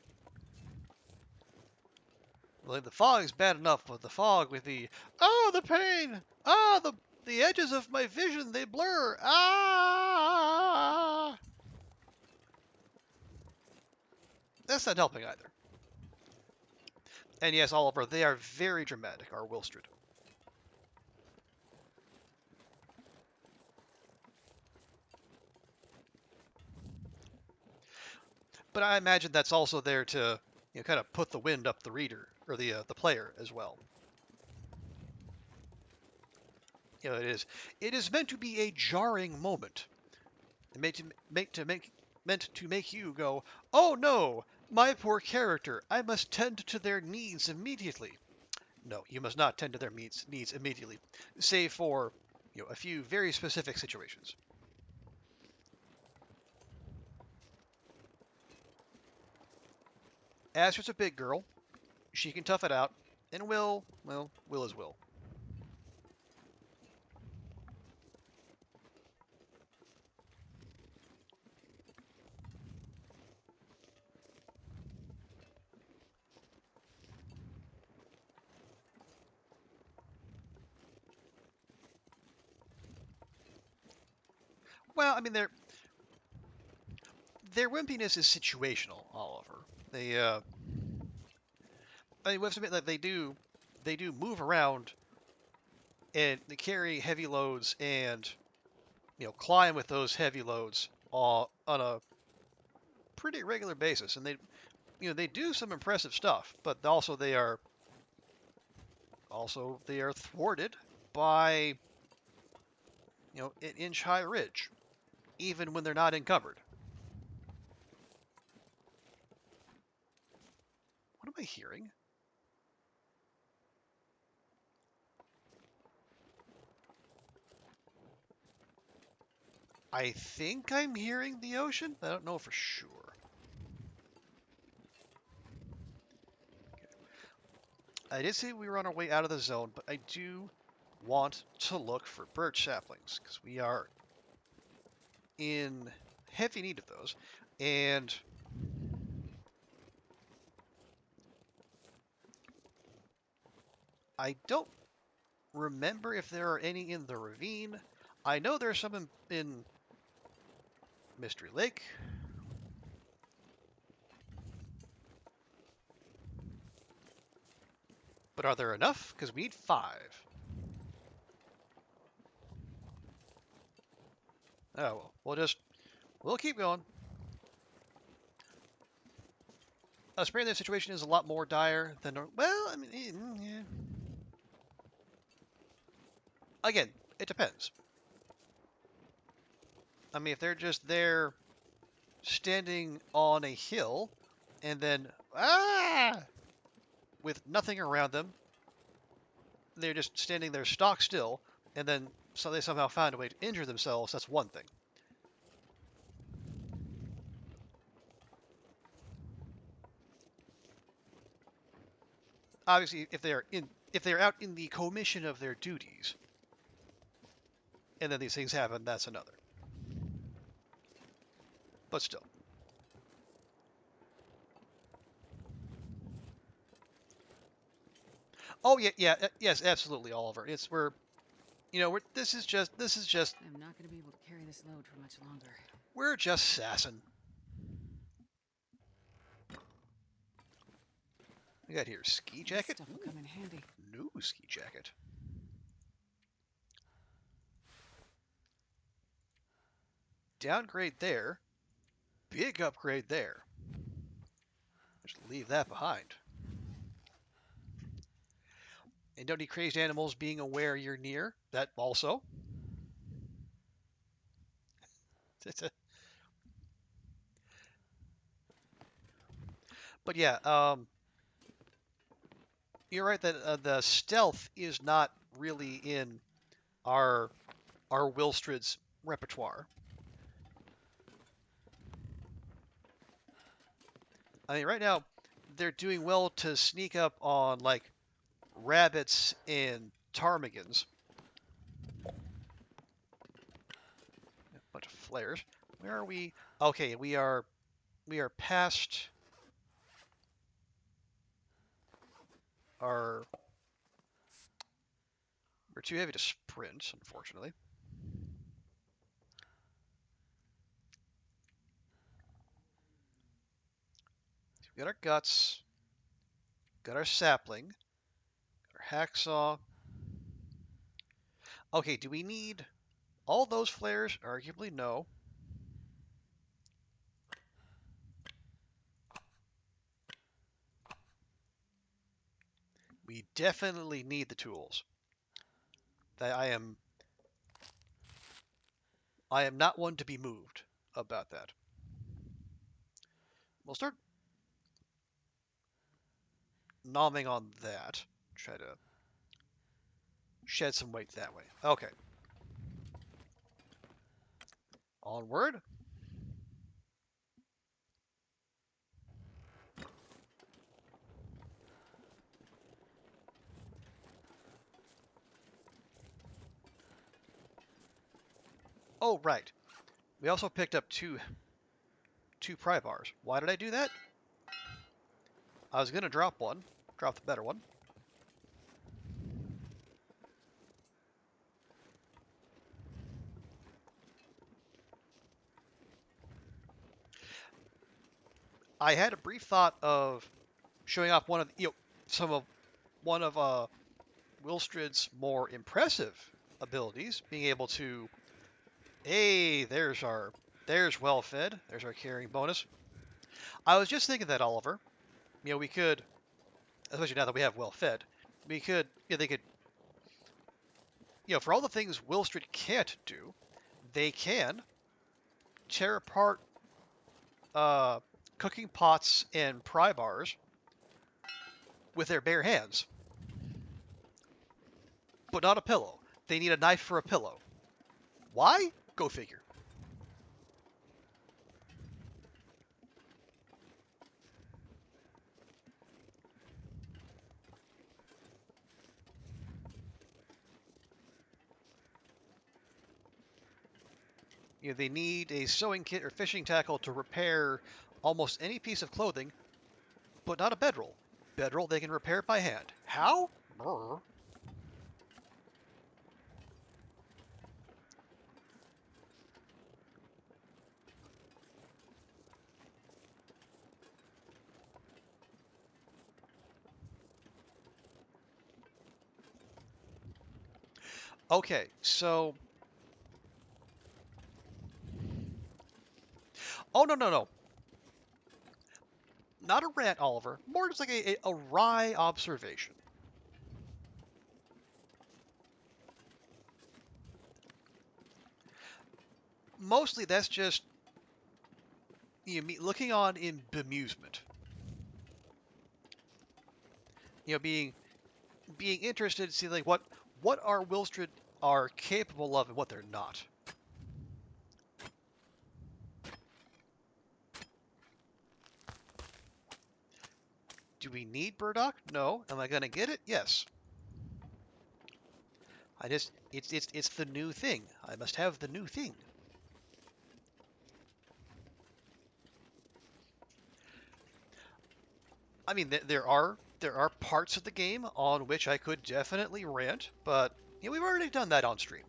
Well, the fog is bad enough, but the fog with the pain, the edges of my vision, they blur, that's not helping either. And yes, Oliver, they are very dramatic, our Wilstrid. But I imagine that's also there to kind of put the wind up the reader or the player as well. It is meant to be a jarring moment, meant to make meant to make you go, "Oh no, my poor character, I must tend to their needs immediately." No, you must not tend to their needs immediately, save for a few very specific situations. Astra's a big girl. She can tough it out, and Will is Will. Well, I mean, their wimpiness is situational, Oliver. I mean, we have to admit that they do move around and they carry heavy loads and climb with those heavy loads on a pretty regular basis, and they do some impressive stuff, but they are thwarted by an inch high ridge, even when they're not encumbered. What am I hearing? I think I'm hearing the ocean. I don't know for sure. I did say we were on our way out of the zone, but I do want to look for birch saplings because we are in heavy need of those. And I don't remember if there are any in the ravine. I know there's some in Mystery Lake. But are there enough? Because we need 5. Oh, well, we'll keep going. A spray in this situation is a lot more dire than, well, I mean, yeah. Again, it depends. I mean, if they're just there standing on a hill and then, with nothing around them, they're just standing there stock still, and then they somehow find a way to injure themselves, that's one thing. Obviously, if they're out in the commission of their duties, and then these things happen, that's another. But still. Oh yeah, yes, absolutely, Oliver. This is just. I'm not going to be able to carry this load for much longer. We're just sassing. We got here ski jacket. This stuff will come in handy. New ski jacket. Downgrade there. Big upgrade there. Just leave that behind. And don't need crazed animals being aware you're near. That also. But yeah, you're right that the stealth is not really in our Wilstrid's repertoire. I mean, right now they're doing well to sneak up on like rabbits and ptarmigans. A bunch of flares. Where are we? Okay, we are past our. We're too heavy to sprint, unfortunately. So we got our guts, got our sapling, got our hacksaw. Okay, do we need all those flares? Arguably, no. We definitely need the tools. That I am not one to be moved about that. We'll start nomming on that. Try to shed some weight that way. Okay. Onward. Oh, right. We also picked up two pry bars. Why did I do that? I was going to drop one. Drop the better one. I had a brief thought of showing off one of one of Wilstrid's more impressive abilities, being able to, hey, there's well fed, there's our carrying bonus. I was just thinking that, Oliver, we could, especially now that we have well fed, we could, they could, for all the things Wilstrid can't do, they can tear apart cooking pots and pry bars with their bare hands, but not a pillow. They need a knife for a pillow. Why? Go figure. They need a sewing kit or fishing tackle to repair almost any piece of clothing, but not a bedroll. Bedroll, they can repair it by hand. How? Brr. Okay, so... Oh, no, no, no. Not a rant, Oliver. More just like a wry observation. Mostly that's just me looking on in bemusement. Being interested to see like what our Wilstrid are capable of and what they're not. Do we need burdock? No. Am I gonna get it? Yes. It's the new thing. I must have the new thing. I mean, there are parts of the game on which I could definitely rant, but we've already done that on stream,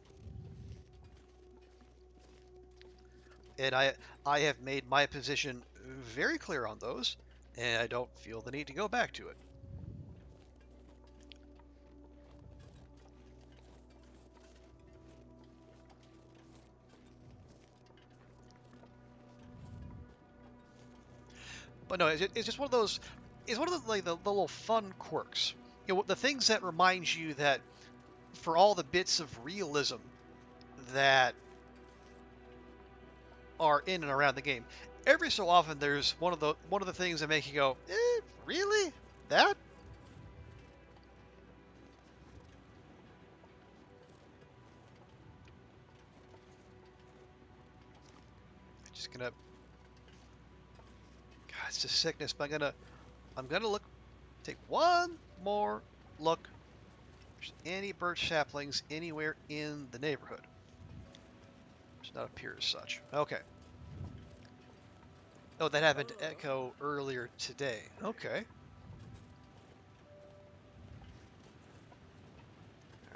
and I have made my position very clear on those, and I don't feel the need to go back to it. But no, it's just one of those. It's one of the like the little fun quirks. The things that remind you that for all the bits of realism that are in and around the game, every so often there's one of the things that make you go, really? That? Just gonna. God, it's just sickness. But I'm gonna look. Take one more look. If there's any birch saplings anywhere in the neighborhood. Does not appear as such. Okay. Oh, that happened to Echo earlier today. Okay.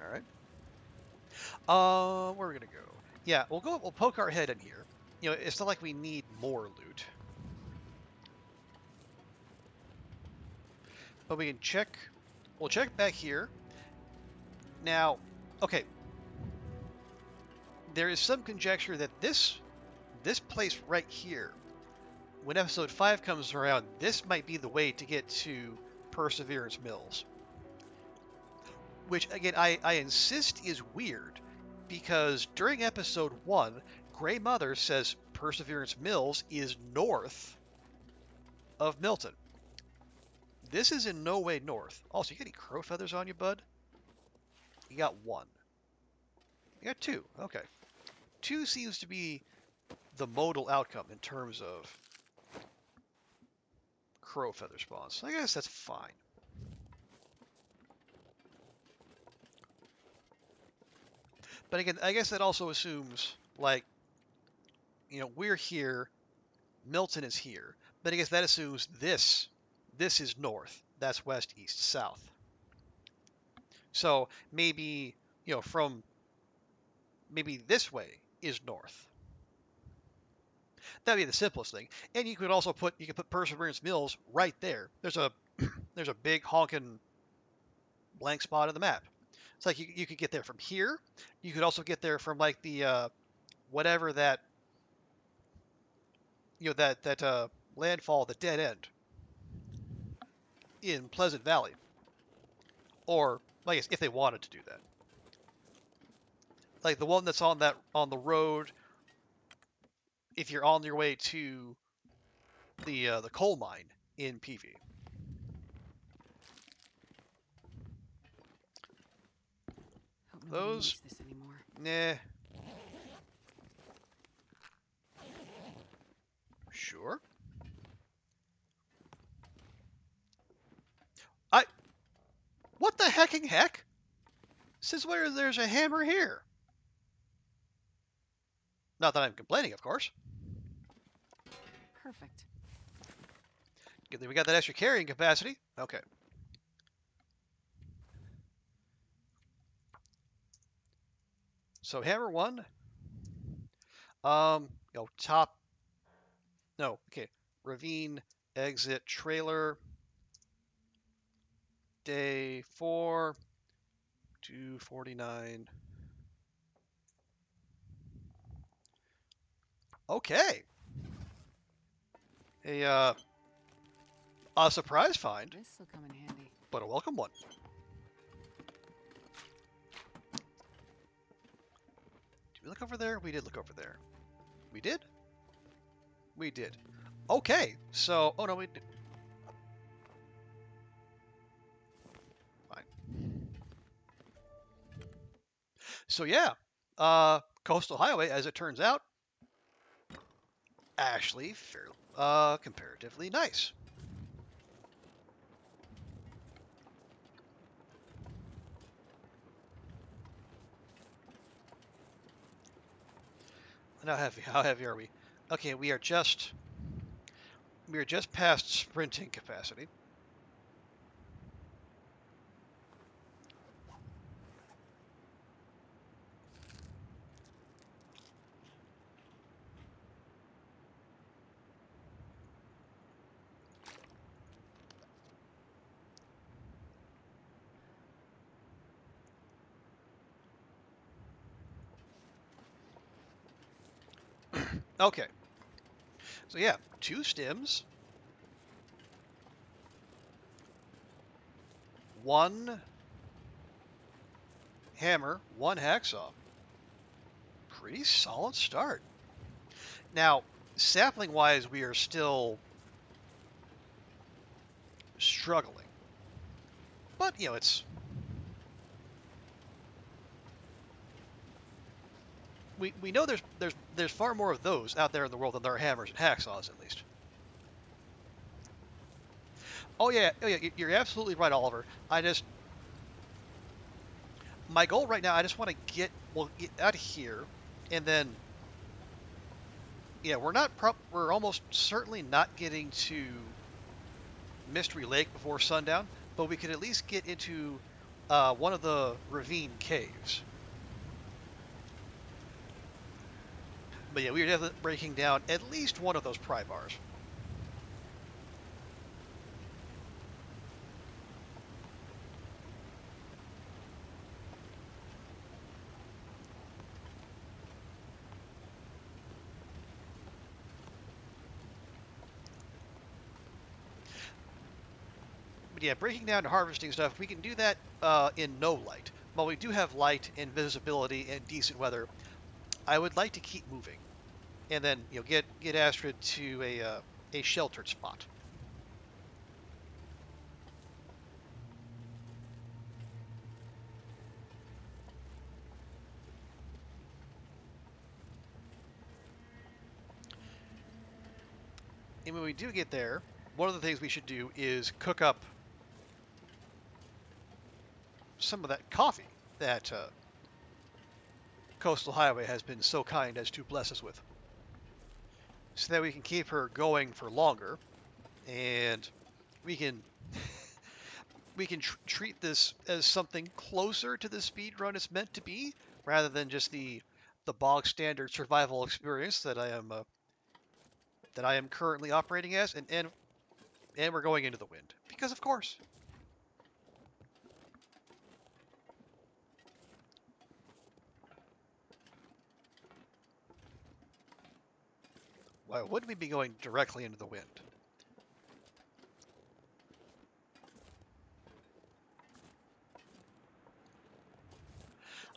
All right. Where are we gonna go? Yeah, we'll go. We'll poke our head in here. It's not like we need more loot, but we can check. We'll check back here. Now, okay. There is some conjecture that this place right here, when episode 5 comes around, this might be the way to get to Perseverance Mills. Which, again, I insist is weird, because during episode 1, Grey Mother says Perseverance Mills is north of Milton. This is in no way north. Also, you got any crow feathers on you, bud? You got one. You got two. Okay. Two seems to be the modal outcome in terms of crow feather spawns. I guess that's fine. But again, I guess that also assumes, like, we're here, Milton is here. But I guess that assumes this is north, that's west, east, south. So maybe, from maybe this way is north. That'd be the simplest thing. And you could also put Perseverance Mills right there. There's a there's a big honking blank spot on the map. It's like you could get there from here. You could also get there from like the whatever that that landfall, the dead end in Pleasant Valley. Or I guess if they wanted to do that. Like the one that's on the road if you're on your way to the coal mine in PV. Those, this anymore. nah. Sure. What the hecking heck? Since where there's a hammer here? Not that I'm complaining, of course. Perfect. Good thing we got that extra carrying capacity. Okay. So hammer one. Top. No, okay. Ravine, exit, trailer. Day 4, 249. Okay. A surprise find. This will come in handy. But a welcome one. Did we look over there? We did look over there. We did? We did. Okay, so... Oh, no, we did. Fine. So, yeah. Coastal Highway, as it turns out, actually fairly, comparatively nice. How heavy are we? Okay, we are just past sprinting capacity. Okay. So yeah, 2 stims. 1 hammer, 1 hacksaw. Pretty solid start. Now, sapling-wise, we are still struggling. But, it's... We know there's far more of those out there in the world than there are hammers and hacksaws, at least. Oh yeah, you're absolutely right, Oliver. My goal right now, I just want to get out of here, and then, yeah, we're almost certainly not getting to Mystery Lake before sundown, but we could at least get into one of the ravine caves. But yeah, we are definitely breaking down at least one of those pry bars. But yeah, breaking down and harvesting stuff, we can do that in no light. While we do have light and visibility and decent weather, I would like to keep moving, and then get Astrid to a sheltered spot. And when we do get there, one of the things we should do is cook up some of that coffee that Coastal Highway has been so kind as to bless us with, so that we can keep her going for longer, and we can treat this as something closer to the speed run it's meant to be, rather than just the bog standard survival experience that I am currently operating as, and we're going into the wind because of course. Why wouldn't we be going directly into the wind?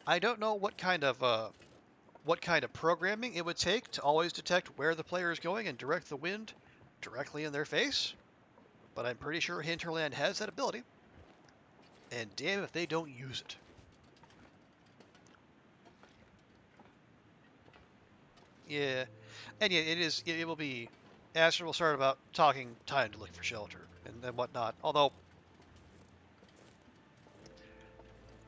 I don't know what kind of programming it would take to always detect where the player is going and direct the wind directly in their face, but I'm pretty sure Hinterland has that ability, and damn if they don't use it. Yeah, and yeah, it will be. Aster will start about talking time to look for shelter and whatnot. Although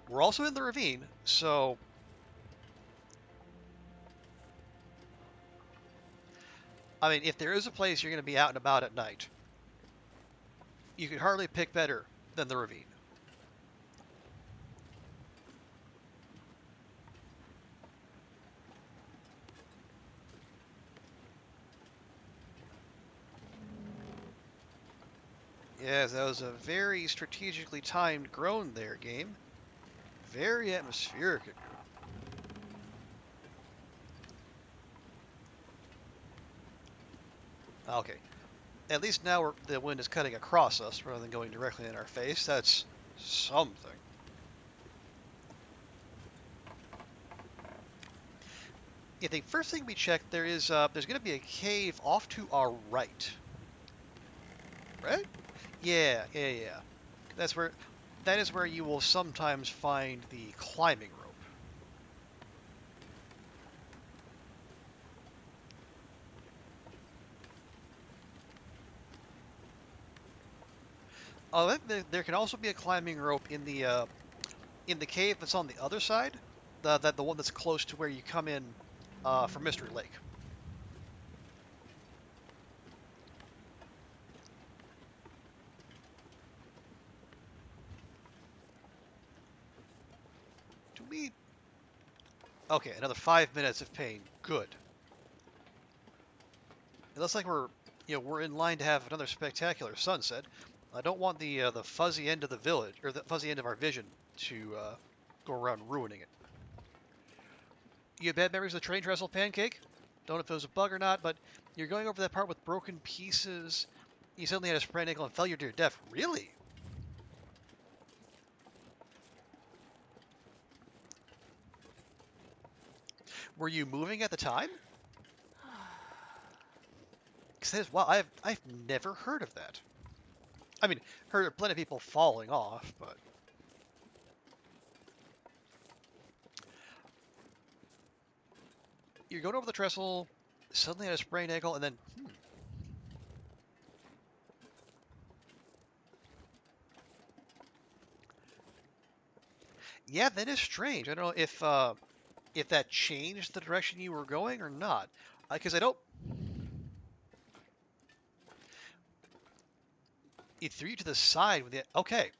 we're also in the ravine, so I mean, if there is a place you're going to be out and about at night, you could hardly pick better than the ravine. Yes, that was a very strategically timed groan there, game. Very atmospheric. Okay. At least now the wind is cutting across us rather than going directly in our face. That's something. Yeah, the first thing we checked, there's going to be a cave off to our right. Right? Yeah. That is where you will sometimes find the climbing rope. Oh, there can also be a climbing rope in the cave that's on the other side, the one that's close to where you come in from Mystery Lake. Do we? Okay, another 5 minutes of pain. Good. It looks like we're in line to have another spectacular sunset. I don't want the fuzzy end of the village, or the fuzzy end of our vision, to go around ruining it. You have bad memories of the train trestle pancake? Don't know if it was a bug or not, but you're going over that part with broken pieces. You suddenly had a sprained ankle and fell to your death. Really? Were you moving at the time? Because wow, I've never heard of that. I mean, heard of plenty of people falling off, but you're going over the trestle, suddenly had a sprained ankle, and then yeah, that is strange. I don't know if that changed the direction you were going or not, because I don't. It threw you to the side with the okay.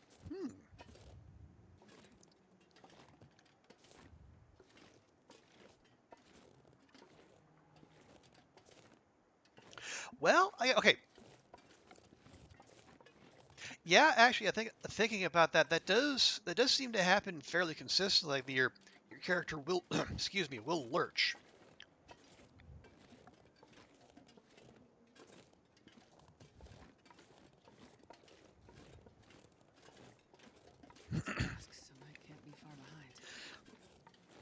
Well, okay. Yeah, actually, I think thinking about that, that does seem to happen fairly consistently. Like your character will, excuse me, will lurch.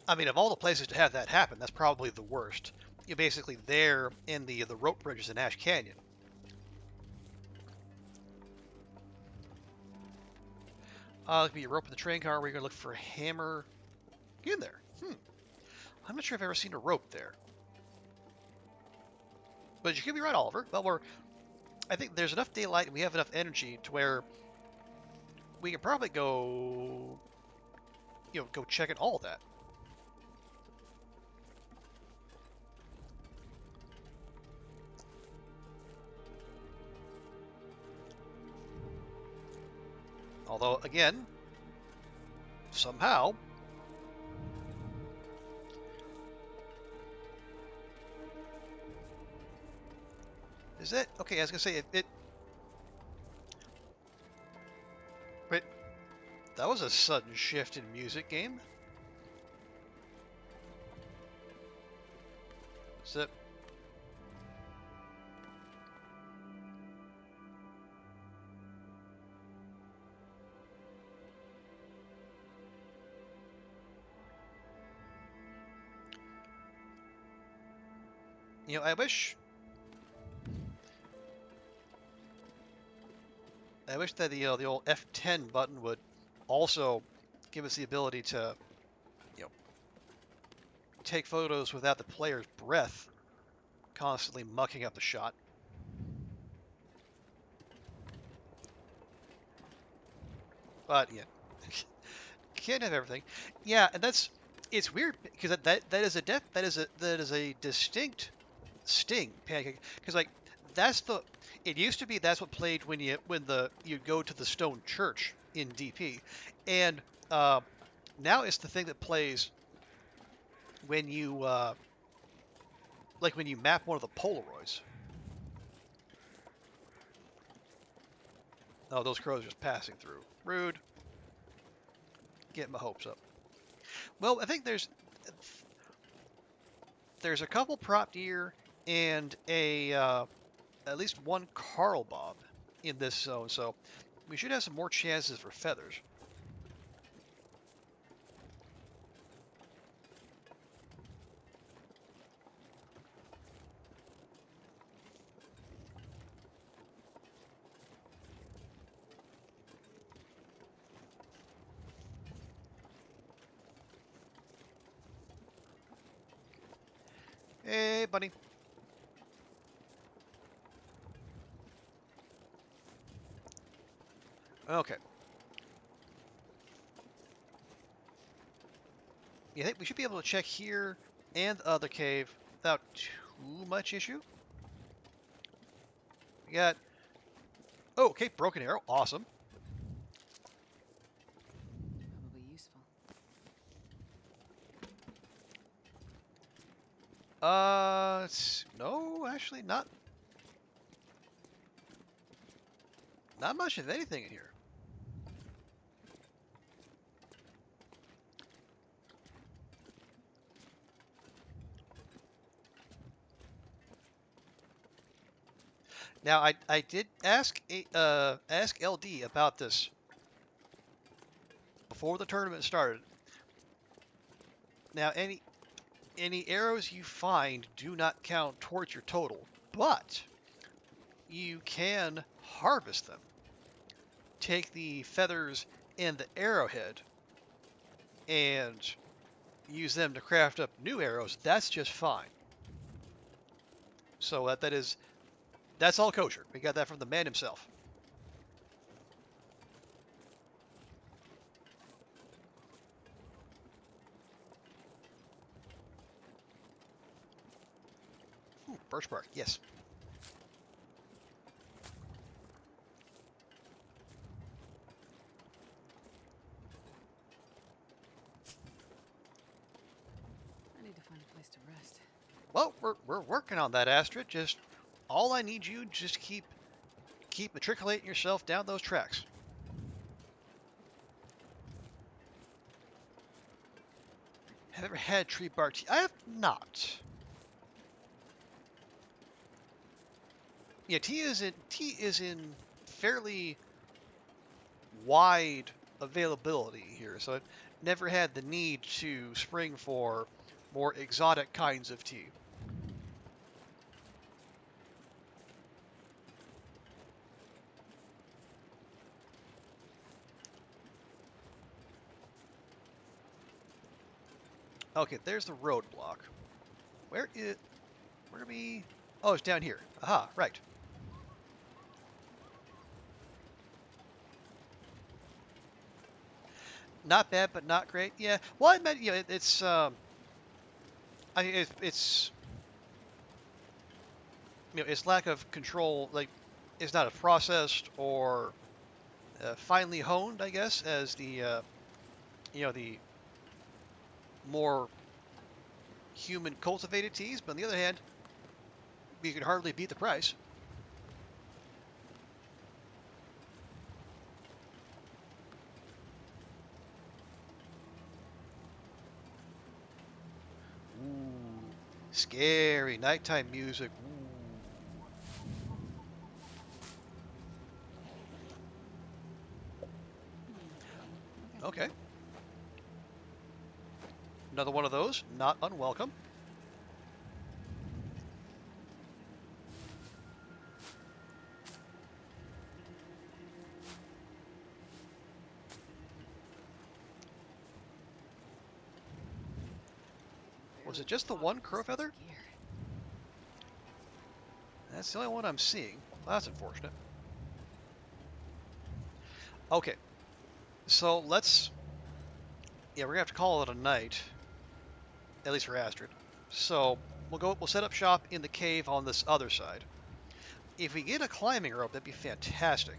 I mean, of all the places to have that happen, that's probably the worst. You're basically there in the rope bridges in Ash Canyon. Could be a rope in the train car where you're gonna look for a hammer. Get in there. I'm not sure if I've ever seen a rope there. But you could be right, Oliver. Well, I think there's enough daylight and we have enough energy to where we can probably go, go check in all that. Although, again, somehow, is it? Okay, I was gonna say wait, that was a sudden shift in music game. Is it? I wish that the old F10 button would also give us the ability to, take photos without the player's breath constantly mucking up the shot. But yeah, can't have everything. Yeah, and it's weird because that is a distinct sting pancake because like it used to be that's what played when you go to the stone church in DP, and now it's the thing that plays when you like when you map one of the Polaroids. Oh, those crows just passing through. Rude. Get my hopes up. Well, I think there's a couple prop deer and a at least one Carl Bob in this zone, so we should have some more chances for feathers. Hey, buddy. Okay. You think we should be able to check here and the other cave without too much issue? We got... Oh, okay, broken arrow. Awesome. Probably useful. No, actually not. Not much of anything in here. Now, I did ask LD about this before the tournament started. Now, any arrows you find do not count towards your total, but you can harvest them. Take the feathers and the arrowhead and use them to craft up new arrows. That's just fine. So that's all kosher. We got that from the man himself. Ooh, birch bark, yes. I need to find a place to rest. Well, we're working on that, Astrid. Just all I need you just keep matriculating yourself down those tracks. Have you ever had tree bark tea? I have not. Yeah, tea is in fairly wide availability here, so I've never had the need to spring for more exotic kinds of tea. Okay, there's the roadblock. Where are we? Oh, it's down here. Aha, right. Not bad, but not great. Yeah. Well, I meant, it's I mean, it's its lack of control, like, is not as processed or finely honed, I guess, as the more human cultivated teas. But on the other hand, you could hardly beat the price. Ooh, scary nighttime music. Ooh. Okay. Another one of those, not unwelcome. Was it just the one crow feather? That's the only one I'm seeing. Well, that's unfortunate. Okay, so we're gonna have to call it a night, at least for Astrid. So we'll set up shop in the cave on this other side. If we get a climbing rope, that'd be fantastic.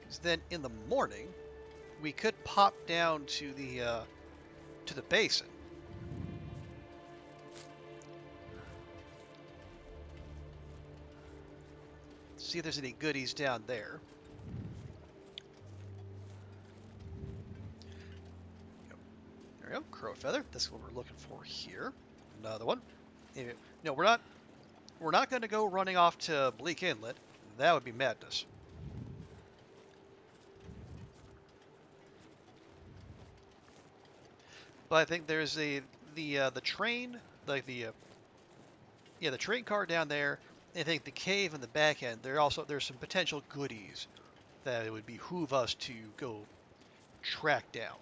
Because then in the morning, we could pop down to the basin. See if there's any goodies down there. There we go, crow feather. That's what we're looking for here. Another one. No, we're not going to go running off to Bleak Inlet. That would be madness. But I think there's the train, like the train car down there. I think the cave in the back end. There's some potential goodies that it would behoove us to go track down.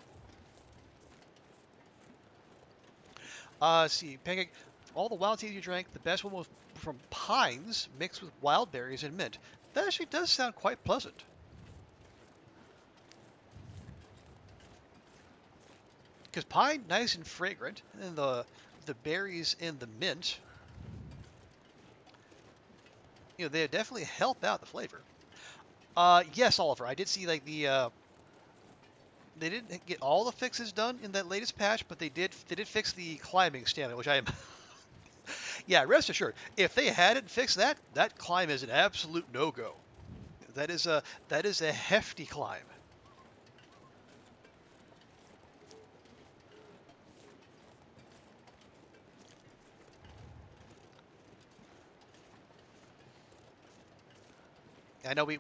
See, Pancake, all the wild teas you drank, the best one was from pines mixed with wild berries and mint. That actually does sound quite pleasant. Because pine, nice and fragrant, and the berries and the mint, they definitely help out the flavor. Yes, Oliver, I did see like they didn't get all the fixes done in that latest patch, but they did fix the climbing stamina, which I am. Yeah, rest assured, if they hadn't fixed that, that climb is an absolute no-go. That is a hefty climb. I know we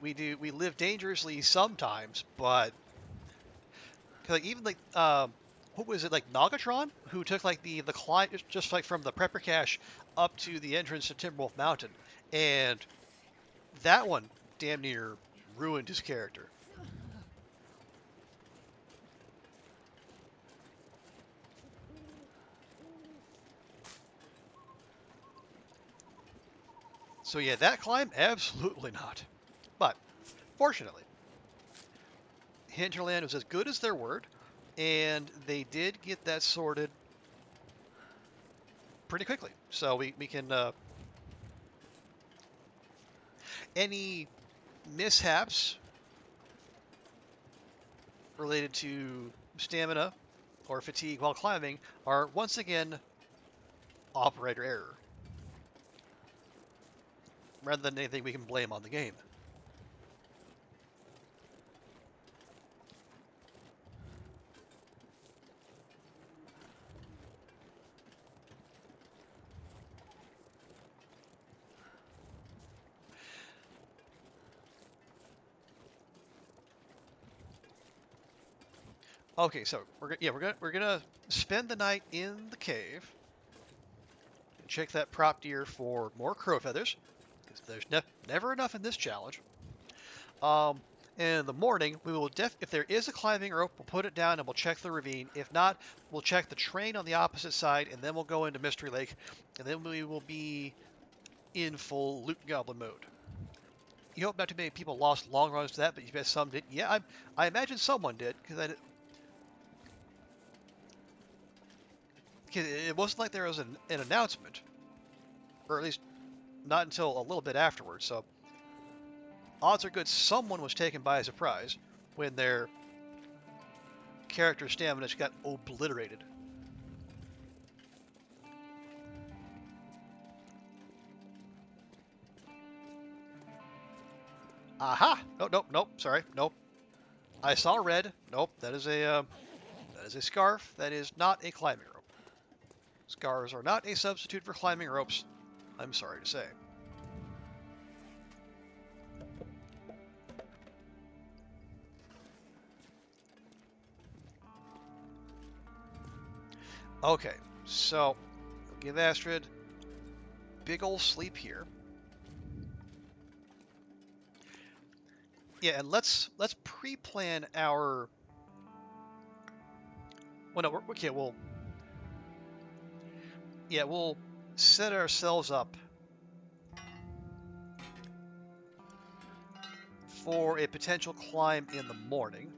live dangerously sometimes, but like even like what was it, like Nagatron, who took like the climb just like from the prepper cache up to the entrance to Timberwolf Mountain, and that one damn near ruined his character. So yeah, that climb, absolutely not. But fortunately, Hinterland was as good as their word, and they did get that sorted pretty quickly. So we can any mishaps related to stamina or fatigue while climbing are once again operator error, rather than anything we can blame on the game. Okay, so we're gonna spend the night in the cave. Check that prop deer for more crow feathers, because there's never enough in this challenge. In the morning, we will if there is a climbing rope, we'll put it down and we'll check the ravine. If not, we'll check the train on the opposite side, and then we'll go into Mystery Lake, and then we will be in full loot goblin mode. You hope not too many people lost long runs to that, but you bet some did. Yeah, I imagine someone did, because it wasn't like there was an announcement, or at least not until a little bit afterwards. So odds are good someone was taken by surprise when their character stamina just got obliterated. Aha! Nope. Sorry, nope. I saw red. Nope, that is a scarf. That is not a climbing rope. Scarves are not a substitute for climbing ropes. I'm sorry to say. Okay, so give Astrid big ol' sleep here. Yeah, and let's pre-plan our. Well, no, okay. We'll set ourselves up for a potential climb in the morning.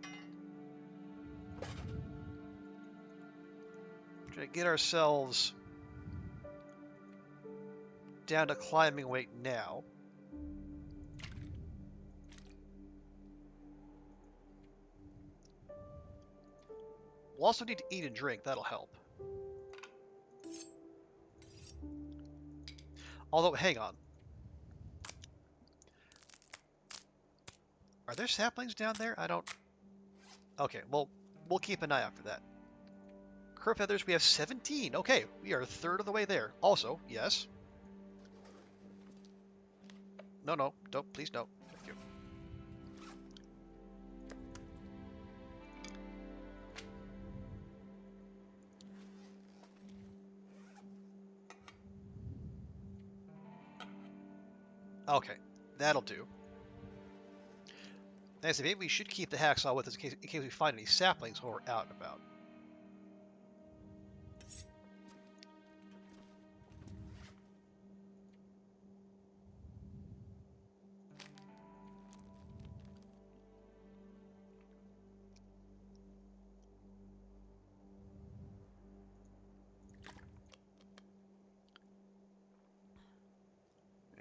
Try to get ourselves down to climbing weight now. We'll also need to eat and drink. That'll help. Although, hang on. Are there saplings down there? I don't... Okay, well, we'll keep an eye out for that. Crow feathers, we have 17. Okay, we are a third of the way there. Also, yes. No, don't, please no. Thank you. Okay, that'll do. Like I said, maybe we should keep the hacksaw with us in case we find any saplings when we're out and about.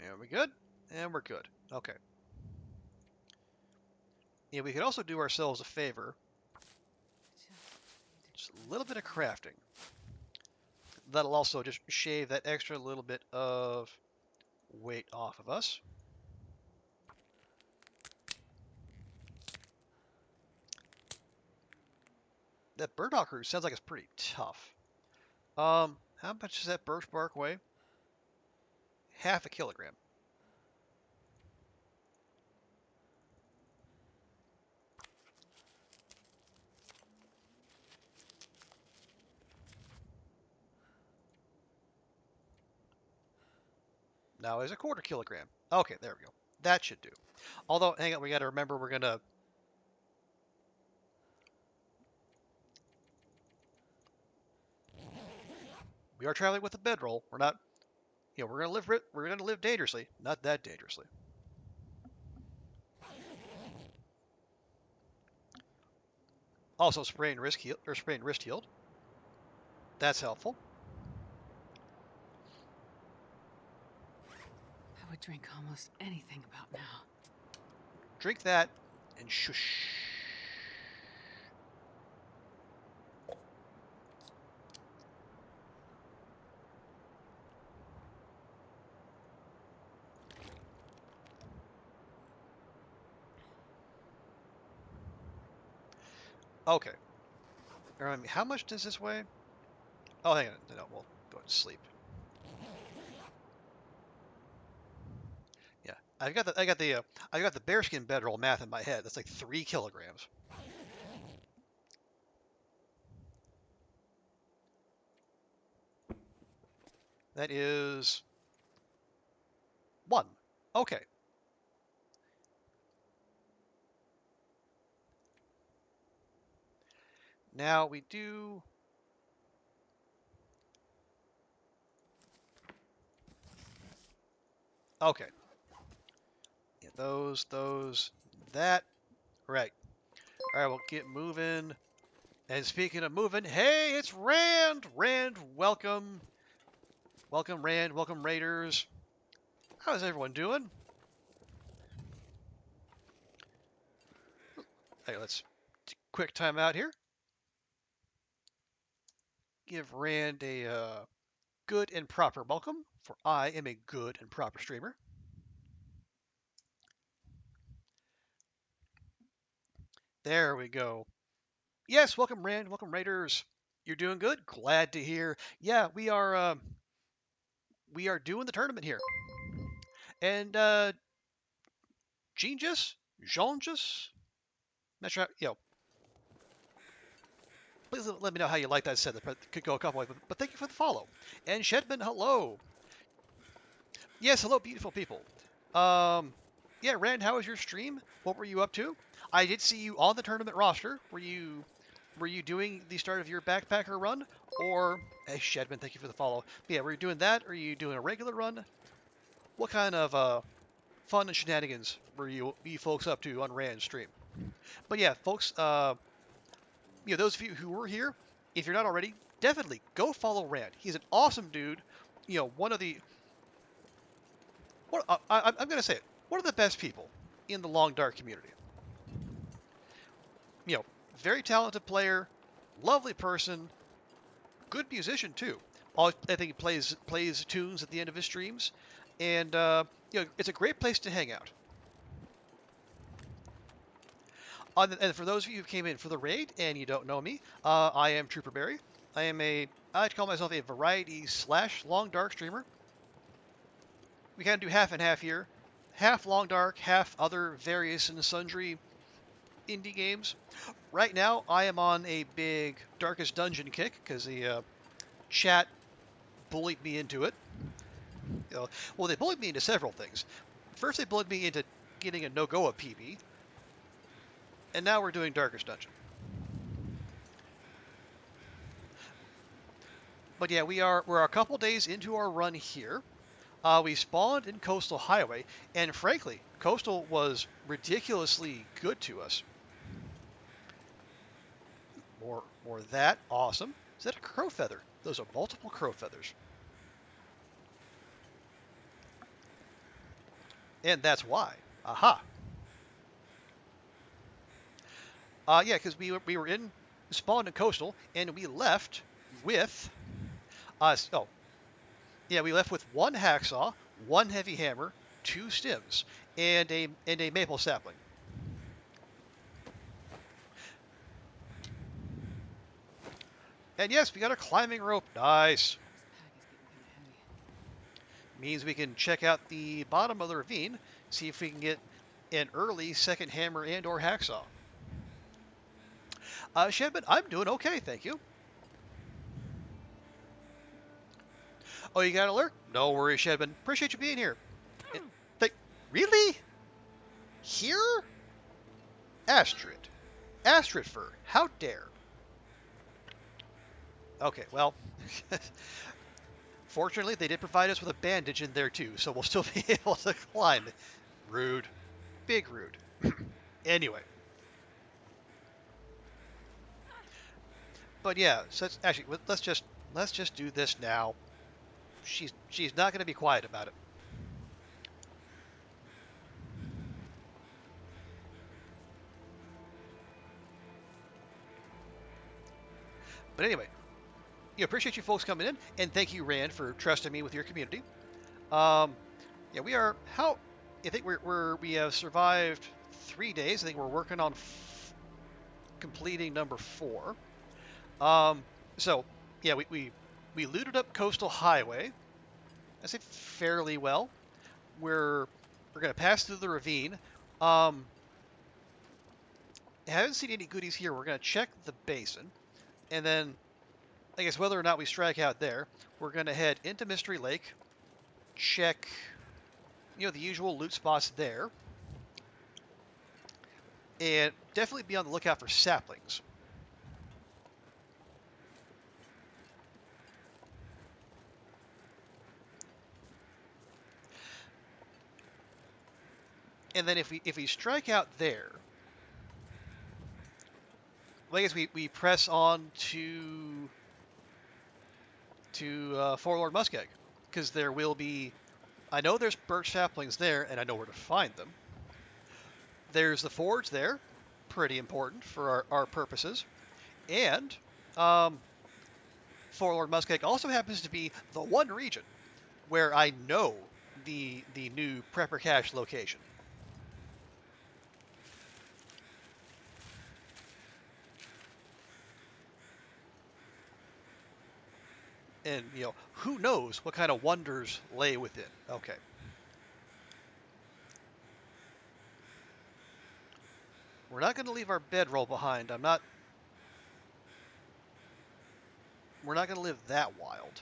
And we good? And we're good. Okay. Yeah, we could also do ourselves a favor. Just a little bit of crafting. That'll also just shave that extra little bit of weight off of us. That burdock root sounds like it's pretty tough. How much does that birch bark weigh? Half a kilogram. Now is a quarter kilogram. Okay, there we go. That should do. Although, hang on, we got to remember we're going to... We are traveling with a bedroll. We're not... You know, we're going to live dangerously. Not that dangerously. Also, spray and wrist healed. That's helpful. I would drink almost anything about now. Drink that and shush. Okay. How much does this weigh? Oh, hang on. No, we'll go ahead and sleep. Yeah, I got the bearskin bedroll math in my head. That's like 3 kilograms. That is 1. Okay. Now we do. Okay. Yeah, those, that. Right. All right, we'll get moving. And speaking of moving, hey, it's Rand. Rand, welcome. Welcome, Rand. Welcome, Raiders. How's everyone doing? Hey, let's quick time out here. Give Rand a good and proper welcome, for I am a good and proper streamer. There we go. Yes, welcome, Rand. Welcome, Raiders. You're doing good. Glad to hear. Yeah, we are doing the tournament here, and Jean-just, not sure. Please let me know how you like that set. That could go a couple ways, but thank you for the follow. And Shedman, hello. Yes, hello, beautiful people. Yeah, Rand, how was your stream? What were you up to? I did see you on the tournament roster. Were you doing the start of your backpacker run, or hey, Shedman, thank you for the follow. But yeah, were you doing that, or are you doing a regular run? What kind of fun and shenanigans were you folks up to on Rand's stream? But yeah, folks, those of you who were here, if you're not already, definitely go follow Rand. He's an awesome dude. One of the I'm going to say it, one of the best people in the Long Dark community. You know, very talented player, lovely person, good musician too. I think he plays tunes at the end of his streams, and it's a great place to hang out. And for those of you who came in for the raid and you don't know me, I am Trooper Barry. I like to call myself a variety / Long Dark streamer. We kind of do half and half here, half Long Dark, half other various and sundry indie games. Right now, I am on a big Darkest Dungeon kick because the chat bullied me into it. Well, they bullied me into several things. First, they bullied me into getting a no-go PB, and now we're doing Darkest Dungeon. But yeah, we're a couple days into our run here. We spawned in Coastal Highway, and frankly, Coastal was ridiculously good to us. More of that. Awesome. Is that a crow feather? Those are multiple crow feathers. And that's why. Aha. Yeah, because we were in spawned in Coastal, and we left with we left with one hacksaw, one heavy hammer, 2 stims, and a maple sapling. And yes, we got a climbing rope. Nice. Means we can check out the bottom of the ravine, see if we can get an early second hammer and or hacksaw. Shedman, I'm doing okay, thank you. Oh, you got an alert? No worries, Shedman. Appreciate you being here. Really? Here? Astrid. Astrid fur. How dare. Okay, well, fortunately, they did provide us with a bandage in there too, so we'll still be able to climb. Rude. Big rude. Anyway. But yeah, so actually, let's just do this now. She's not going to be quiet about it. But anyway, appreciate you folks coming in, and thank you, Rand, for trusting me with your community. Yeah, we are I think we have survived 3 days. I think we're working on completing number 4. So yeah, we looted up Coastal Highway. I say fairly well. We're gonna pass through the ravine. I haven't seen any goodies here. We're gonna check the basin, and then I guess whether or not we strike out there, we're gonna head into Mystery Lake, check the usual loot spots there, and definitely be on the lookout for saplings. And then if we strike out there, I guess we press on to Forlorn Muskeg, because there will be. I know there's birch saplings there, and I know where to find them. There's the forge there, pretty important for our purposes, and Forlorn Muskeg also happens to be the one region where I know the new prepper cache location. And who knows what kind of wonders lay within. Okay. We're not going to leave our bedroll behind. We're not going to live that wild.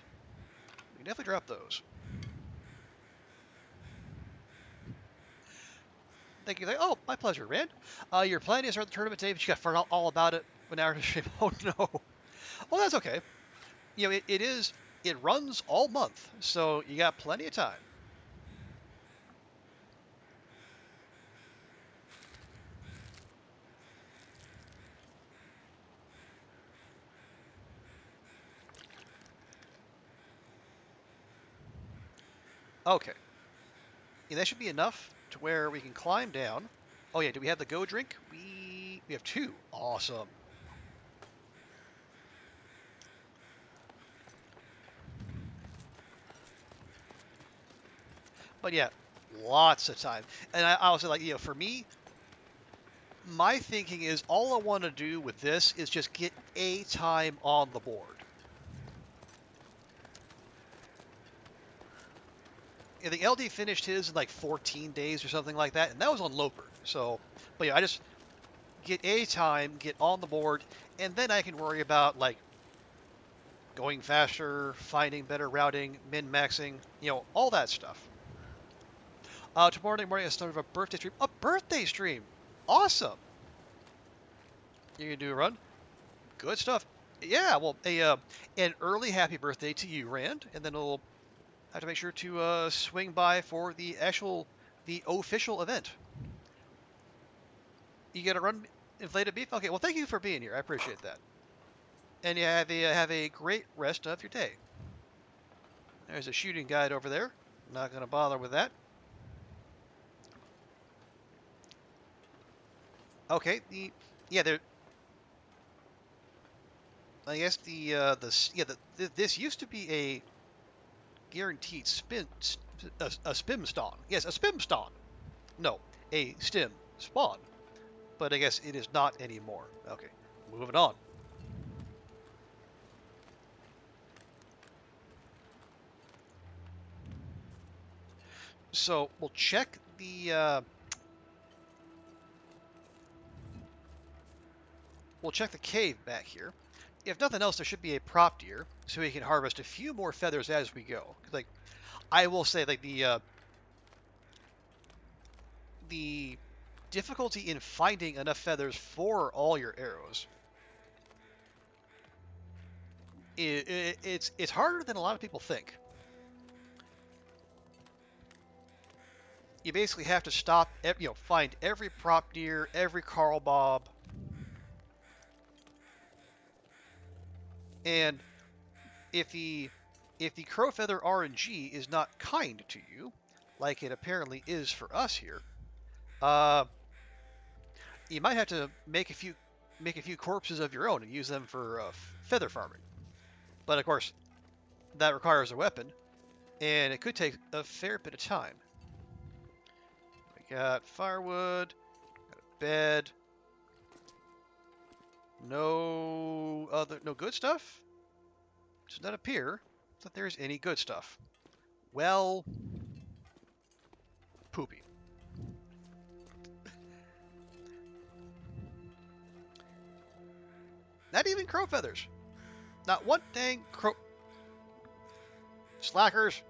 We can definitely drop those. Thank you. Oh, my pleasure, Rand. Your plan is to start the tournament today, but you got to find out all about it when hour to stream. Oh no. Well, that's okay. It runs all month, so you got plenty of time. Okay. Yeah, that should be enough to where we can climb down. Oh yeah, do we have the go drink? We have 2. Awesome. But yeah, lots of time. And I was like, for me, my thinking is all I want to do with this is just get a time on the board. Yeah, the LD finished his in like 14 days or something like that, and that was on Loper. So, but yeah, I just get a time, get on the board, and then I can worry about like going faster, finding better routing, min-maxing, all that stuff. Tomorrow morning I started a birthday stream. A birthday stream! Awesome! You gonna do a run? Good stuff. Yeah, well, an early happy birthday to you, Rand, and then we'll have to make sure to swing by for the official event. You get a run inflated beef? Okay, well, thank you for being here. I appreciate that. And you have a great rest of your day. There's a shooting guide over there. Not going to bother with that. Okay, there. I guess this used to be a guaranteed a spim spawn. Yes, a spim spawn. No, a stim spawn. But I guess it is not anymore. Okay, moving on. So we'll check the cave back here. If nothing else, there should be a prop deer, so we can harvest a few more feathers as we go. Like, I will say, like the difficulty in finding enough feathers for all your arrows, it's harder than a lot of people think. You basically have to stop, find every prop deer, every Carl Bob, and if the crow feather RNG is not kind to you, like it apparently is for us here, you might have to make a few corpses of your own and use them for feather farming. But of course, that requires a weapon, and it could take a fair bit of time. We got firewood, got a bed, no good stuff. Does not appear that there's any good stuff. Well, poopy. Not even crow feathers. Not one dang crow. Slackers.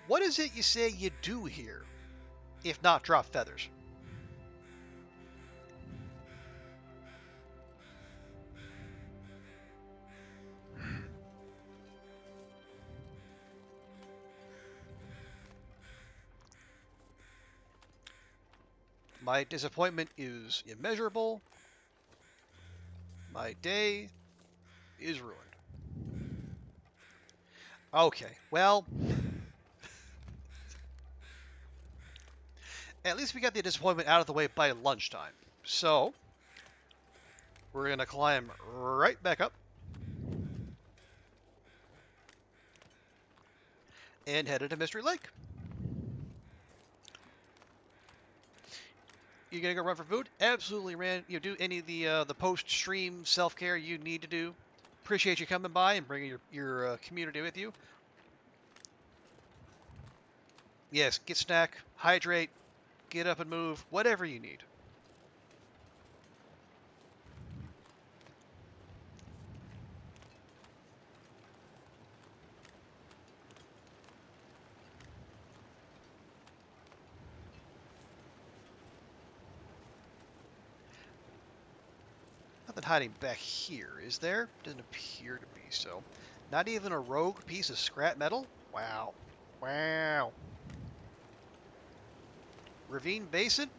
What is it you say you do here, if not drop feathers? My disappointment is immeasurable. My day is ruined. Okay, well, at least we got the disappointment out of the way by lunchtime. So, we're going to climb right back up and head into Mystery Lake. You gonna go run for food? Absolutely, Rand. You do any of the post-stream self-care you need to do. Appreciate you coming by and bringing your community with you. Yes, get snack, hydrate, get up and move, whatever you need. Nothing hiding back here, is there? Doesn't appear to be so. Not even a rogue piece of scrap metal? Wow. Wow. Ravine Basin?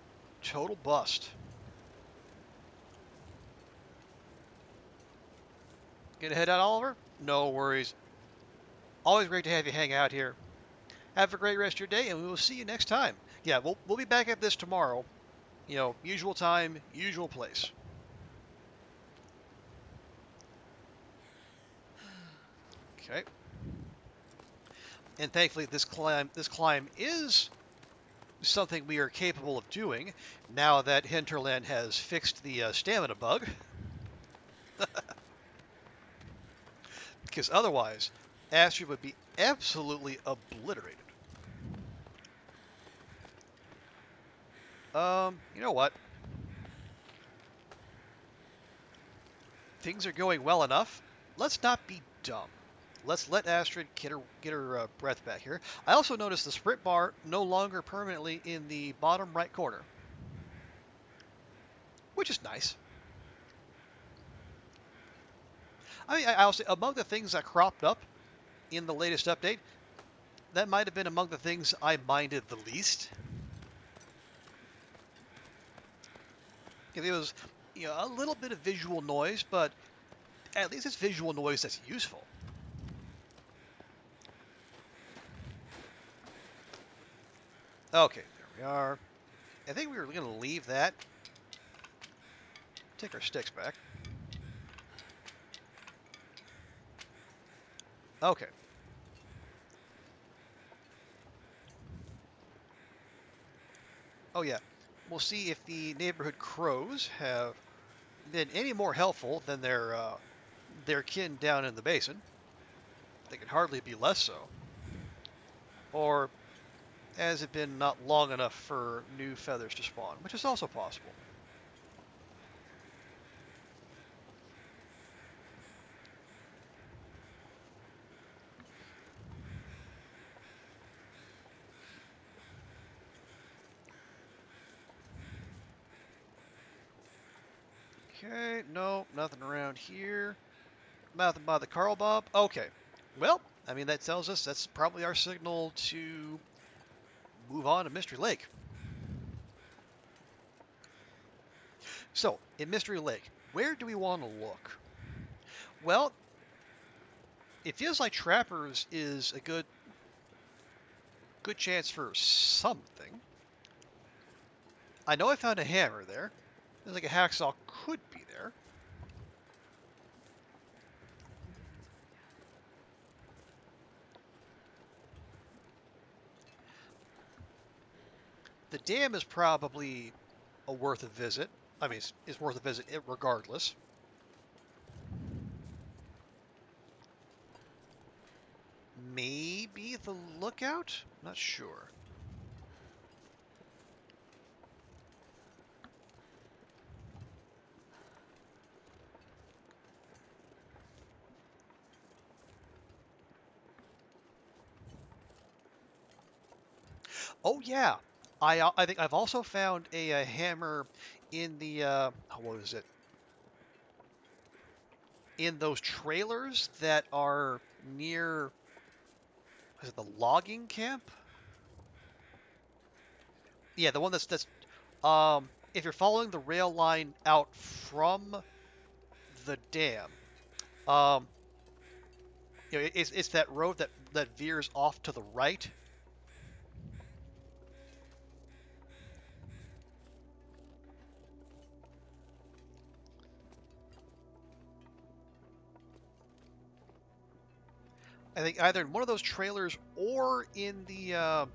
Total bust. Gonna head out, Oliver? No worries. Always great to have you hang out here. Have a great rest of your day, and we will see you next time. Yeah, we'll be back at this tomorrow. You know, usual time, usual place. Okay. And thankfully, this climb is something we are capable of doing now that Hinterland has fixed the stamina bug. Because otherwise, Astrid would be absolutely obliterated. You know what? Things are going well enough. Let's not be dumb. Let's let Astrid get her breath back here. I also noticed the sprint bar no longer permanently in the bottom right corner, which is nice. I mean, I'll say among the things that cropped up in the latest update, that might have been among the things I minded the least. It was, you know, a little bit of visual noise, but at least it's visual noise that's useful. Okay, there we are. I think we were going to leave that. Take our sticks back. Okay. Oh yeah. We'll see if the neighborhood crows have been any more helpful than their kin down in the basin. They could hardly be less so. Or has it been not long enough for new feathers to spawn, which is also possible. Okay, no, nothing around here. Nothing by the Carl Bob. Okay. Well, I mean, that tells us that's probably our signal to move on to Mystery Lake. So, in Mystery Lake, where do we want to look? Well, it feels like Trappers is a good chance for something. I know I found a hammer there. There's like a hacksaw could be there. The dam is probably worth a visit. I mean, it's worth a visit regardless. Maybe the lookout? Not sure. Oh yeah, I think I've also found a hammer in the what is it? In those trailers that are near, is it the logging camp? Yeah, the one that's If you're following the rail line out from the dam, um, it's that road that veers off to the right. I think either in one of those trailers or in the what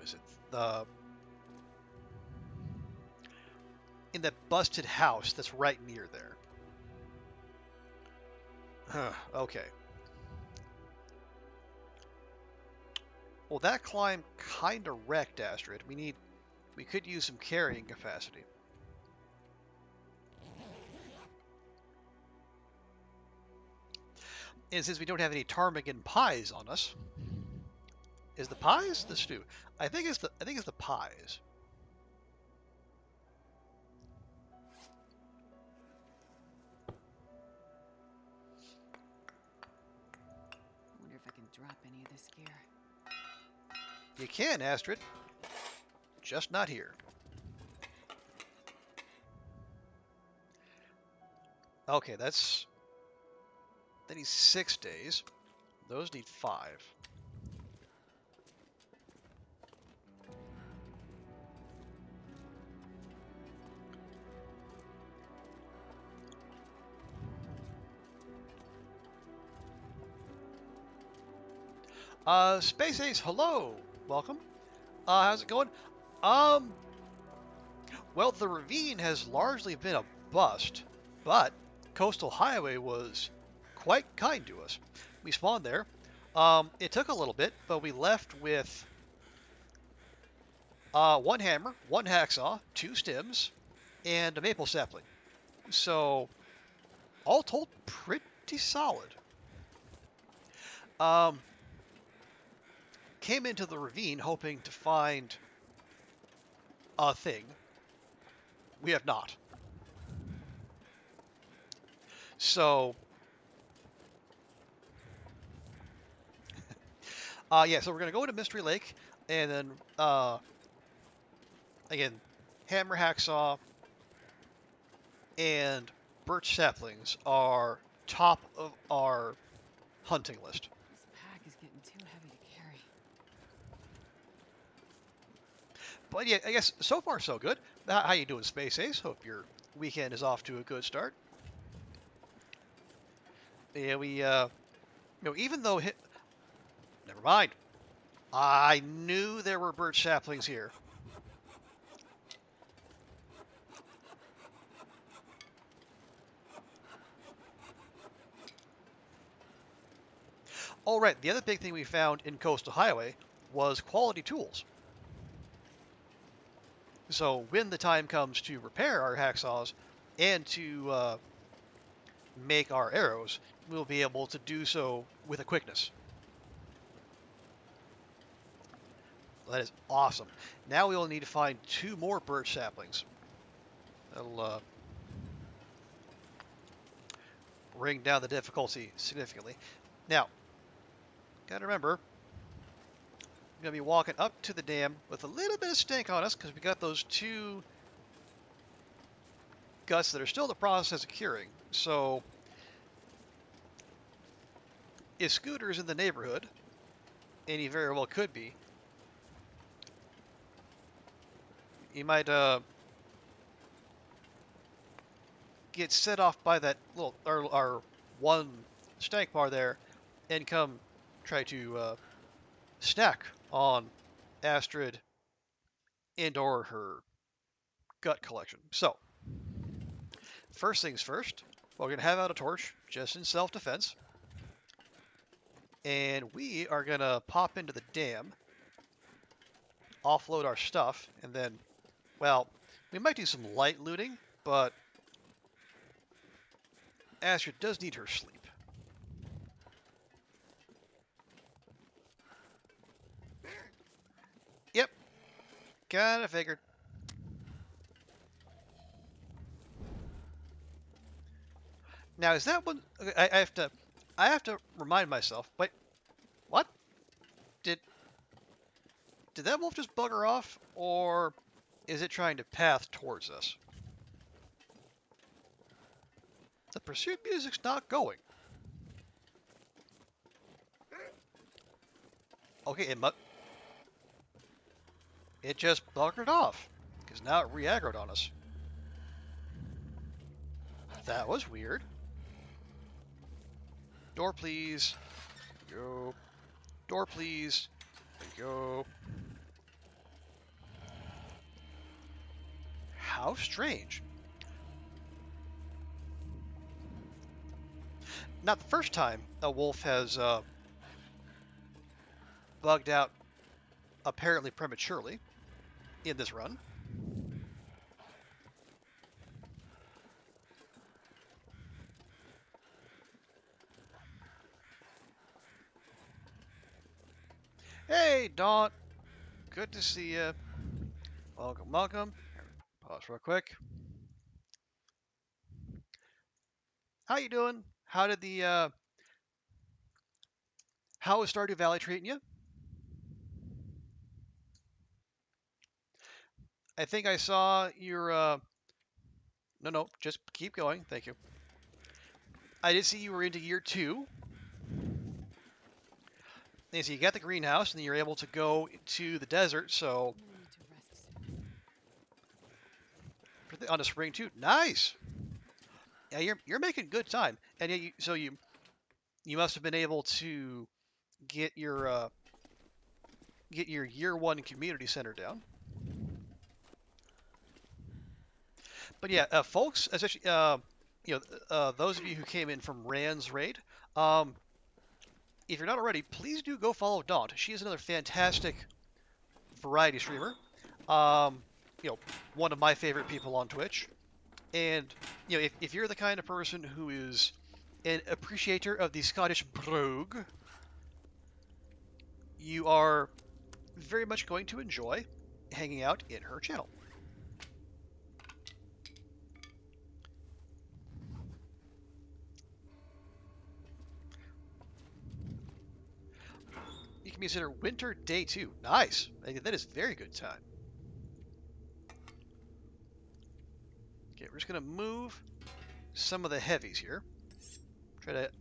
is it the in that busted house that's right near there. Okay. Well, that climb kind of wrecked, Astrid. We could use some carrying capacity. And since we don't have any ptarmigan pies on us, is the pies the stew? I think it's the pies. I wonder if I can drop any of this gear. You can, Astrid. Just not here. Okay, that needs 6 days. Those need 5. Space Ace, hello, welcome. How's it going? Um, well, the ravine has largely been a bust, but Coastal Highway was quite kind to us. We spawned there. It took a little bit, but we left with 1 hammer, 1 hacksaw, 2 stims, and a maple sapling. So, all told, pretty solid. Came into the ravine hoping to find a thing. We have not. So, yeah, so we're going to go into Mystery Lake, and then, again, hammer, hacksaw, and birch saplings are top of our hunting list. This pack is getting too heavy to carry. But yeah, I guess so far so good. How you doing, Space Ace? Hope your weekend is off to a good start. Yeah, we, even though never mind. I knew there were birch saplings here. All right, the other big thing we found in Coastal Highway was quality tools. So when the time comes to repair our hacksaws and to make our arrows, we'll be able to do so with a quickness. That is awesome. Now we will need to find 2 more birch saplings. That'll bring down the difficulty significantly. Now, gotta remember, we're gonna be walking up to the dam with a little bit of stink on us because we got those 2 guts that are still in the process of curing. So, if Scooter's in the neighborhood, and he very well could be, he might get set off by that little our 1 stank bar there, and come try to snack on Astrid and or her gut collection. So, first things first, we're going to have out a torch just in self-defense. And we are going to pop into the dam, offload our stuff, and then, well, we might do some light looting, but Astrid does need her sleep. Yep, kinda figured. Now, is that one? I have to remind myself. Wait, what? Did Did that wolf just bugger off, or is it trying to path towards us? The pursuit music's not going. Okay, it just buggered off, because now it re-aggroed on us. That was weird. Door, please. There you go. Door, please. There you go. How strange. Not the first time a wolf has bugged out apparently prematurely in this run. Hey, Daunt. Good to see you. Welcome, welcome. Pause real quick. How you doing? How did how is Stardew Valley treating you? I think I saw your no, just keep going. Thank you. I did see you were into year 2. And so you got the greenhouse, and then you're able to go to the desert. So on the spring too. Nice. Yeah, you're making good time, and you must have been able to get your year 1 community center down. But yeah, folks, especially those of you who came in from Rand's raid, if you're not already, please do go follow Daunt. She is another fantastic variety streamer. One of my favorite people on Twitch. And if you're the kind of person who is an appreciator of the Scottish brogue, you are very much going to enjoy hanging out in her channel. You can consider winter day 2. Nice. That is very good time. Okay, we're just going to move some of the heavies here. Try to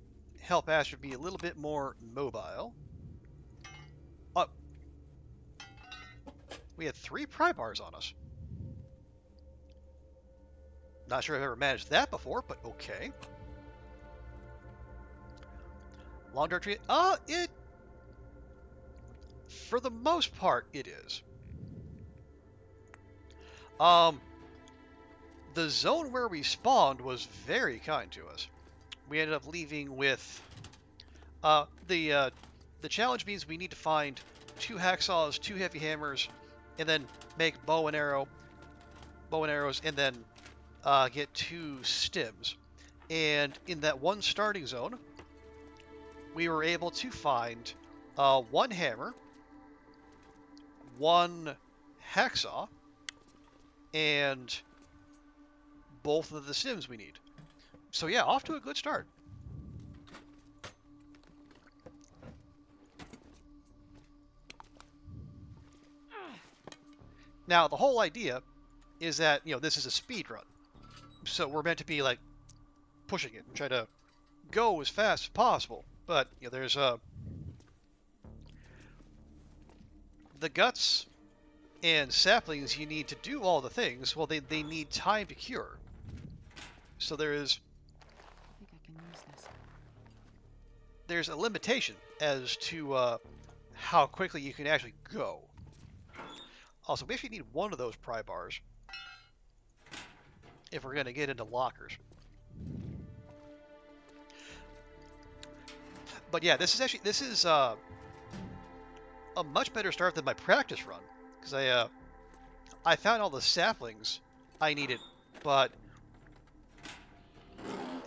help Astrid be a little bit more mobile. Oh, we had 3 pry bars on us. Not sure I've ever managed that before, but okay. Long dark tree. For the most part, it is. The zone where we spawned was very kind to us. We ended up leaving with the challenge means we need to find 2 hacksaws, 2 heavy hammers, and then make bow and arrows, and then get 2 stims. And in that one starting zone, we were able to find 1 hammer, 1 hacksaw, and both of the stims we need. So yeah, off to a good start. Now, the whole idea is that, this is a speed run. So we're meant to be, like, pushing it and try to go as fast as possible. But, there's the guts and saplings you need to do all the things. Well, they need time to cure. So there's a limitation as to how quickly you can actually go. Also, we actually need 1 of those pry bars if we're going to get into lockers. But yeah, this is a much better start than my practice run, because I found all the saplings I needed, but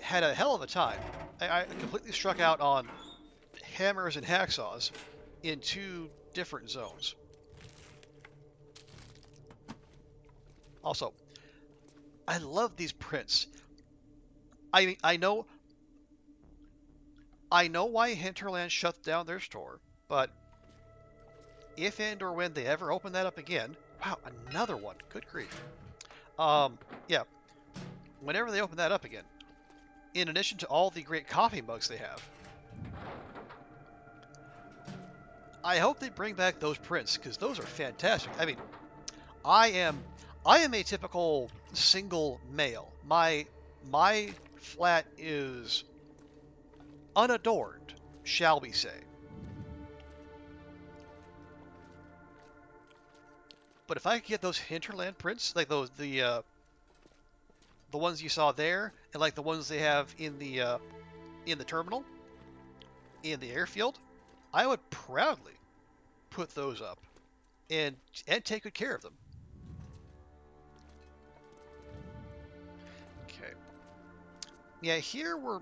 had a hell of a time. I completely struck out on hammers and hacksaws in 2 different zones. Also, I love these prints. I know why Hinterland shut down their store, but if and or when they ever open that up again, wow, another one. Good grief. Yeah, whenever they open that up again, in addition to all the great coffee mugs they have, I hope they bring back those prints because those are fantastic. I mean, I am a typical single male. My flat is unadorned, shall we say. But if I could get those hinterland prints, like those the ones you saw there, and like the ones they have in the terminal, in the airfield, I would proudly put those up and take good care of them. Okay. Yeah, here we're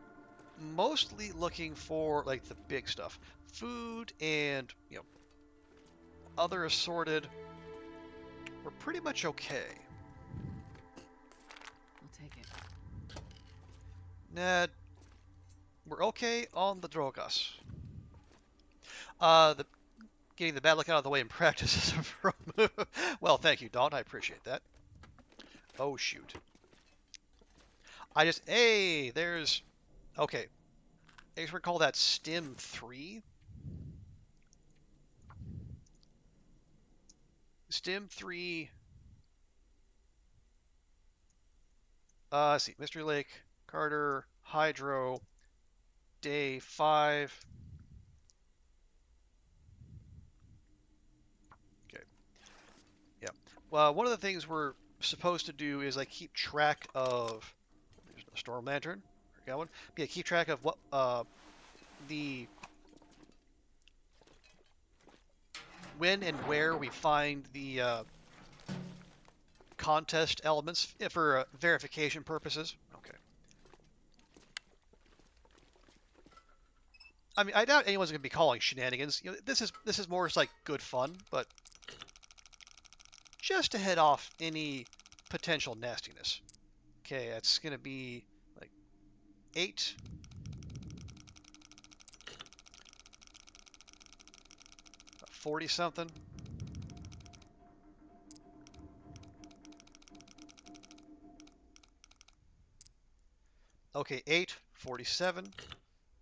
mostly looking for like the big stuff, food and other assorted. We're pretty much okay. I'll take it. Nah, we're okay on the Drogas. Getting the bad luck out of the way in practice is a pro move. Well, thank you, Dawn. I appreciate that. Oh, shoot. Hey, there's... Okay. I guess we're call that Stim 3. Stim 3... let's see. Mystery Lake, Carter, Hydro, Day 5. Okay. Yeah. Well, one of the things we're supposed to do is like keep track of... There's a storm lantern. Got one. Yeah, keep track of what the when and where we find the contest elements for verification purposes. Okay. I mean, I doubt anyone's going to be calling shenanigans. This is more just like good fun, but just to head off any potential nastiness. Okay, that's going to be like 8. About 40 something. Okay, 847.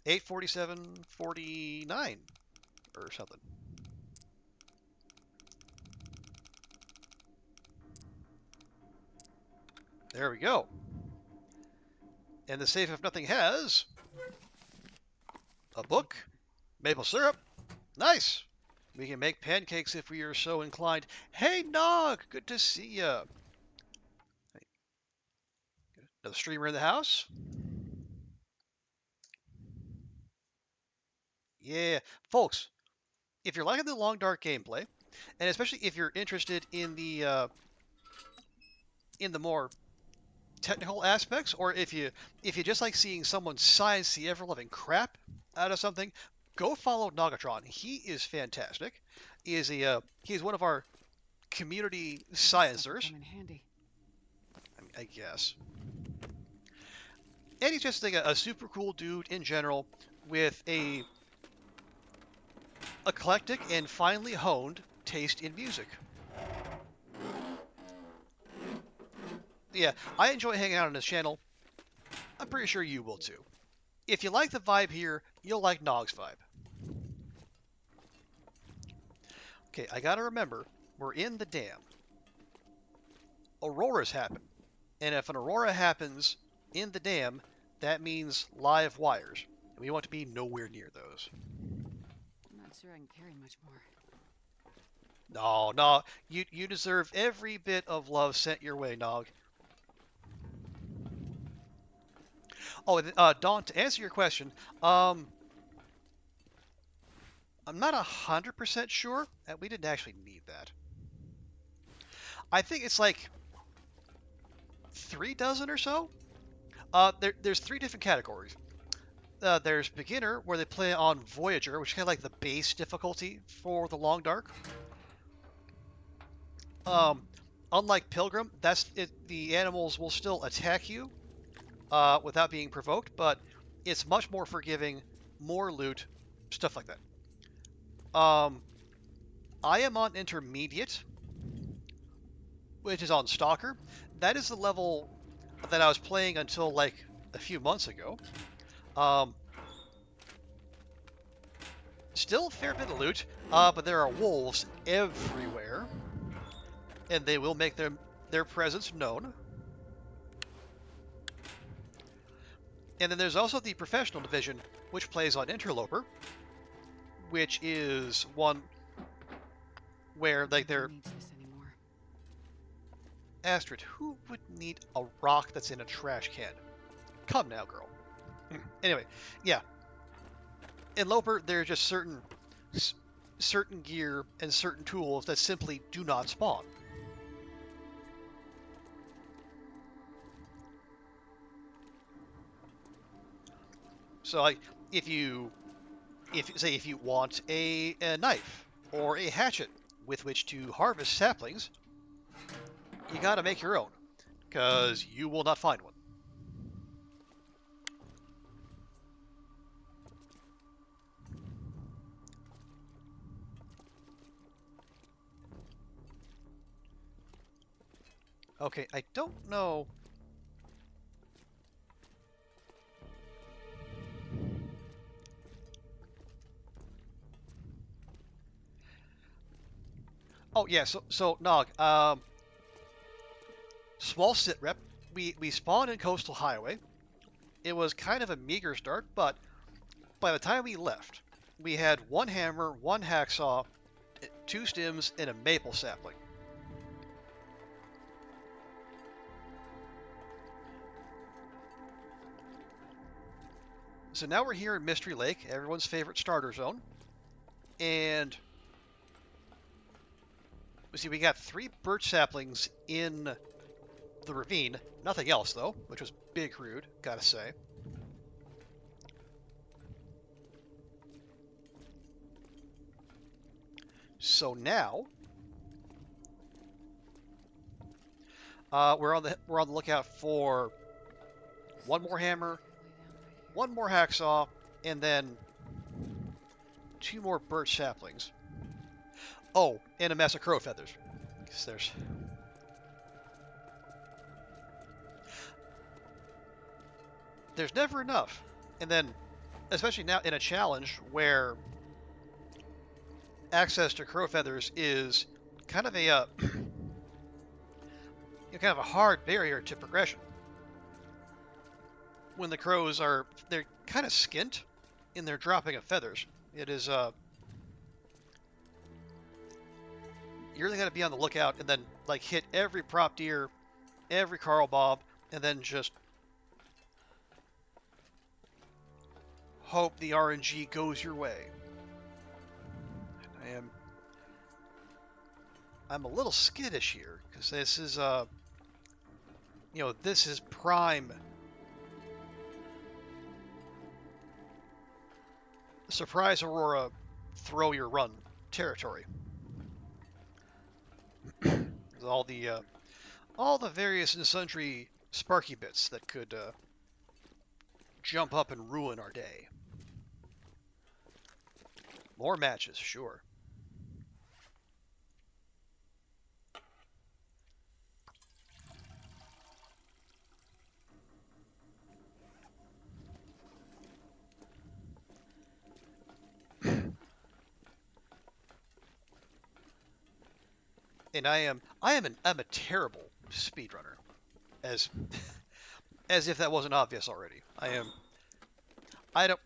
847, 49 or something. There we go. And the safe, if nothing, has a book, maple syrup. Nice. We can make pancakes if we are so inclined. Hey, Nog, good to see ya. Another streamer in the house. Yeah, folks, if you're liking the long dark gameplay, and especially if you're interested in the more technical aspects, or if you just like seeing someone science the ever loving crap out of something, go follow Nogatron. He is fantastic. He's one of our community sciencers. Come in handy. I guess. And he's just like a super cool dude in general with a eclectic and finely honed taste in music. Yeah, I enjoy hanging out on his channel. I'm pretty sure you will too. If you like the vibe here, you'll like Nog's vibe. Okay, I gotta remember, we're in the dam. Auroras happen. And if an aurora happens in the dam, that means live wires. And we want to be nowhere near those. I'm not sure I can carry much more. No, you deserve every bit of love sent your way, Nog. Oh, Dawn, to answer your question, I'm not 100% sure. We didn't actually need that. I think it's like 3 dozen or so. There's 3 different categories. There's beginner, where they play on Voyager, which is kind of like the base difficulty for the Long Dark. Unlike Pilgrim, the animals will still attack you without being provoked, but it's much more forgiving, more loot, stuff like that. I am on intermediate, which is on Stalker. That is the level that I was playing until like a few months ago. Still a fair bit of loot, but there are wolves everywhere, and they will make their presence known. And then there's also the professional division, which plays on Interloper, which is one where like they're Astrid, who would need a rock that's in a trash can? Come now, girl. Anyway, yeah. In Loper, there are just certain gear and certain tools that simply do not spawn. So, like, if you want a knife or a hatchet with which to harvest saplings, you got to make your own, because you will not find one. Okay, I don't know. Oh yeah, so Nog, small sit rep. We spawned in Coastal Highway. It was kind of a meager start, but by the time we left, we had one hammer, one hacksaw, two stims, and a maple sapling. So now we're here in Mystery Lake, everyone's favorite starter zone. And we got 3 birch saplings in the ravine. Nothing else, though, which was big rude, gotta say. So now, we're on the lookout for one more hammer, one more hacksaw, and then 2 more birch saplings. Oh, and a mess of crow feathers. Because there's never enough. And then, especially now in a challenge where access to crow feathers is kind of a kind of a hard barrier to progression. When the crows they're kind of skint in their dropping of feathers. It is you really got to be on the lookout and then like hit every prop deer, every Carl Bob, and then just hope the RNG goes your way. I'm a little skittish here because this is this is prime surprise Aurora throw your run territory. all the various and sundry sparky bits that could jump up and ruin our day. More matches, sure. And I'm a terrible speedrunner, as as if that wasn't obvious already. I don't.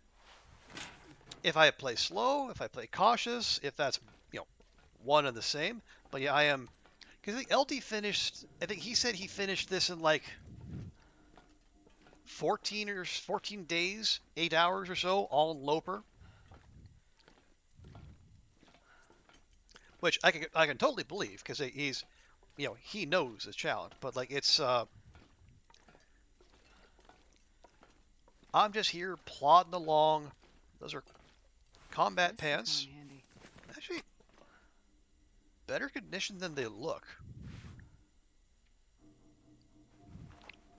If I play slow, if I play cautious, if that's one and the same. But yeah, I am. Because I think LD finished. I think he said he finished this in like 14 days, 8 hours or so, all in Loper. Which I can totally believe because he's he knows his challenge. But like it's I'm just here plodding along. Those are combat pants. Actually, better condition than they look.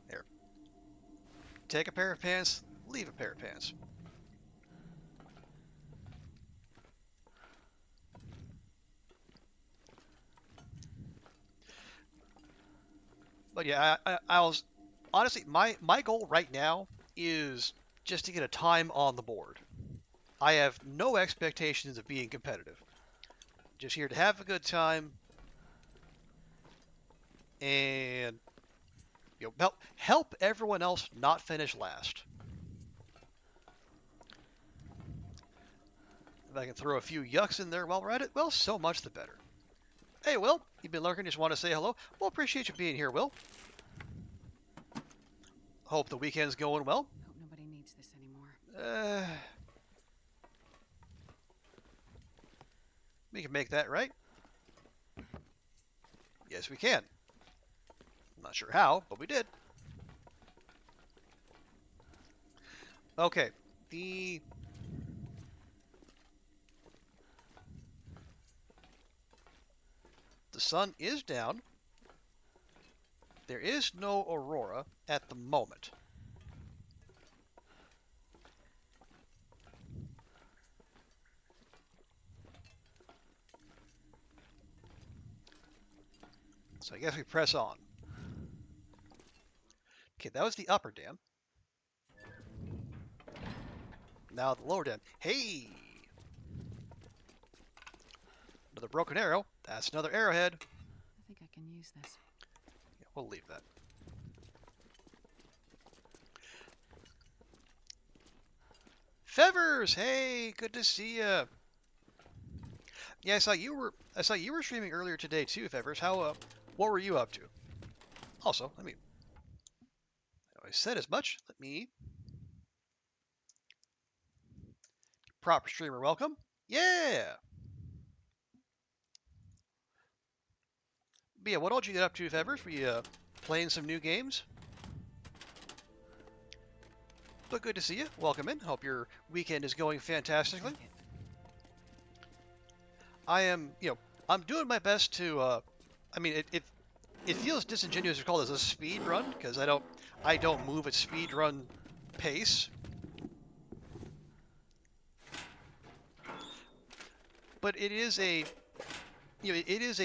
There. Take a pair of pants, leave a pair of pants. But yeah, I was honestly my goal right now is just to get a time on the board. I have no expectations of being competitive. Just here to have a good time and help everyone else not finish last. If I can throw a few yucks in there while we're at it, well, so much the better. Hey, Will, you've been lurking, just want to say hello? Well, appreciate you being here, Will. Hope the weekend's going well. Hope nobody needs this anymore. We can make that right. Yes, we can. I'm not sure how, but we did. Okay, the sun is down. There is no aurora at the moment. So I guess we press on. Okay, that was the upper dam. Now the lower dam. Hey! Another broken arrow. That's another arrowhead. I think I can use this. Yeah, we'll leave that. Fevers, hey, good to see you. Yeah, I saw you were streaming earlier today too, Fevers. How what were you up to? Also, I said as much. Let me proper streamer welcome. Yeah. But yeah, what all did you get up to, Fevers? Were you playing some new games? But good to see you. Welcome in. Hope your weekend is going fantastically. I am, I'm doing my best to. I mean, it feels disingenuous to call this a speed run because I don't move at speed run pace. But it is a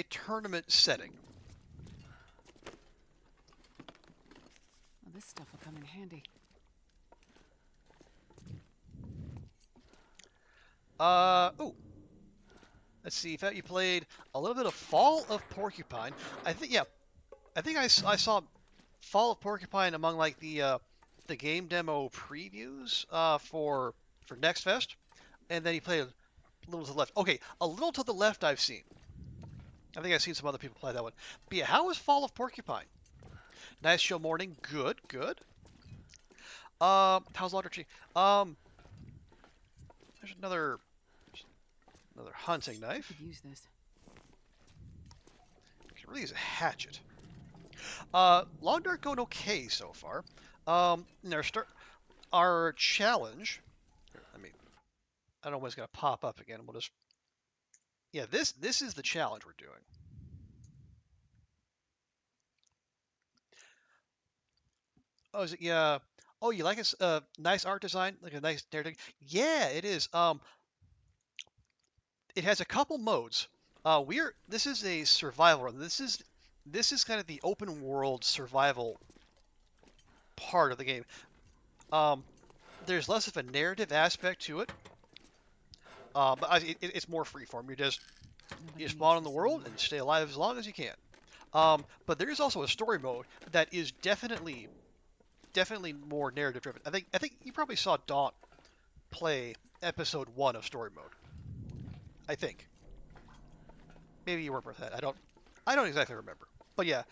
tournament setting. Well, this stuff will come in handy. Oh. Let's see. If you played a little bit of Fall of Porcupine, I think I saw Fall of Porcupine among like the game demo previews for Next Fest, and then you played a little to the left. Okay, a little to the left I've seen. I think I've seen some other people play that one. But yeah, how was Fall of Porcupine? Nice chill morning. Good, good. How's Laundry? There's another hunting knife. I could use this. Can really use a hatchet. Long Dark going okay so far. Our challenge. I don't know when it's gonna pop up again. We'll just. Yeah, this is the challenge we're doing. Oh, is it? Yeah. Oh, you like a nice art design, like a nice narrative? Yeah, it is. It has a couple modes. This is a survival run. This is kind of the open world survival part of the game. There's less of a narrative aspect to it, but it's more freeform. You spawn in the world and stay alive as long as you can. But there is also a story mode that is definitely more narrative driven. I think you probably saw Daunt play episode 1 of story mode. I think. Maybe you weren't with that. I don't exactly remember. But yeah.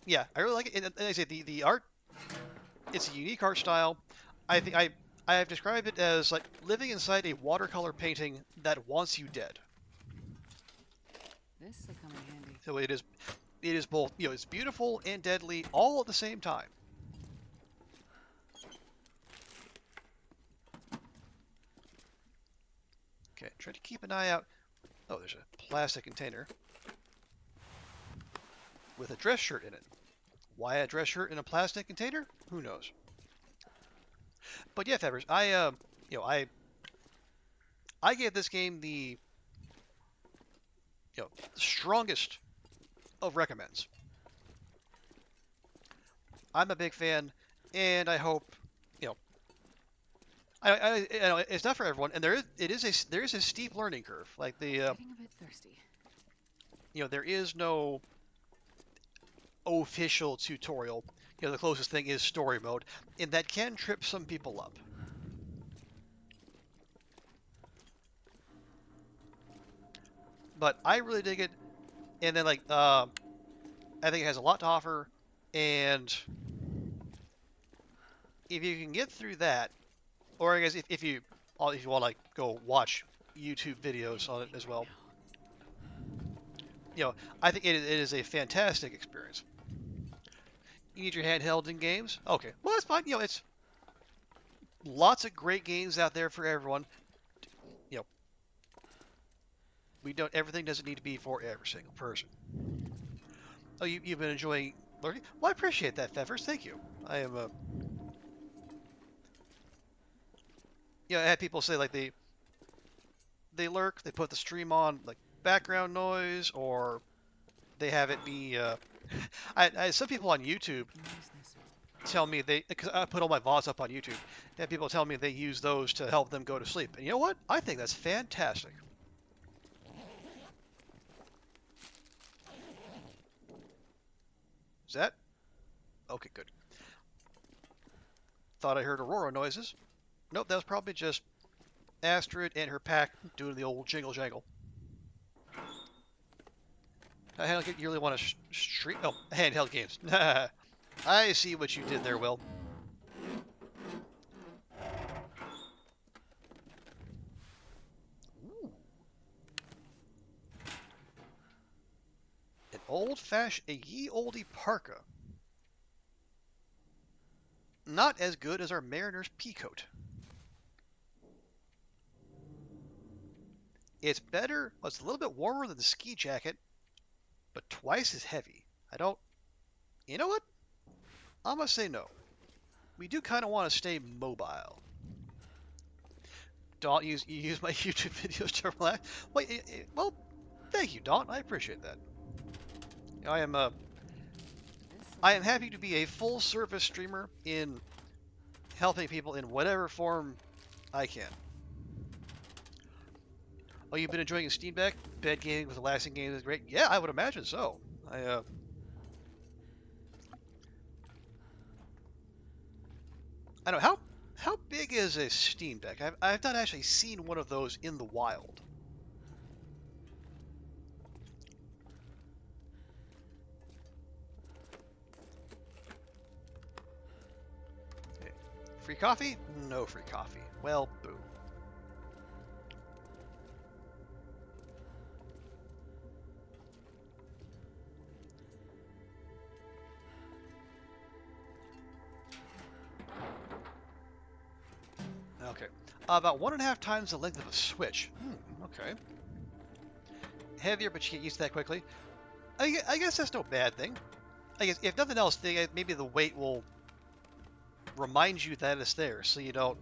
Yeah, I really like it. And I say the art, it's a unique art style. I think I have described it as like living inside a watercolor painting that wants you dead. This will come in handy. So it is both, it's beautiful and deadly all at the same time. Okay, try to keep an eye out. Oh, there's a plastic container with a dress shirt in it. Why a dress shirt in a plastic container? Who knows? But yeah, Fevers, I gave this game the strongest of recommends. I'm a big fan, and I hope, you know, I know it's not for everyone, and there is a steep learning curve. Like Getting a bit thirsty. there is no official tutorial. The closest thing is story mode, and that can trip some people up. But I really dig it, and then I think it has a lot to offer, and if you can get through that, or I guess if you want to go watch YouTube videos on it as well, I think it is a fantastic experience. You need your handheld in games? Okay, well that's fine. It's lots of great games out there for everyone. You know, everything doesn't need to be for every single person. Oh, you've been enjoying learning? Well, I appreciate that, Fevers. Thank you. I am I had people say like they lurk, they put the stream on like background noise, or they have it be. Some people on YouTube tell me because I put all my VODs up on YouTube. They have people tell me they use those to help them go to sleep. And you know what? I think that's fantastic. Is that? Okay, good. Thought I heard Aurora noises. Nope, that was probably just Astrid and her pack doing the old jingle jangle. You really want to stream? Oh, handheld games. I see what you did there, Will. Ooh. An old-fashioned, a ye olde parka. Not as good as our Mariner's peacoat. It's better. Well, it's a little bit warmer than the ski jacket, but twice as heavy. You know what? I'm gonna say no. We do kind of want to stay mobile. Don't you use my YouTube videos to relax? Well, thank you, Dawn. I appreciate that. I am happy to be a full-service streamer in helping people in whatever form I can. Oh, you've been enjoying Steam Deck? Bed gaming with the lasting game is great. Yeah, I would imagine so. I know how big is a Steam Deck? I've not actually seen one of those in the wild. Okay. Free coffee? No free coffee. Well, boo. Okay. About 1.5 times the length of a Switch. Okay. Heavier, but you get used to that quickly. I guess that's no bad thing. I guess if nothing else, maybe the weight will remind you that it's there, so you don't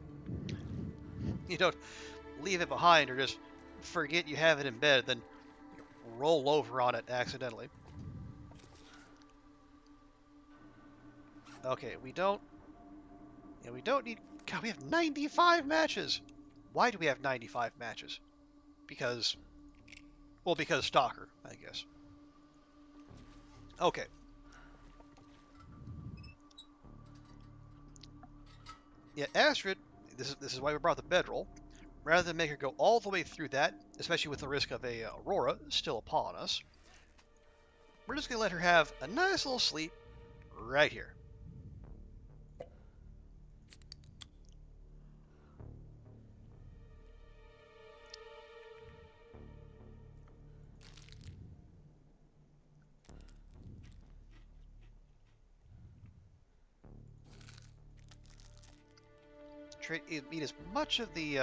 leave it behind or just forget you have it in bed, then roll over on it accidentally. Okay, we don't need. God, we have 95 matches. Why do we have 95 matches? Because Stalker, I guess. Okay. Yeah, Astrid, this is why we brought the bedroll. Rather than make her go all the way through that, especially with the risk of a Aurora still upon us, we're just going to let her have a nice little sleep right here. Eat as much of the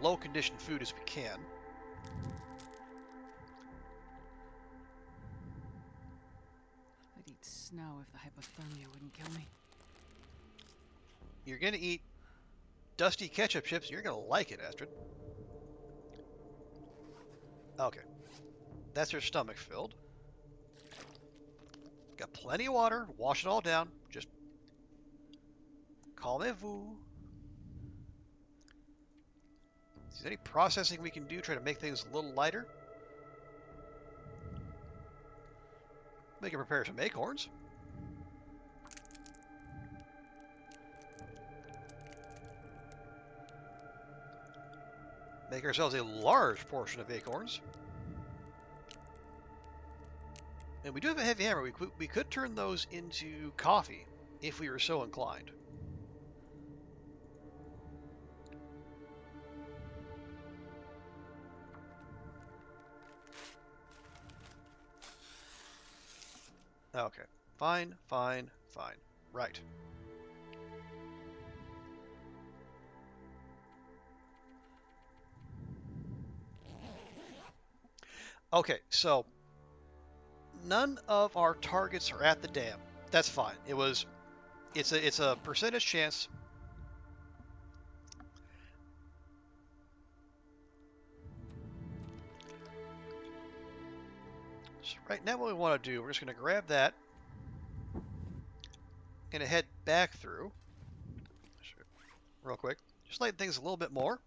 low condition food as we can. I'd eat snow if the hypothermia wouldn't kill me. You're gonna eat dusty ketchup chips. You're gonna like it, Astrid. Okay, that's her stomach filled. Got plenty of water. Wash it all down. Just calmez-vous. Is there any processing we can do? Try to make things a little lighter? We can prepare some acorns. Make ourselves a large portion of acorns. And we do have a heavy hammer. We could turn those into coffee if we were so inclined. Okay. Fine, fine, fine. Right. Okay, so none of our targets are at the dam. That's fine. It's a percentage chance. So right now what we want to do, we're just going to grab that. Going to head back through. Real quick. Just lighten things a little bit more.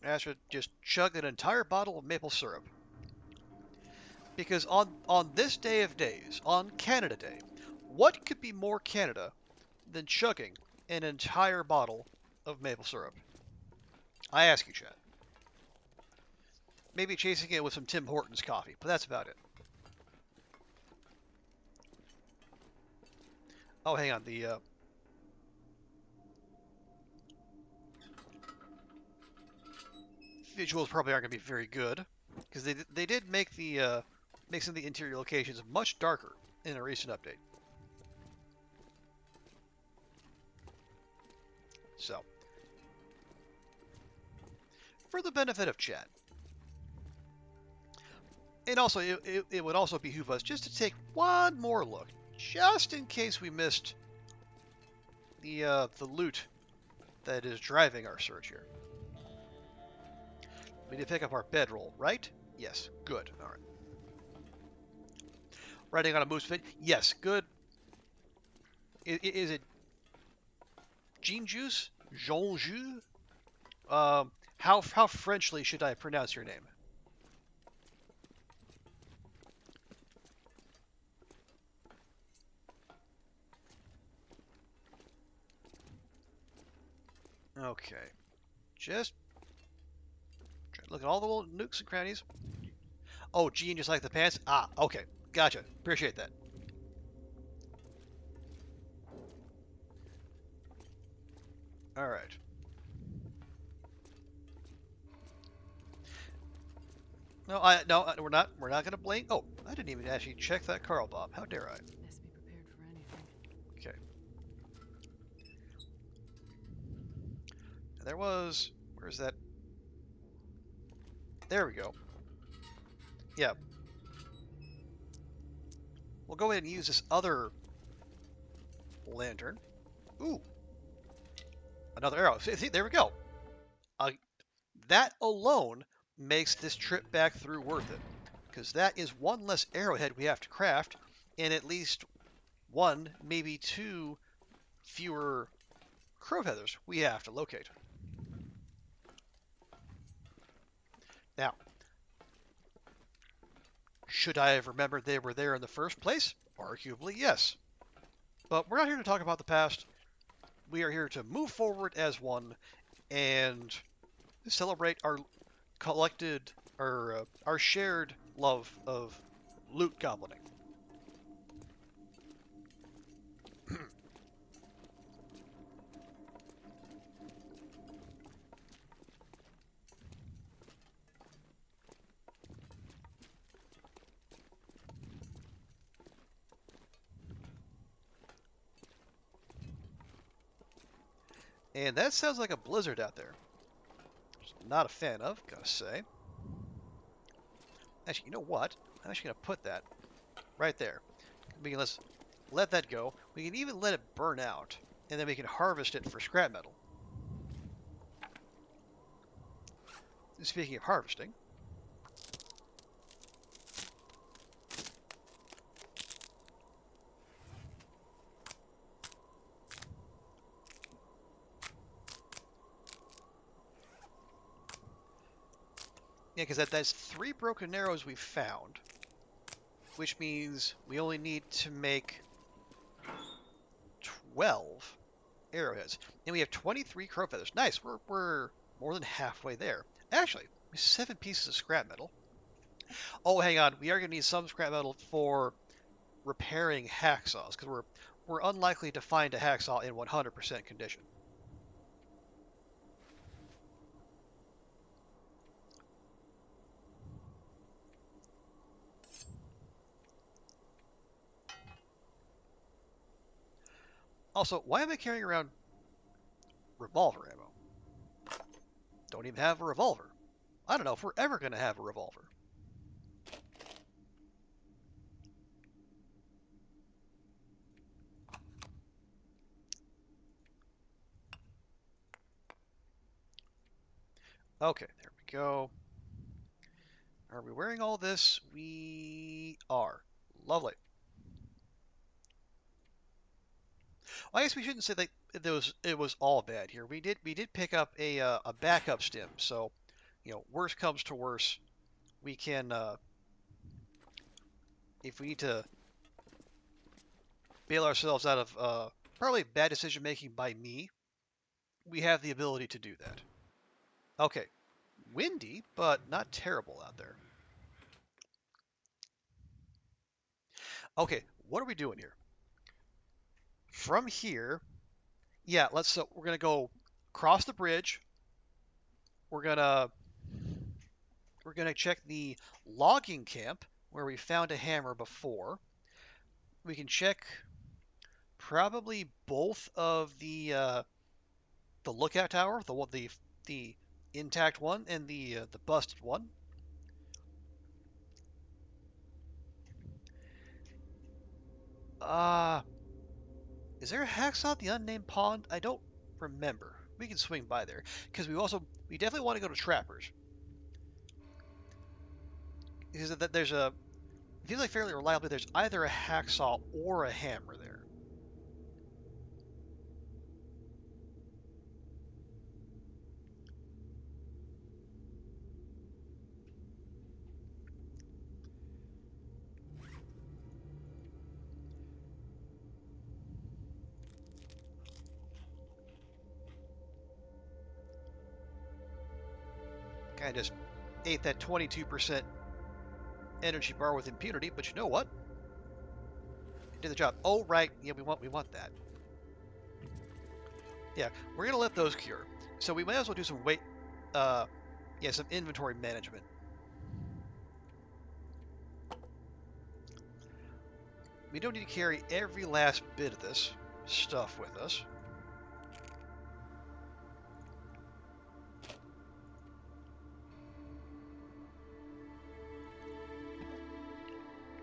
I should just chug an entire bottle of maple syrup. Because on this day of days, on Canada Day, what could be more Canada than chugging an entire bottle of maple syrup? I ask you, Chad. Maybe chasing it with some Tim Hortons coffee, but that's about it. Oh, hang on. The visuals probably aren't going to be very good because they did make make some of the interior locations much darker in a recent update. So, for the benefit of chat, and also it would also behoove us just to take one more look, just in case we missed the loot that is driving our search here. We need to pick up our bedroll, right? Yes, good. All right. Riding on a moose fit? Yes, good. Is it Jean Juice? Jean Jus? How Frenchly should I pronounce your name? Okay. Just look at all the little nooks and crannies. Oh, Jean just like the pants? Ah, okay. Gotcha. Appreciate that. All right. No, we're not going to blame. Oh, I didn't even actually check that Carl Bob. How dare I? Best be prepared for anything. Okay. And there was. Where's that? There we go. Yeah. We'll go ahead and use this other lantern. Ooh. Another arrow. See, there we go. That alone makes this trip back through worth it. Because that is one less arrowhead we have to craft, and at least one, maybe two fewer crow feathers we have to locate. Now, should I have remembered they were there in the first place? Arguably, yes. But we're not here to talk about the past. We are here to move forward as one and celebrate our collected, or our shared love of loot goblining. And that sounds like a blizzard out there. Not a fan of, gotta say. Actually, you know what? I'm actually gonna put that right there. We can let that go. We can even let it burn out, and then we can harvest it for scrap metal. Speaking of harvesting, Yeah, because that's 3 broken arrows we found, which means we only need to make 12 arrowheads. And we have 23 crow feathers. Nice, we're more than halfway there. Actually, 7 pieces of scrap metal. Oh, hang on, we are going to need some scrap metal for repairing hacksaws, because we're unlikely to find a hacksaw in 100% condition. Also, why am I carrying around revolver ammo? Don't even have a revolver. I don't know if we're ever going to have a revolver. Okay, there we go. Are we wearing all this? We are. Lovely. Well, I guess we shouldn't say that it was all bad here. We did pick up a backup stim, so worst comes to worst, we can if we need to bail ourselves out of probably bad decision making by me, we have the ability to do that. Okay, windy, but not terrible out there. Okay, what are we doing here? From here, yeah, so we're gonna go cross the bridge. We're gonna we're gonna check the logging camp where we found a hammer before. We can check probably both of the lookout tower, the intact one and the busted one. Uh, is there a hacksaw at the unnamed pond? I don't remember. We can swing by there because we definitely want to go to Trappers because there's a it feels like fairly reliably there's either a hacksaw or a hammer there. Kind of just ate that 22% energy bar with impunity, but you know what? It did the job. Oh right, yeah, we want that. Yeah, we're gonna let those cure. So we might as well do some uh, some inventory management. We don't need to carry every last bit of this stuff with us.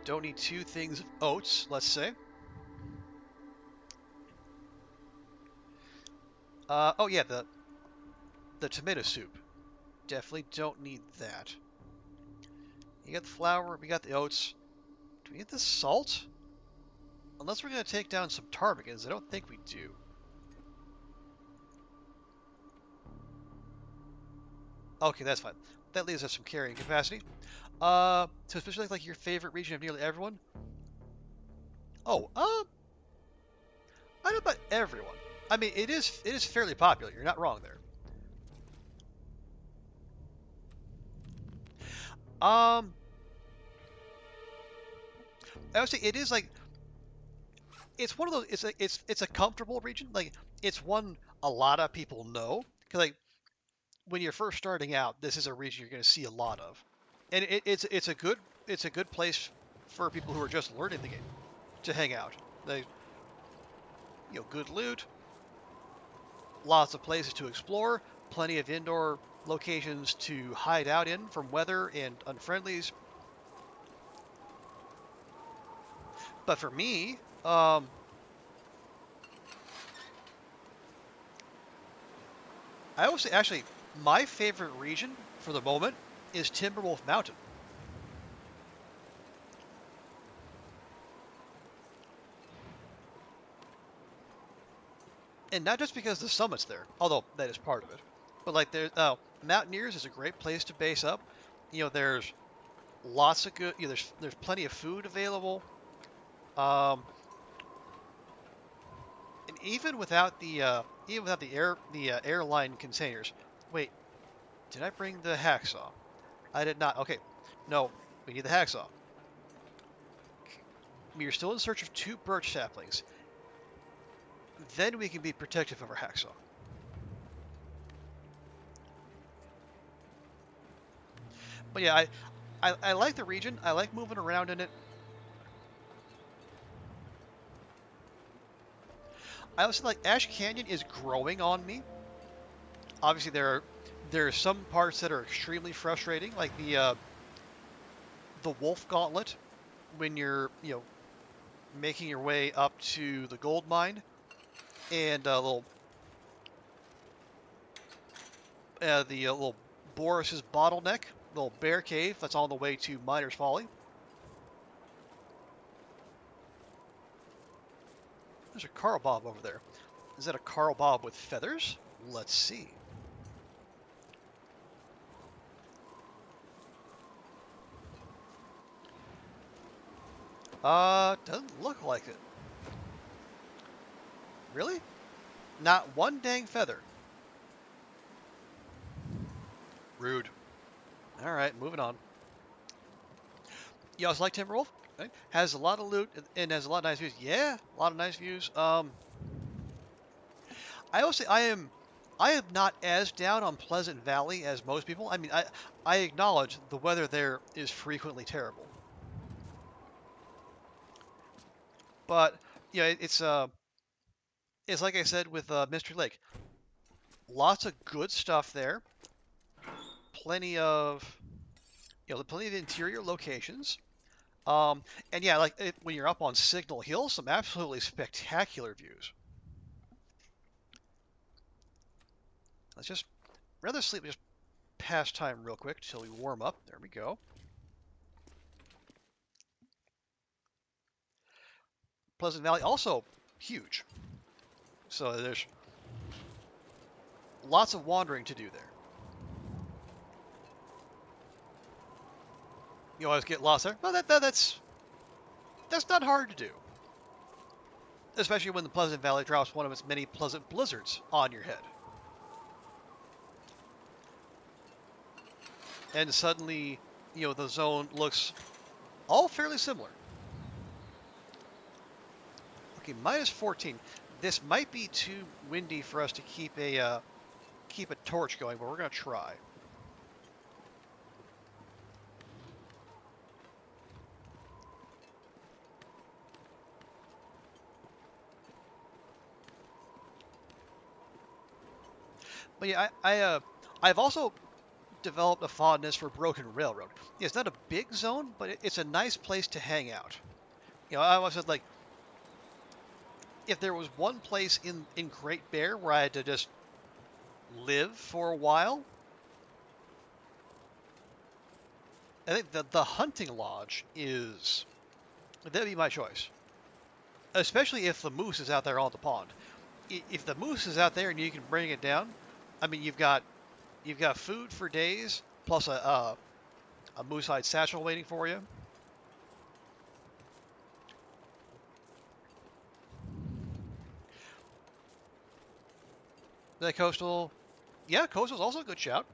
Don't need 2 things of oats, let's say. Oh yeah, the tomato soup. Definitely don't need that. You got the flour, we got the oats. Do we need the salt? Unless we're going to take down some ptarmigans, I don't think we do. Okay, that's fine. That leaves us some carrying capacity. So especially like your favorite region of nearly everyone. Oh, I don't know about everyone. I mean, it is fairly popular. You're not wrong there. Um, I would say it is like it's one of those. It's a comfortable region. Like it's one a lot of people know because like when you're first starting out, this is a region you're going to see a lot of, and it's a good place for people who are just learning the game to hang out. They good loot, lots of places to explore, plenty of indoor locations to hide out in from weather and unfriendlies. But for me, I would say actually my favorite region for the moment is Timberwolf Mountain. And not just because the summit's there, although that is part of it, but like Mountaineers is a great place to base up. There's lots of good. There's plenty of food available. Um, and even without the airline containers. Wait, did I bring the hacksaw? I did not. Okay, no, we need the hacksaw. You're still in search of 2 birch saplings. Then we can be protective of our hacksaw. But yeah, I like the region. I like moving around in it. I also like Ash Canyon is growing on me. Obviously, there are some parts that are extremely frustrating, like the Wolf Gauntlet when you're making your way up to the gold mine, and little Boris's bottleneck, little bear cave that's on the way to Miner's Folly. There's a Carl Bob over there. Is that a Carl Bob with feathers? Let's see. Doesn't look like it. Really? Not one dang feather. Rude. Alright, moving on. You also like Timberwolf? Right? Has a lot of loot and has a lot of nice views. Yeah, a lot of nice views. I also say I am not as down on Pleasant Valley as most people. I mean, I acknowledge the weather there is frequently terrible. But it's like I said with Mystery Lake. Lots of good stuff there. Plenty of plenty of interior locations. And yeah, like when you're up on Signal Hill, some absolutely spectacular views. Let's just rather sleep, just pass time real quick till we warm up. There we go. Pleasant Valley also huge, so there's lots of wandering to do there. You always get lost there. Well, that's not hard to do, especially when the Pleasant Valley drops one of its many pleasant blizzards on your head. And suddenly, the zone looks all fairly similar. Okay, minus 14. This might be too windy for us to keep a torch going, but we're gonna try. But yeah, I've also developed a fondness for Broken Railroad. Yeah, it's not a big zone, but it's a nice place to hang out. I always said, like, if there was one place in Great Bear where I had to just live for a while, I think the hunting lodge that'd be my choice. Especially if the moose is out there on the pond. If the moose is out there and you can bring it down, I mean you've got food for days plus a moose hide satchel waiting for you. The coastal, yeah, coastal's also a good shout.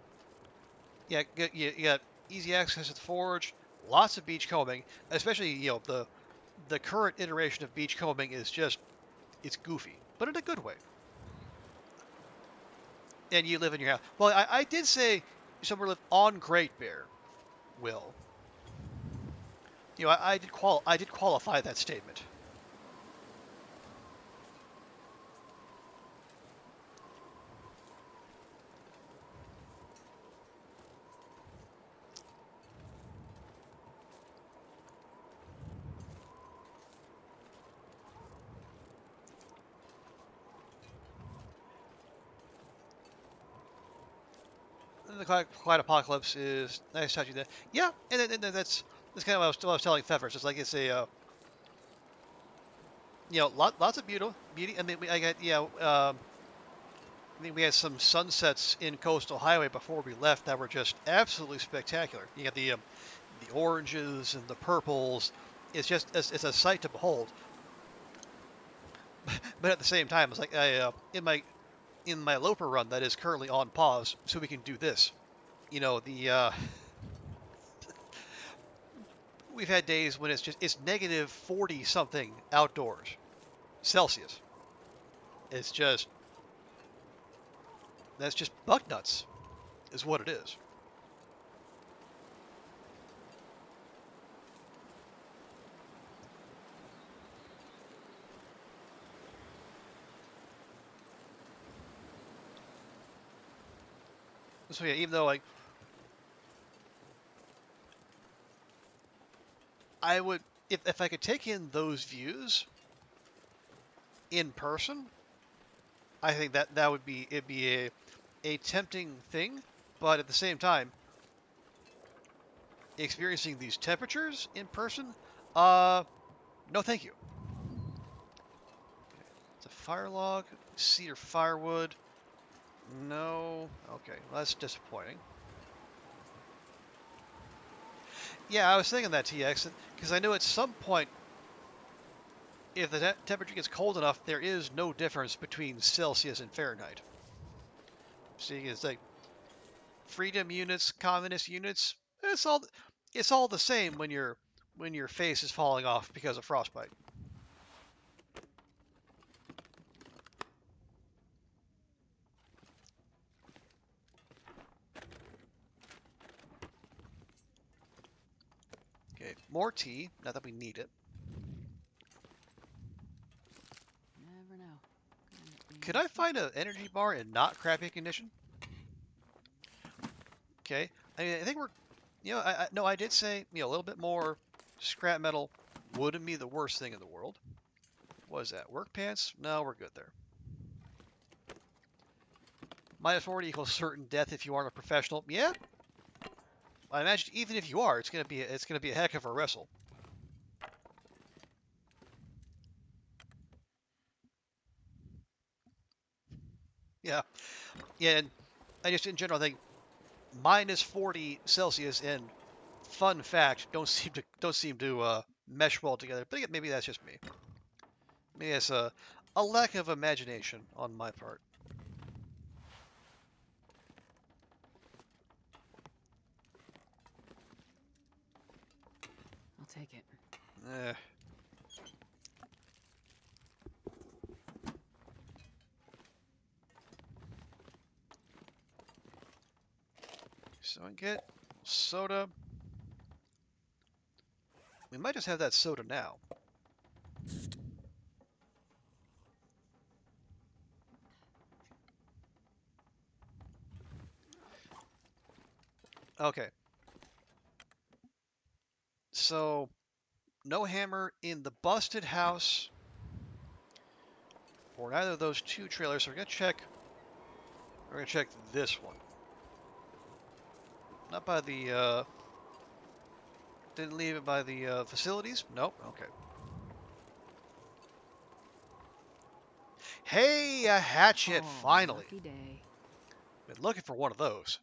Yeah, you got easy access to the forge, lots of beach combing, especially the current iteration of beach combing is just it's goofy, but in a good way. And you live in your house. Well, I did say somewhere live on Great Bear, Will. I did qualify that statement. And the Quiet Apocalypse is nice touching that. Yeah, and that's kind of what I was telling Pfeffers. It's like it's a lots of beauty. I mean, I got I think we had some sunsets in Coastal Highway before we left that were just absolutely spectacular. You got the oranges and the purples. It's a sight to behold. But at the same time, it's like in my Loper run that is currently on pause, so we can do this. You know, we've had days when it's negative 40 something outdoors Celsius. It's just that's just buck nuts, is what it is. So yeah, even though like I would, if I could take in those views in person, I think that would be it'd be a tempting thing. But at the same time, experiencing these temperatures in person, no, thank you. It's a fire log, cedar firewood. No, okay, well, that's disappointing. Yeah, I was thinking that TX because I know at some point, if the temperature gets cold enough, there is no difference between Celsius and Fahrenheit. See, it's like freedom units, communist units. It's all the same when your face is falling off because of frostbite. Okay, more tea. Not that we need it. Never know. Could I find an energy bar in not crappy condition? Okay, I mean, I think we're, no, I did say, a little bit more scrap metal wouldn't be the worst thing in the world. What is that? Work pants? No, we're good there. Minus 40 equals certain death if you aren't a professional. Yeah, I imagine even if you are, it's gonna be a heck of a wrestle. Yeah, yeah, and I just in general think minus 40 Celsius and fun fact don't seem to mesh well together. But again, maybe that's just me. Maybe it's a lack of imagination on my part. I'll take it. Eh. So I get soda. We might just have that soda now. Okay. So no hammer in the busted house or neither of those two trailers. So we're gonna check. We're gonna check this one. Not by the. Didn't leave it by the facilities. Nope. Okay. Hey, a hatchet! Oh, Finally. lucky day. Been looking for one of those.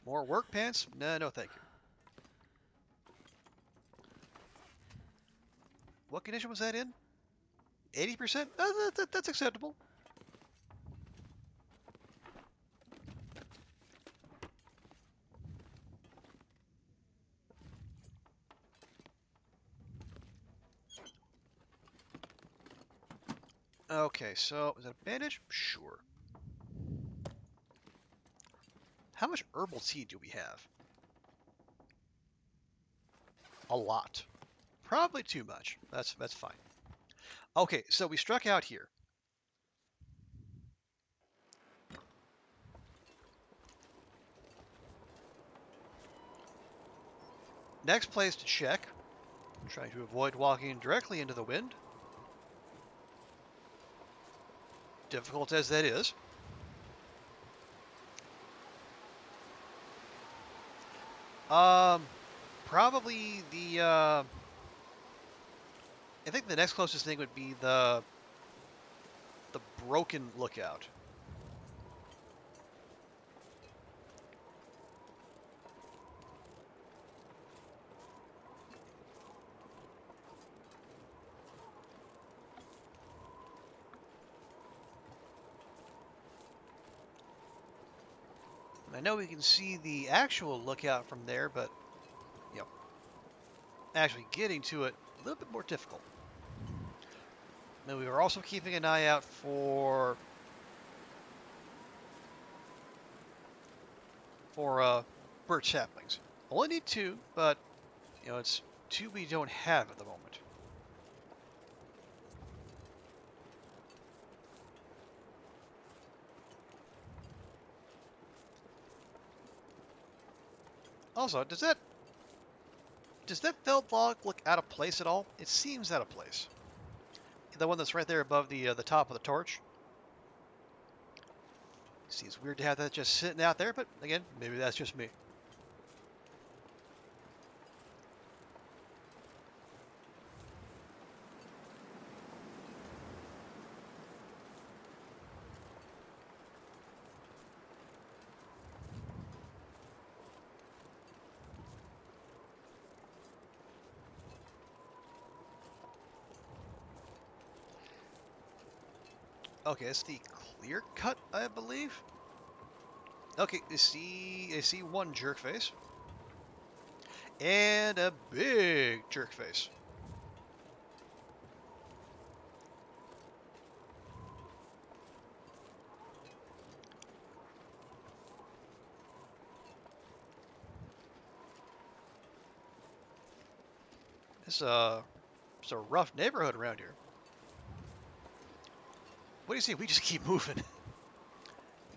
More work pants? No, no, thank you. What condition was that in? 80%? That's acceptable. Okay, so is that a bandage? Sure. How much herbal tea do we have? A lot. Probably too much. That's fine. Okay, so we struck out here. Next place to check. I'm trying to avoid walking directly into the wind. Difficult as that is. Probably the I think the next closest thing would be the broken lookout. And I know we can see the actual lookout from there, but you know, actually getting to it a little bit more difficult. And we were also keeping an eye out for birch saplings. Only need 2, but you know it's 2 we don't have at the moment. Also, does that felled log look out of place at all? It seems out of place. The one that's right there above the top of the torch. Seems weird to have that just sitting out there, but again, maybe that's just me. Okay, it's the clear cut, I believe. Okay, I see one jerk face. And a big jerk face. It's a rough neighborhood around here. What do you see? We just keep moving.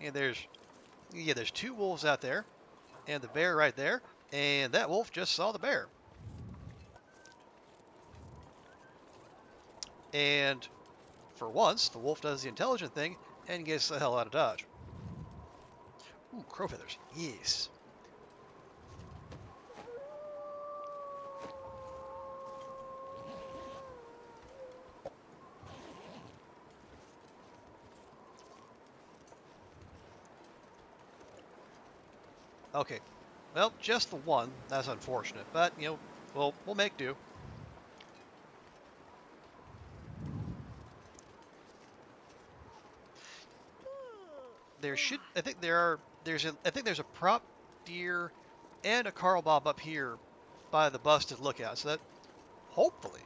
And there's 2 wolves out there, and the bear right there, and that wolf just saw the bear. And for once, the wolf does the intelligent thing and gets the hell out of Dodge. Ooh, crow feathers. Yes. Okay. Well, just the one. That's unfortunate, but you know, we'll make do. I think there's a prop deer and a Carl Bob up here by the busted lookout. So that hopefully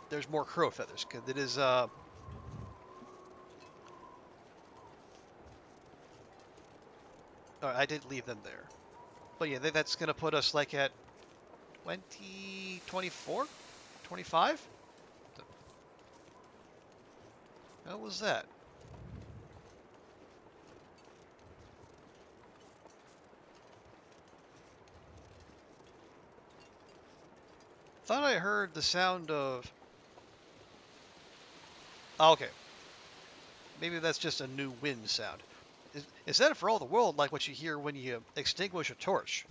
there's more crow feathers because it is oh, I did leave them there. But yeah, that's gonna put us like at 20, 24, 25. How was that? Thought I heard the sound of. Oh, okay, maybe that's just a new wind sound. Is that for all the world like what you hear when you extinguish a torch?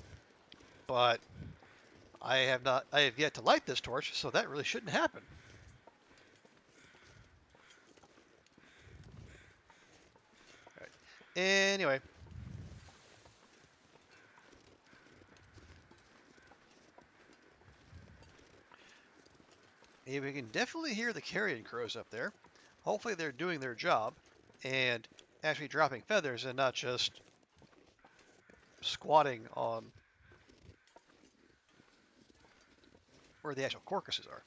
But I have yet to light this torch, so that really shouldn't happen. All right. Anyway, yeah, we can definitely hear the carrion crows up there. Hopefully they're doing their job and actually dropping feathers and not just squatting on where the actual carcasses are.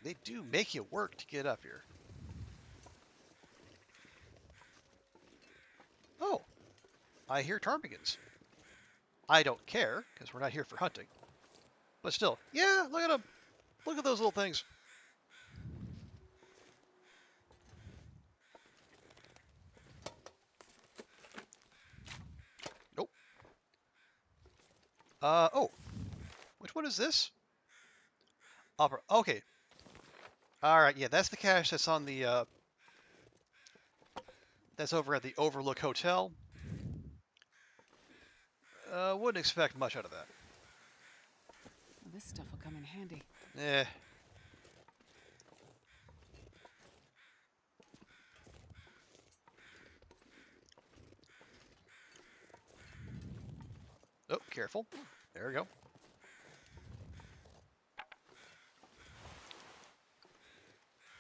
They do make you work to get up here. Oh, I hear ptarmigans. I don't care because we're not here for hunting. But still, yeah, look at them. Look at those little things. Nope. Oh, which one is this? Opera. Okay, All right, yeah, that's the cache that's on the that's over at the Overlook Hotel. Wouldn't expect much out of that. Well, this stuff will come in handy. Eh. Oh, careful. There we go.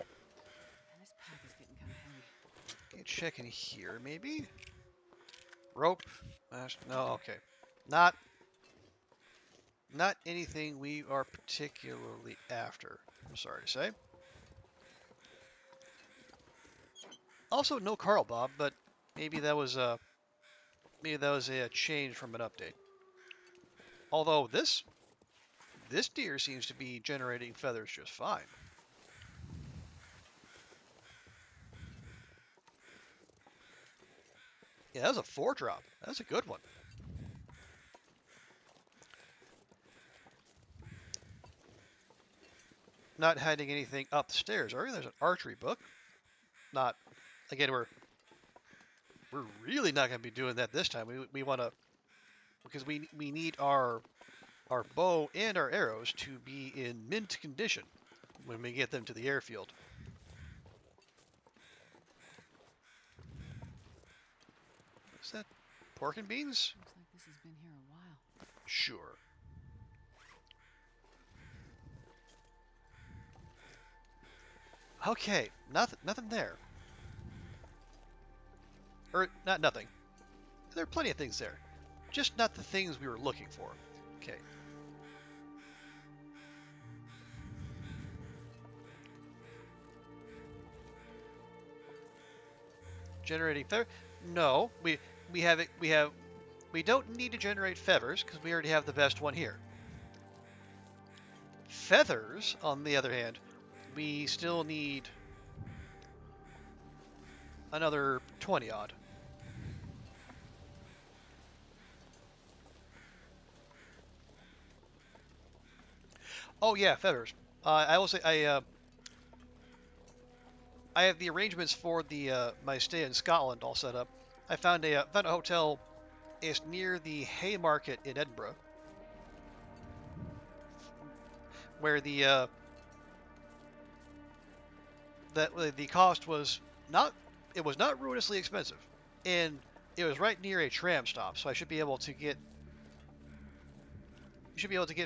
And this pack is getting kind of heavy. Okay, check in here, maybe? Rope. No, okay. Not anything we are particularly after, I'm sorry to say. Also, no Carl Bob, but maybe that was a change from an update. Although this deer seems to be generating feathers just fine. Yeah, that was a 4-drop. That's a good one. Not hiding anything up the stairs, are we? There's an archery book. Not, again, we're really not going to be doing that this time. We want to, because we need our bow and our arrows to be in mint condition when we get them to the airfield. Is that pork and beans? Looks like this has been here a while. Sure. Okay, nothing there. Or not nothing. There are plenty of things there, just not the things we were looking for. Okay. Generating feather? No, we have it. We don't need to generate feathers because we already have the best one here. Feathers, on the other hand, we still need another 20 odd. Oh yeah, feathers. I will say I have the arrangements for the my stay in Scotland all set up. I found a hotel. It's near the Haymarket in Edinburgh, where the the cost was not ruinously expensive, and it was right near a tram stop, so I should be able to get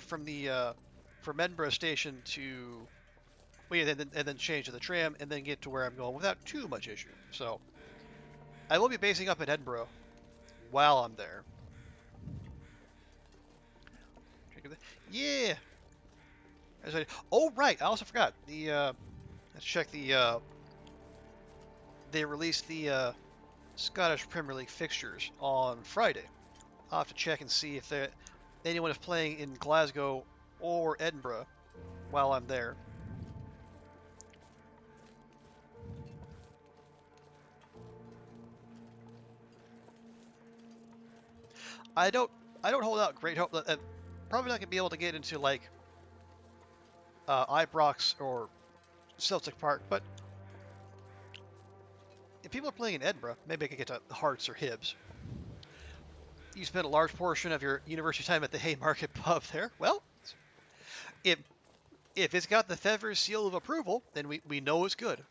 from the from Edinburgh station to and then change to the tram and then get to where I'm going without too much issue. So I will be basing up in Edinburgh while I'm there. Yeah. Oh right, I also forgot the. Let's check the. They released the Scottish Premier League fixtures on Friday. I'll have to check and see if anyone is playing in Glasgow or Edinburgh while I'm there. I don't hold out great hope that probably not gonna be able to get into like Ibrox or Celtic Park, but if people are playing in Edinburgh, maybe I could get to Hearts or Hibs. You spent a large portion of your university time at the Haymarket pub there. Well, if it's got the Feathers seal of approval, then we know it's good.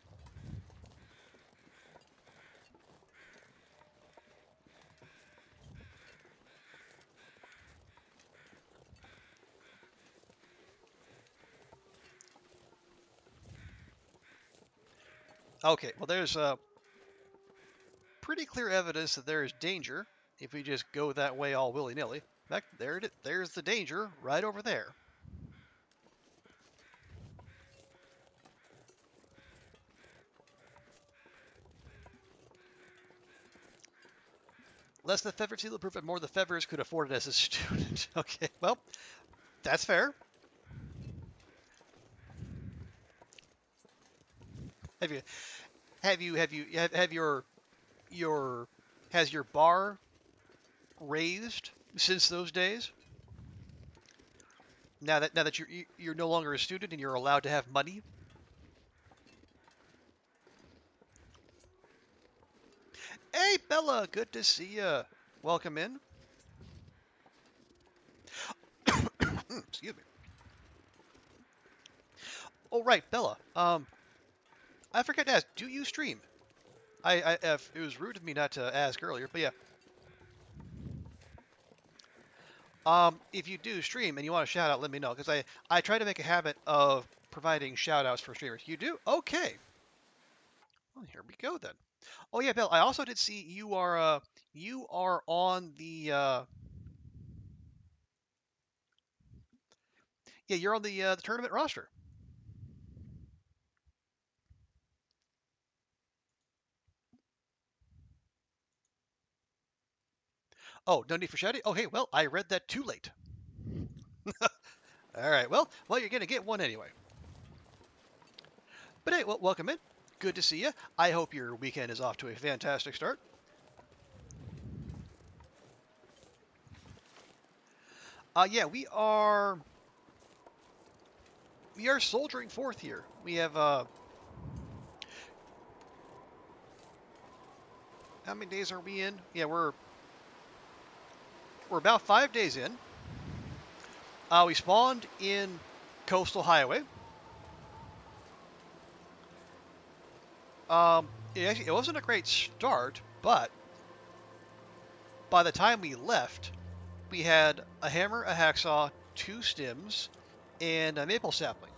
Okay, well there's pretty clear evidence that there is danger if we just go that way all willy-nilly. In fact, there's the danger right over there. Less the Feather seal approved and more the Feathers could afford it as a student. Okay, well, that's fair. Have your has your bar raised since those days? Now that you're no longer a student and you're allowed to have money? Hey, Bella, good to see you. Welcome in. Excuse me. Oh, right, Bella. I forgot to ask, do you stream? It was rude of me not to ask earlier, but yeah. If you do stream and you want to shout out, let me know, because I try to make a habit of providing shout outs for streamers. You do? Okay. Well, here we go then. Oh yeah, Bill. I also did see you are on the yeah, you're on the tournament roster. Oh, no need for shouting. Oh hey, well I read that too late. All right, well you're gonna get one anyway. But hey, well welcome in. Good to see you. I hope your weekend is off to a fantastic start. Yeah, we are soldiering forth here. We have how many days are we in? Yeah, we're about 5 days in. We spawned in Coastal Highway. It wasn't a great start, but by the time we left, we had a hammer, a hacksaw, 2 stims, and a maple sapling.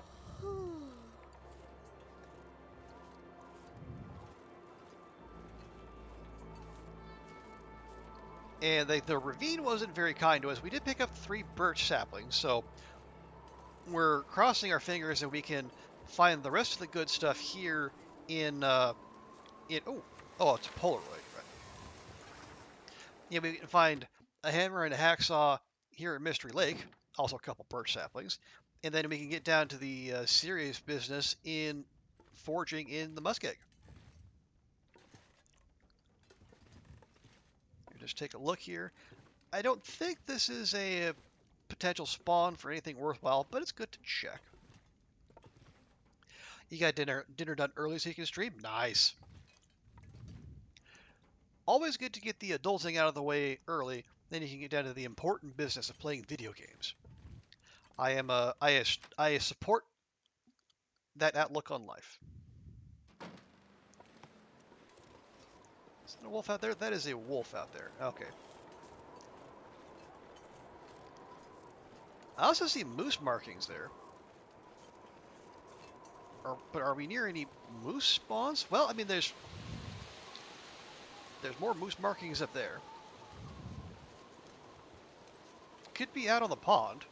And the ravine wasn't very kind to us. We did pick up 3 birch saplings, so we're crossing our fingers that we can find the rest of the good stuff here in it's a Polaroid, right? Yeah, we can find a hammer and a hacksaw here at Mystery Lake, also a couple birch saplings, and then we can get down to the serious business in forging in the muskeg. Just take a look here. I don't think this is a potential spawn for anything worthwhile, but it's good to check. You got dinner done early so you can stream? Nice. Always good to get the adulting out of the way early, then you can get down to the important business of playing video games. I support that outlook on life. Is that a wolf out there? That is a wolf out there. Okay. I also see moose markings there. But are we near any moose spawns? Well, I mean, there's more moose markings up there. Could be out on the pond.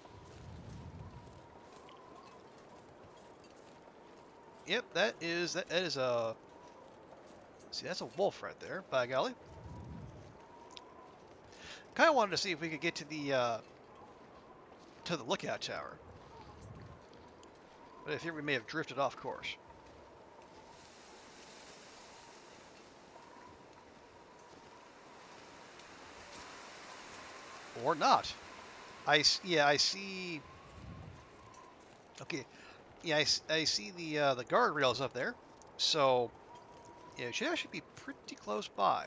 Yep, that is a. See, that's a wolf right there. By golly. Kind of wanted to see if we could get to the lookout tower, but I think we may have drifted off course. Or not. I see. Okay, yeah, I see the guardrails up there, so yeah, it should actually be pretty close by.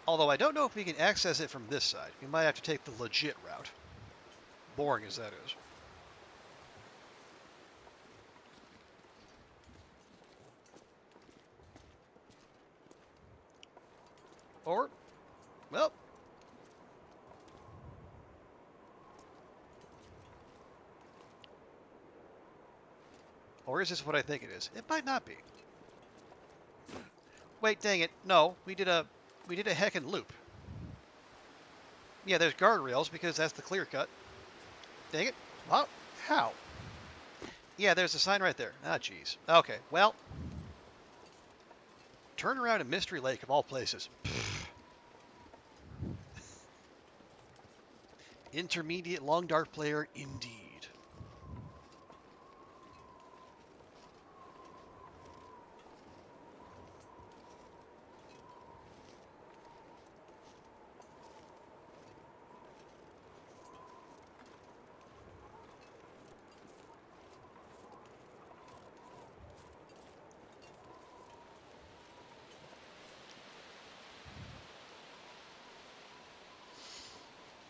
Although I don't know if we can access it from this side. We might have to take the legit route. Boring as that is. Or, well, or is this what I think it is? It might not be. Wait, dang it. No, we did a heckin' loop. Yeah, there's guardrails because that's the clear cut. Dang it. Well, how? Yeah, there's a sign right there. Ah, jeez. Okay, well. Turn around in Mystery Lake of all places. Intermediate long dart player indeed.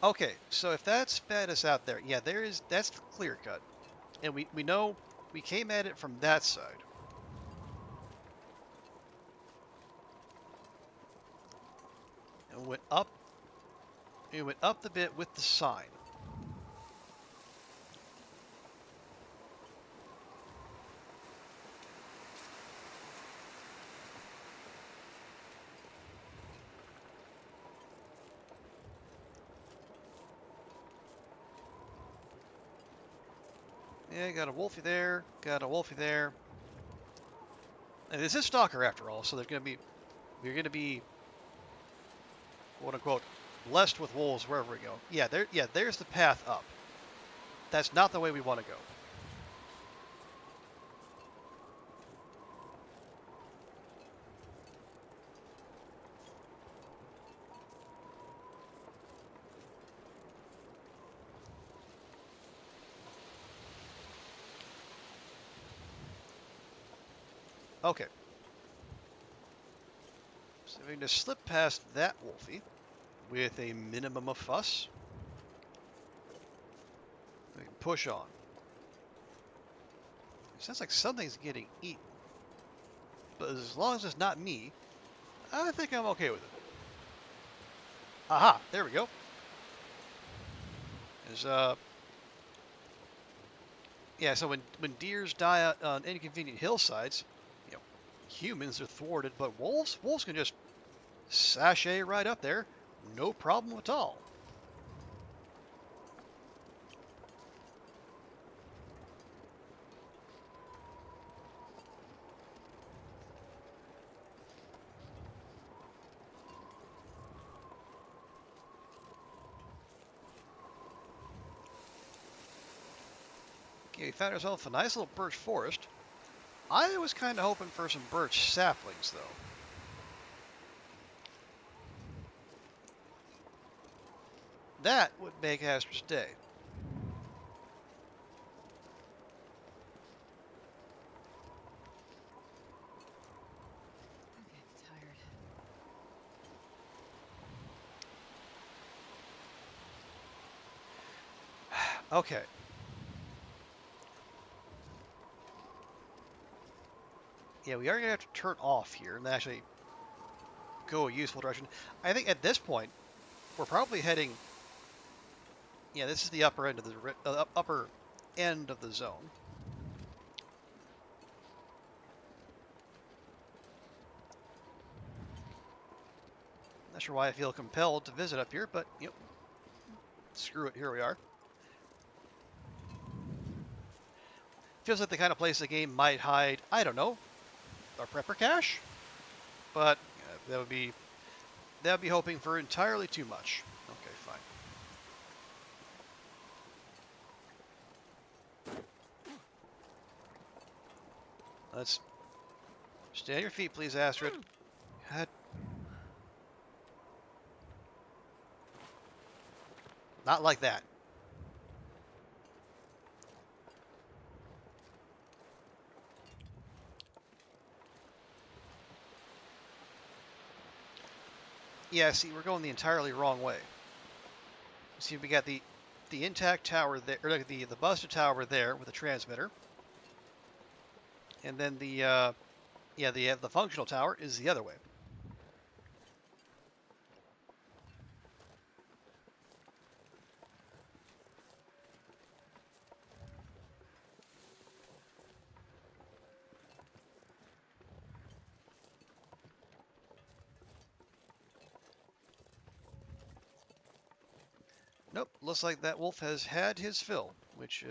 Okay, so if that's fed us out there, yeah, that's clear cut, and we know we came at it from that side, and went up. We went up the bit with the sign. Yeah, got a wolfie there, got a wolfie there. And this is Stalker after all, so we're gonna be quote unquote blessed with wolves wherever we go. There's the path up. That's not the way we want to go. Okay. So we're gonna slip past that wolfie with a minimum of fuss. We can push on. It sounds like something's getting eaten. But as long as it's not me, I think I'm okay with it. Aha, there we go. There's yeah, so when deers die on inconvenient hillsides, you know, humans are thwarted, but wolves can just sashay right up there, no problem at all. Okay, we found ourselves a nice little birch forest. I was kind of hoping for some birch saplings, though. That would make Asper's day. I'm getting tired. Okay. Yeah, we are going to have to turn off here and actually go a useful direction. I think at this point, we're probably heading... Yeah, this is the upper end of the zone. Not sure why I feel compelled to visit up here, but, screw it, here we are. Feels like the kind of place the game might hide, I don't know, a prepper cache? But that would be hoping for entirely too much. Okay, fine. Let's stay on your feet, please, Astrid. God. Not like that. Yeah, see, we're going the entirely wrong way. See, we got the intact tower there, or like the busted tower there with the transmitter, and then the functional tower is the other way. Nope, looks like that wolf has had his fill, which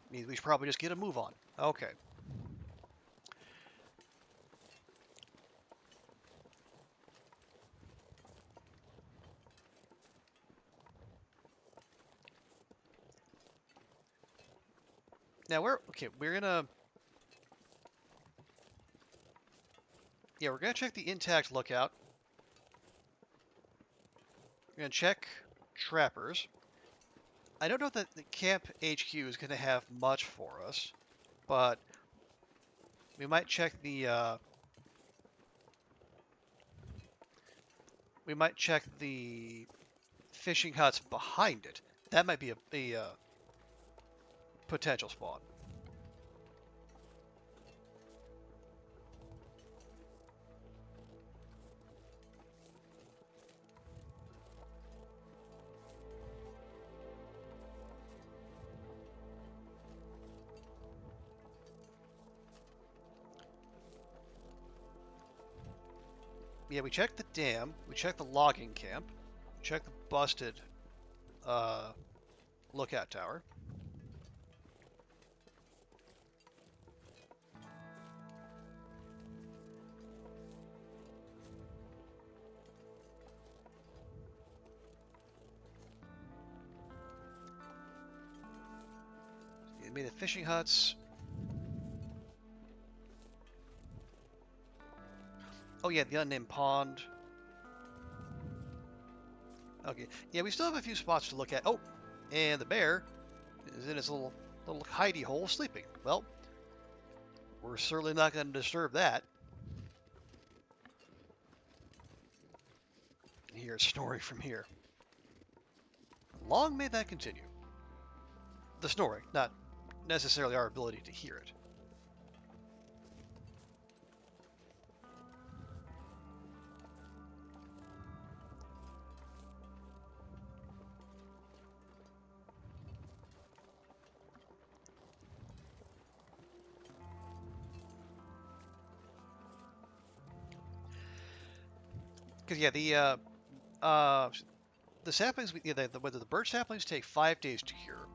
means we should probably just get a move on. Okay. Now we're gonna we're gonna check the intact lookout. We're gonna check trappers. I don't know that the camp HQ is gonna have much for us, but we might check the fishing huts behind it. That might be a potential spawn. Yeah, we checked the dam, we checked the logging camp, we checked the busted lookout tower. We made the fishing huts. Oh yeah, the unnamed pond. Okay, yeah, we still have a few spots to look at. Oh, and the bear is in his little hidey hole sleeping. Well, we're certainly not going to disturb that. You hear it snoring from here. Long may that continue. The snoring, not necessarily our ability to hear it. Because yeah, the saplings, the birch saplings take 5 days to cure.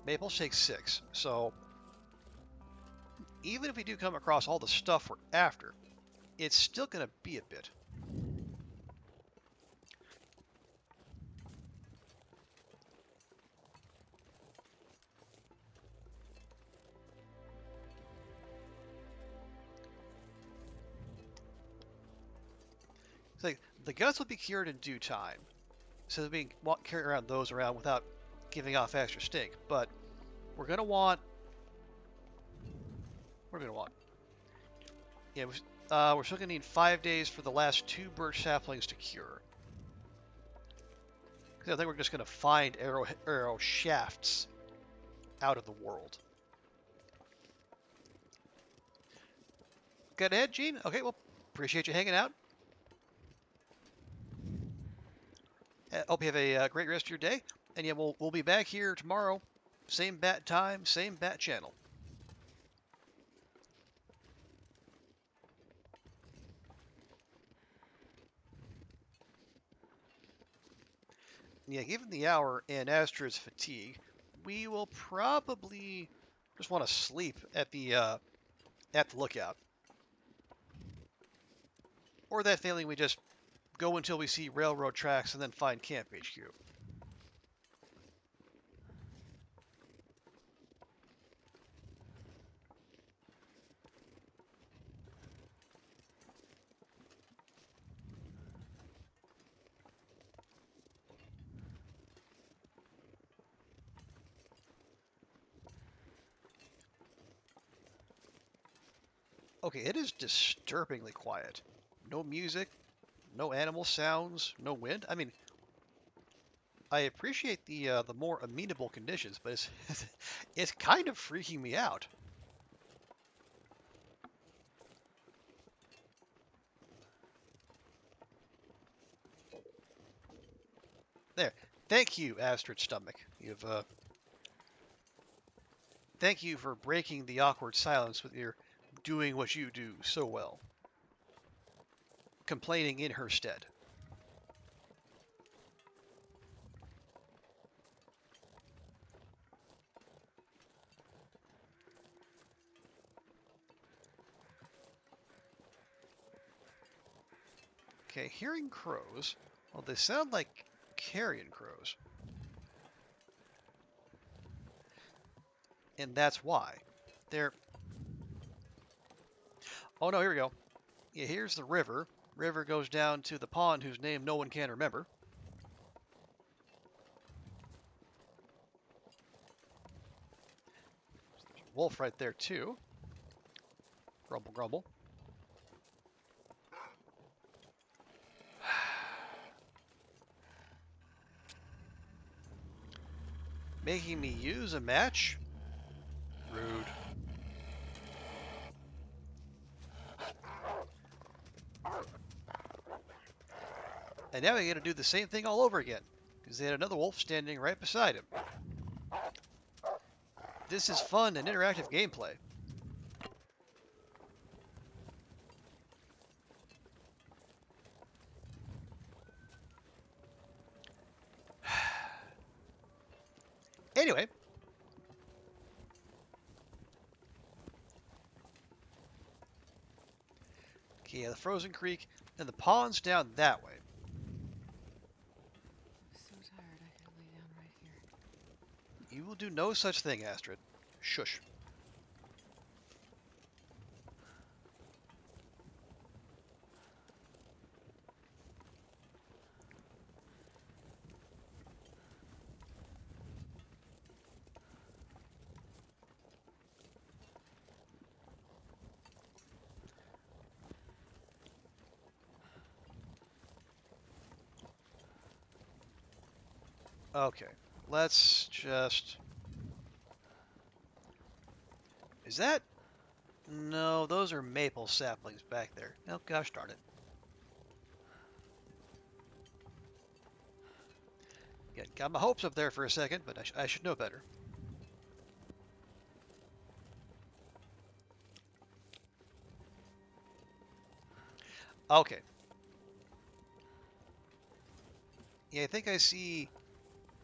Maples take 6. So even if we do come across all the stuff we're after, it's still going to be a bit. It's like the guts will be cured in due time, so we can carry around those around without giving off extra stink. But we're going to want. We're going to want. Yeah, we're still going to need 5 days for the last 2 birch saplings to cure. I think we're just going to find arrow shafts out of the world. Good ahead, Gene. Okay, well, appreciate you hanging out. Hope you have a great rest of your day. And yeah, we'll be back here tomorrow. Same bat time, same bat channel. Yeah, given the hour and Astra's fatigue, we will probably just want to sleep at the lookout. Or that failing, we just go until we see railroad tracks and then find Camp HQ. Okay, it is disturbingly quiet. No music, no animal sounds, no wind. I mean, I appreciate the more amenable conditions, but it's it's kind of freaking me out. There. Thank you, Astrid Stomach. Thank you for breaking the awkward silence with your doing what you do so well. Complaining in her stead. Okay, hearing crows. Well, they sound like carrion crows. And that's why. They're... Oh no, here we go. Yeah, here's the river. River goes down to the pond whose name no one can remember. Wolf right there too. Grumble, grumble. Making me use a match? Rude. And now we got to do the same thing all over again, because they had another wolf standing right beside him. This is fun and interactive gameplay. Anyway. Okay, yeah, the frozen creek, and the pond's down that way. I'm so tired I could lay down right here. You will do no such thing, Astrid. Shush. Okay, let's just... Is that... No, those are maple saplings back there. Oh, gosh darn it. Yeah, got my hopes up there for a second, but I should know better. Okay. Yeah, I think I see...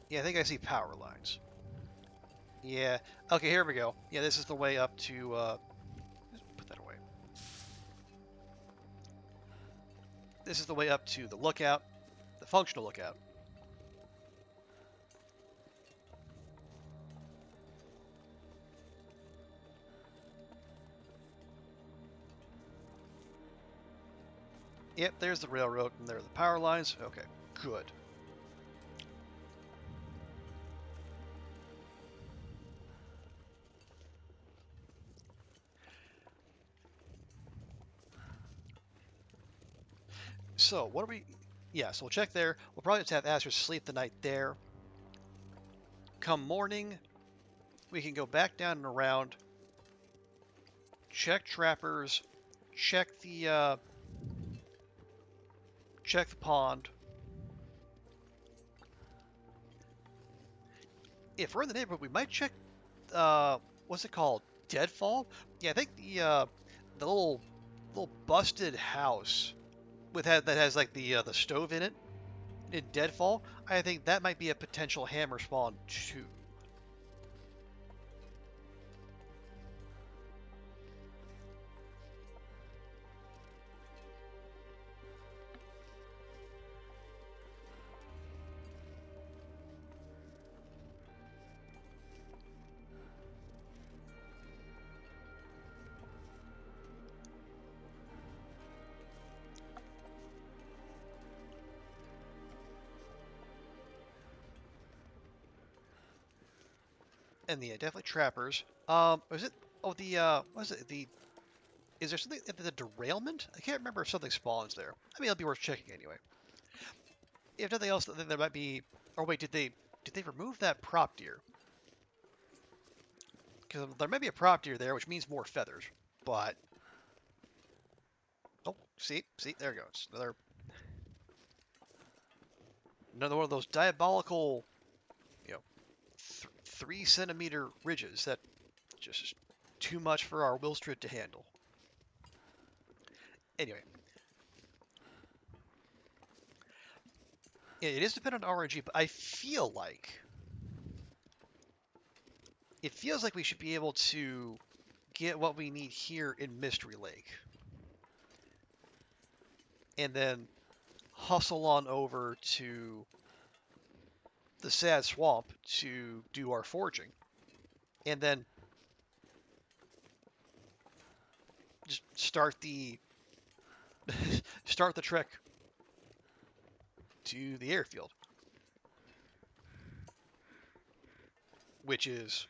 Yeah, I think I see power lines. Yeah. Okay, here we go. Yeah, this is the way up to, put that away. This is the way up to the lookout, the functional lookout. Yep, there's the railroad, and there are the power lines. Okay, good. So, what are we... Yeah, so we'll check there. We'll probably just have Astrid sleep the night there. Come morning, we can go back down and around, check trappers, check the pond. If we're in the neighborhood, we might check, what's it called? Deadfall? Yeah, I think the little busted house that has like the stove in it in Deadfall. I think that might be a potential hammer spawn too. And yeah, definitely trappers. Was it? Oh, was it the? Is there something at the derailment? I can't remember if something spawns there. I mean, it'll be worth checking anyway. If nothing else, then there might be. Or wait, did they remove that prop deer? Because there may be a prop deer there, which means more feathers. But oh, see, there it goes. Another one of those diabolical, you know, 3 centimeter ridges that just too much for our Willstrip to handle. Anyway. Yeah, it is dependent on RNG, but I feel like... It feels like we should be able to get what we need here in Mystery Lake. And then hustle on over to the Sad Swamp to do our forging. And then just start the trek to the airfield, which is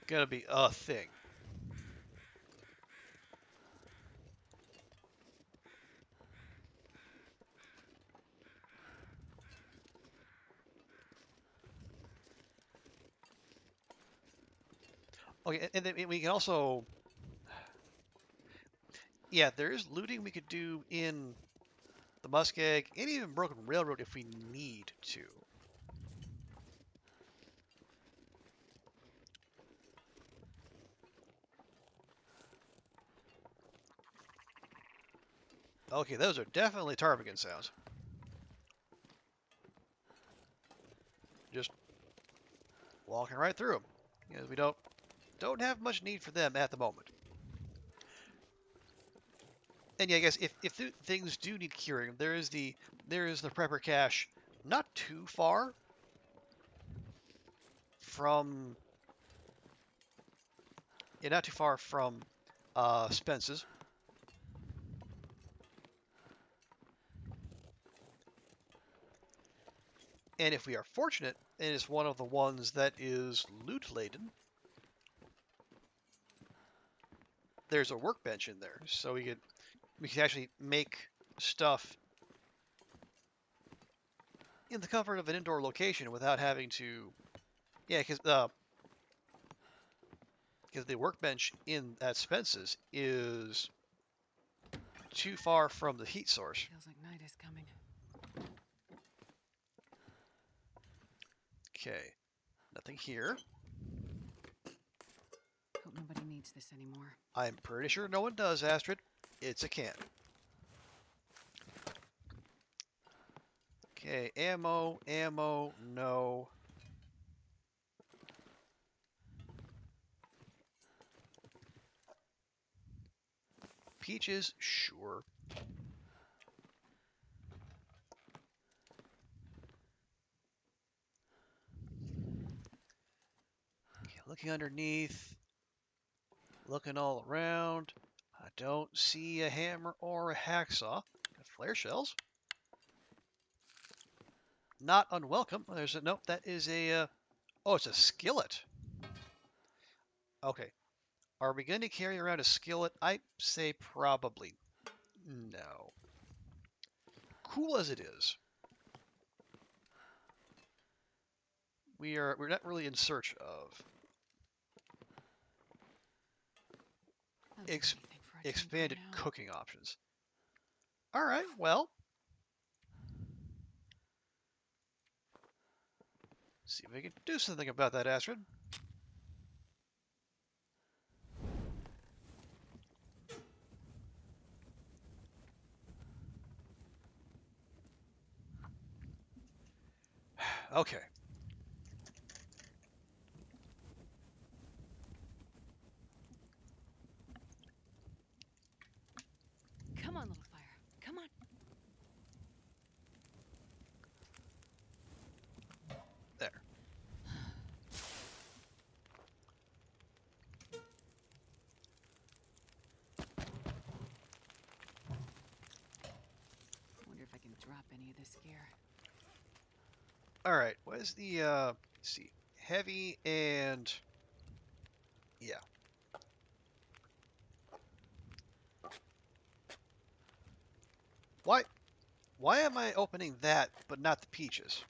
gonna be a thing. Okay, and then we can also, yeah, there is looting we could do in the Muskeg and even Broken Railroad if we need to. Okay, those are definitely ptarmigan sounds. Just walking right through them, because we don't have much need for them at the moment. And yeah, I guess if things do need curing, there is the prepper cache not too far from Spence's. And if we are fortunate, and it's one of the ones that is loot laden, there's a workbench in there, so we could actually make stuff in the comfort of an indoor location without having to, yeah, because the workbench in at Spence's is too far from the heat source. Feels like night is coming. Okay, nothing here. Hope nobody needs this anymore. I'm pretty sure no one does, Astrid. It's a can. Okay, ammo, no. Peaches, sure. Okay, looking underneath, looking all around. I don't see a hammer or a hacksaw. Flare shells. Not unwelcome. There's a nope. That is a. Oh, it's a skillet. Okay. Are we going to carry around a skillet? I say probably no. Cool as it is, we're not really in search of expanded cooking options. All right, well, see if we can do something about that, Astrid. Okay. Come on, little fire. Come on. There. Wonder if I can drop any of this gear. All right. What is the let's see, heavy and yeah. Why am I opening that but not the peaches?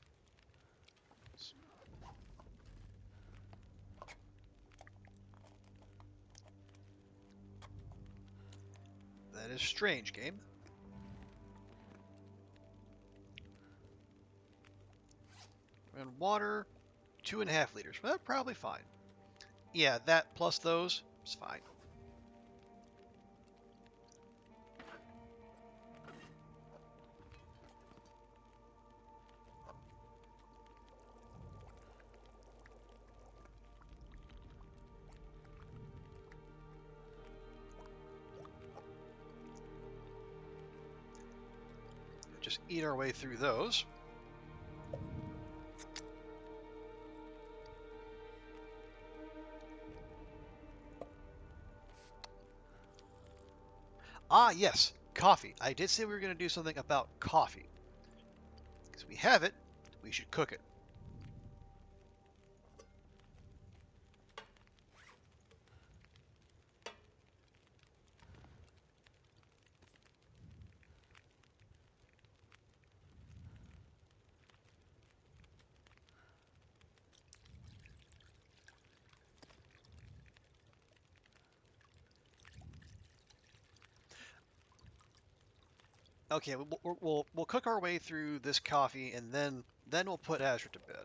That is strange, game. And water, 2.5 liters. Well, probably fine. Yeah, that plus those is fine. Just eat our way through those. Ah, yes, coffee. I did say we were going to do something about coffee. Because we have it, we should cook it. Okay, we'll cook our way through this coffee, and then we'll put Azure to bed.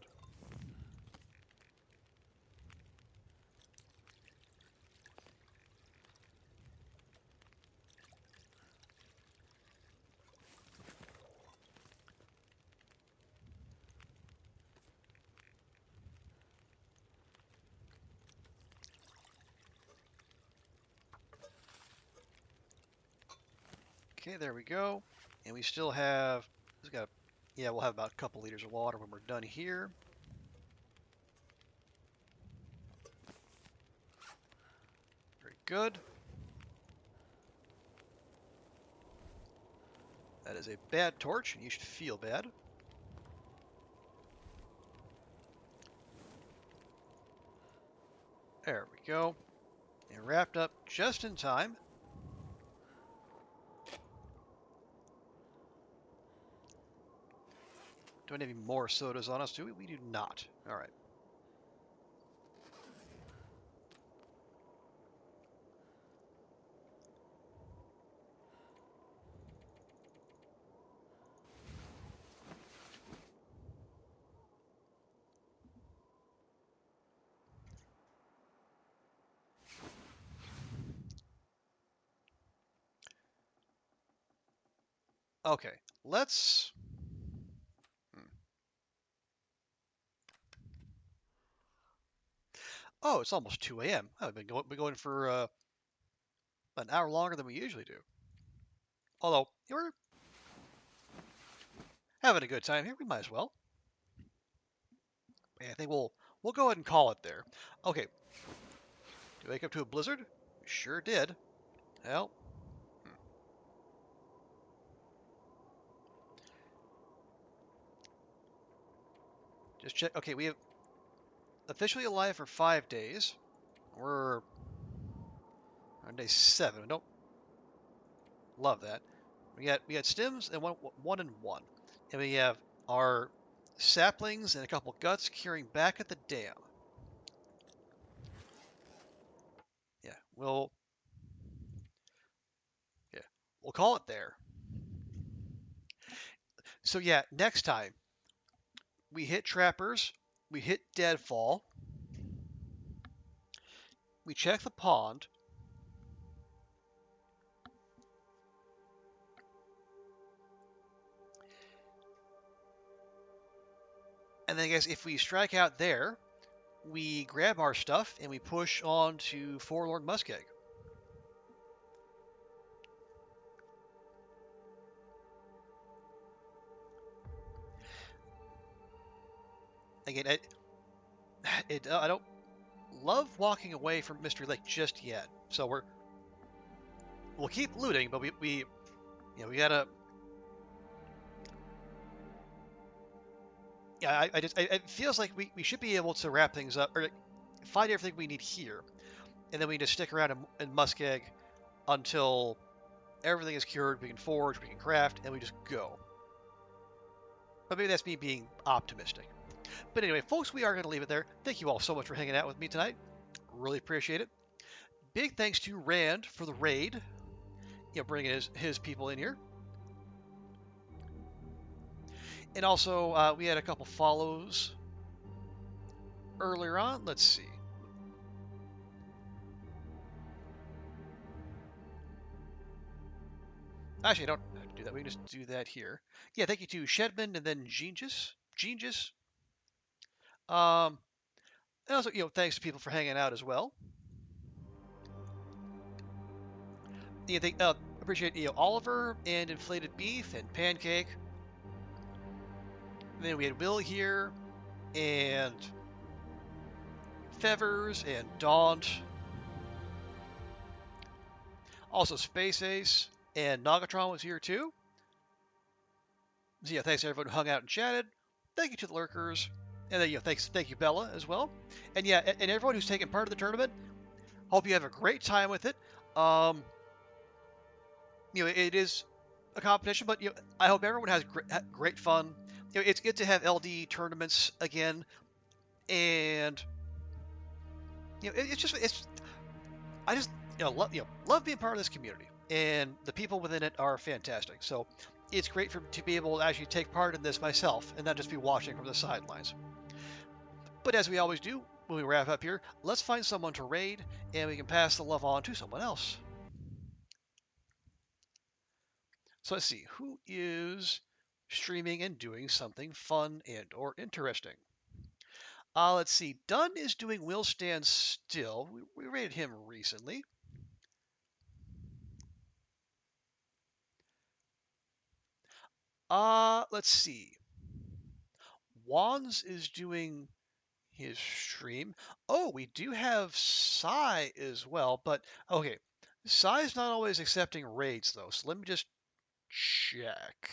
Okay, there we go. And we still have, yeah, we'll have about a couple liters of water when we're done here. Very good. That is a bad torch, and you should feel bad. There we go. And wrapped up just in time. Do we have any more sodas on us, do we? We do not. All right. Okay, let's... Oh, it's almost 2 a.m. I've been going for an hour longer than we usually do. Although, we're having a good time here. We might as well. I think we'll go ahead and call it there. Okay. Did you wake up to a blizzard? We sure did. Well, just check. Okay, we have officially alive for 5 days. We're on day 7. I don't love that. We got stims and one and one, and we have our saplings and a couple guts curing back at the dam. Yeah, we'll call it there. So yeah, next time we hit trappers, we hit deadfall, we check the pond, and then I guess if we strike out there, we grab our stuff and we push on to Forlorn Muskeg. Again, I don't love walking away from Mystery Lake just yet, so we'll keep looting, but we gotta. Yeah, it feels like we should be able to wrap things up or find everything we need here, and then we just stick around in Muskeg until everything is cured. We can forge, we can craft, and we just go. But maybe that's me being optimistic. But anyway, folks, we are going to leave it there. Thank you all so much for hanging out with me tonight. Really appreciate it. Big thanks to Rand for the raid. Bringing his people in here. And also, we had a couple follows earlier on. Let's see. Actually, I don't have to do that. We can just do that here. Yeah, thank you to Shedman and then Genius. And also, thanks to people for hanging out as well. Appreciate Oliver and Inflated Beef and Pancake. And then we had Will here and Fevers and Daunt. Also, Space Ace and Nagatron was here too. So yeah, thanks to everyone who hung out and chatted. Thank you to the lurkers, and then thank you Bella as well, and yeah, and everyone who's taken part of the tournament. Hope you have a great time with it. It is a competition, but I hope everyone has great fun. It's good to have LD tournaments again, and I just love being part of this community, and the people within it are fantastic. So it's great to be able to actually take part in this myself and not just be watching from the sidelines. But as we always do, when we wrap up here, let's find someone to raid and we can pass the love on to someone else. So let's see, who is streaming and doing something fun and or interesting? Let's see, Dunn is doing Will Stand Still. We rated him recently. Let's see. Wands is doing his stream. Oh, we do have Sai as well, but okay. Sai's not always accepting raids though, so let me just check.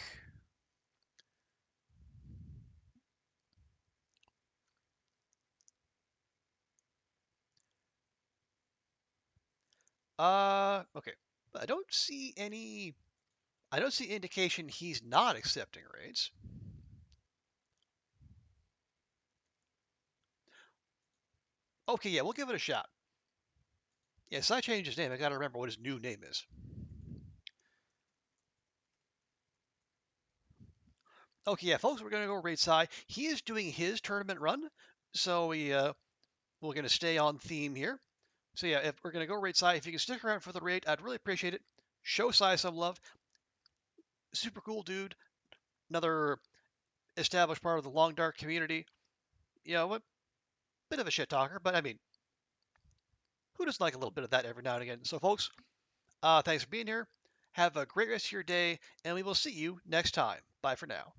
Okay. I don't see indication he's not accepting raids. Okay, yeah, we'll give it a shot. Yes, I changed his name. I gotta remember what his new name is. Okay, yeah, folks, we're gonna go raid Sai. He is doing his tournament run, so we're gonna stay on theme here. So yeah, if we're gonna go raid Sai, if you can stick around for the raid, I'd really appreciate it. Show Sai some love. Super cool dude. Another established part of the Long Dark community. You know, a bit of a shit talker, but I mean, who doesn't like a little bit of that every now and again? So, folks, thanks for being here. Have a great rest of your day, and we will see you next time. Bye for now.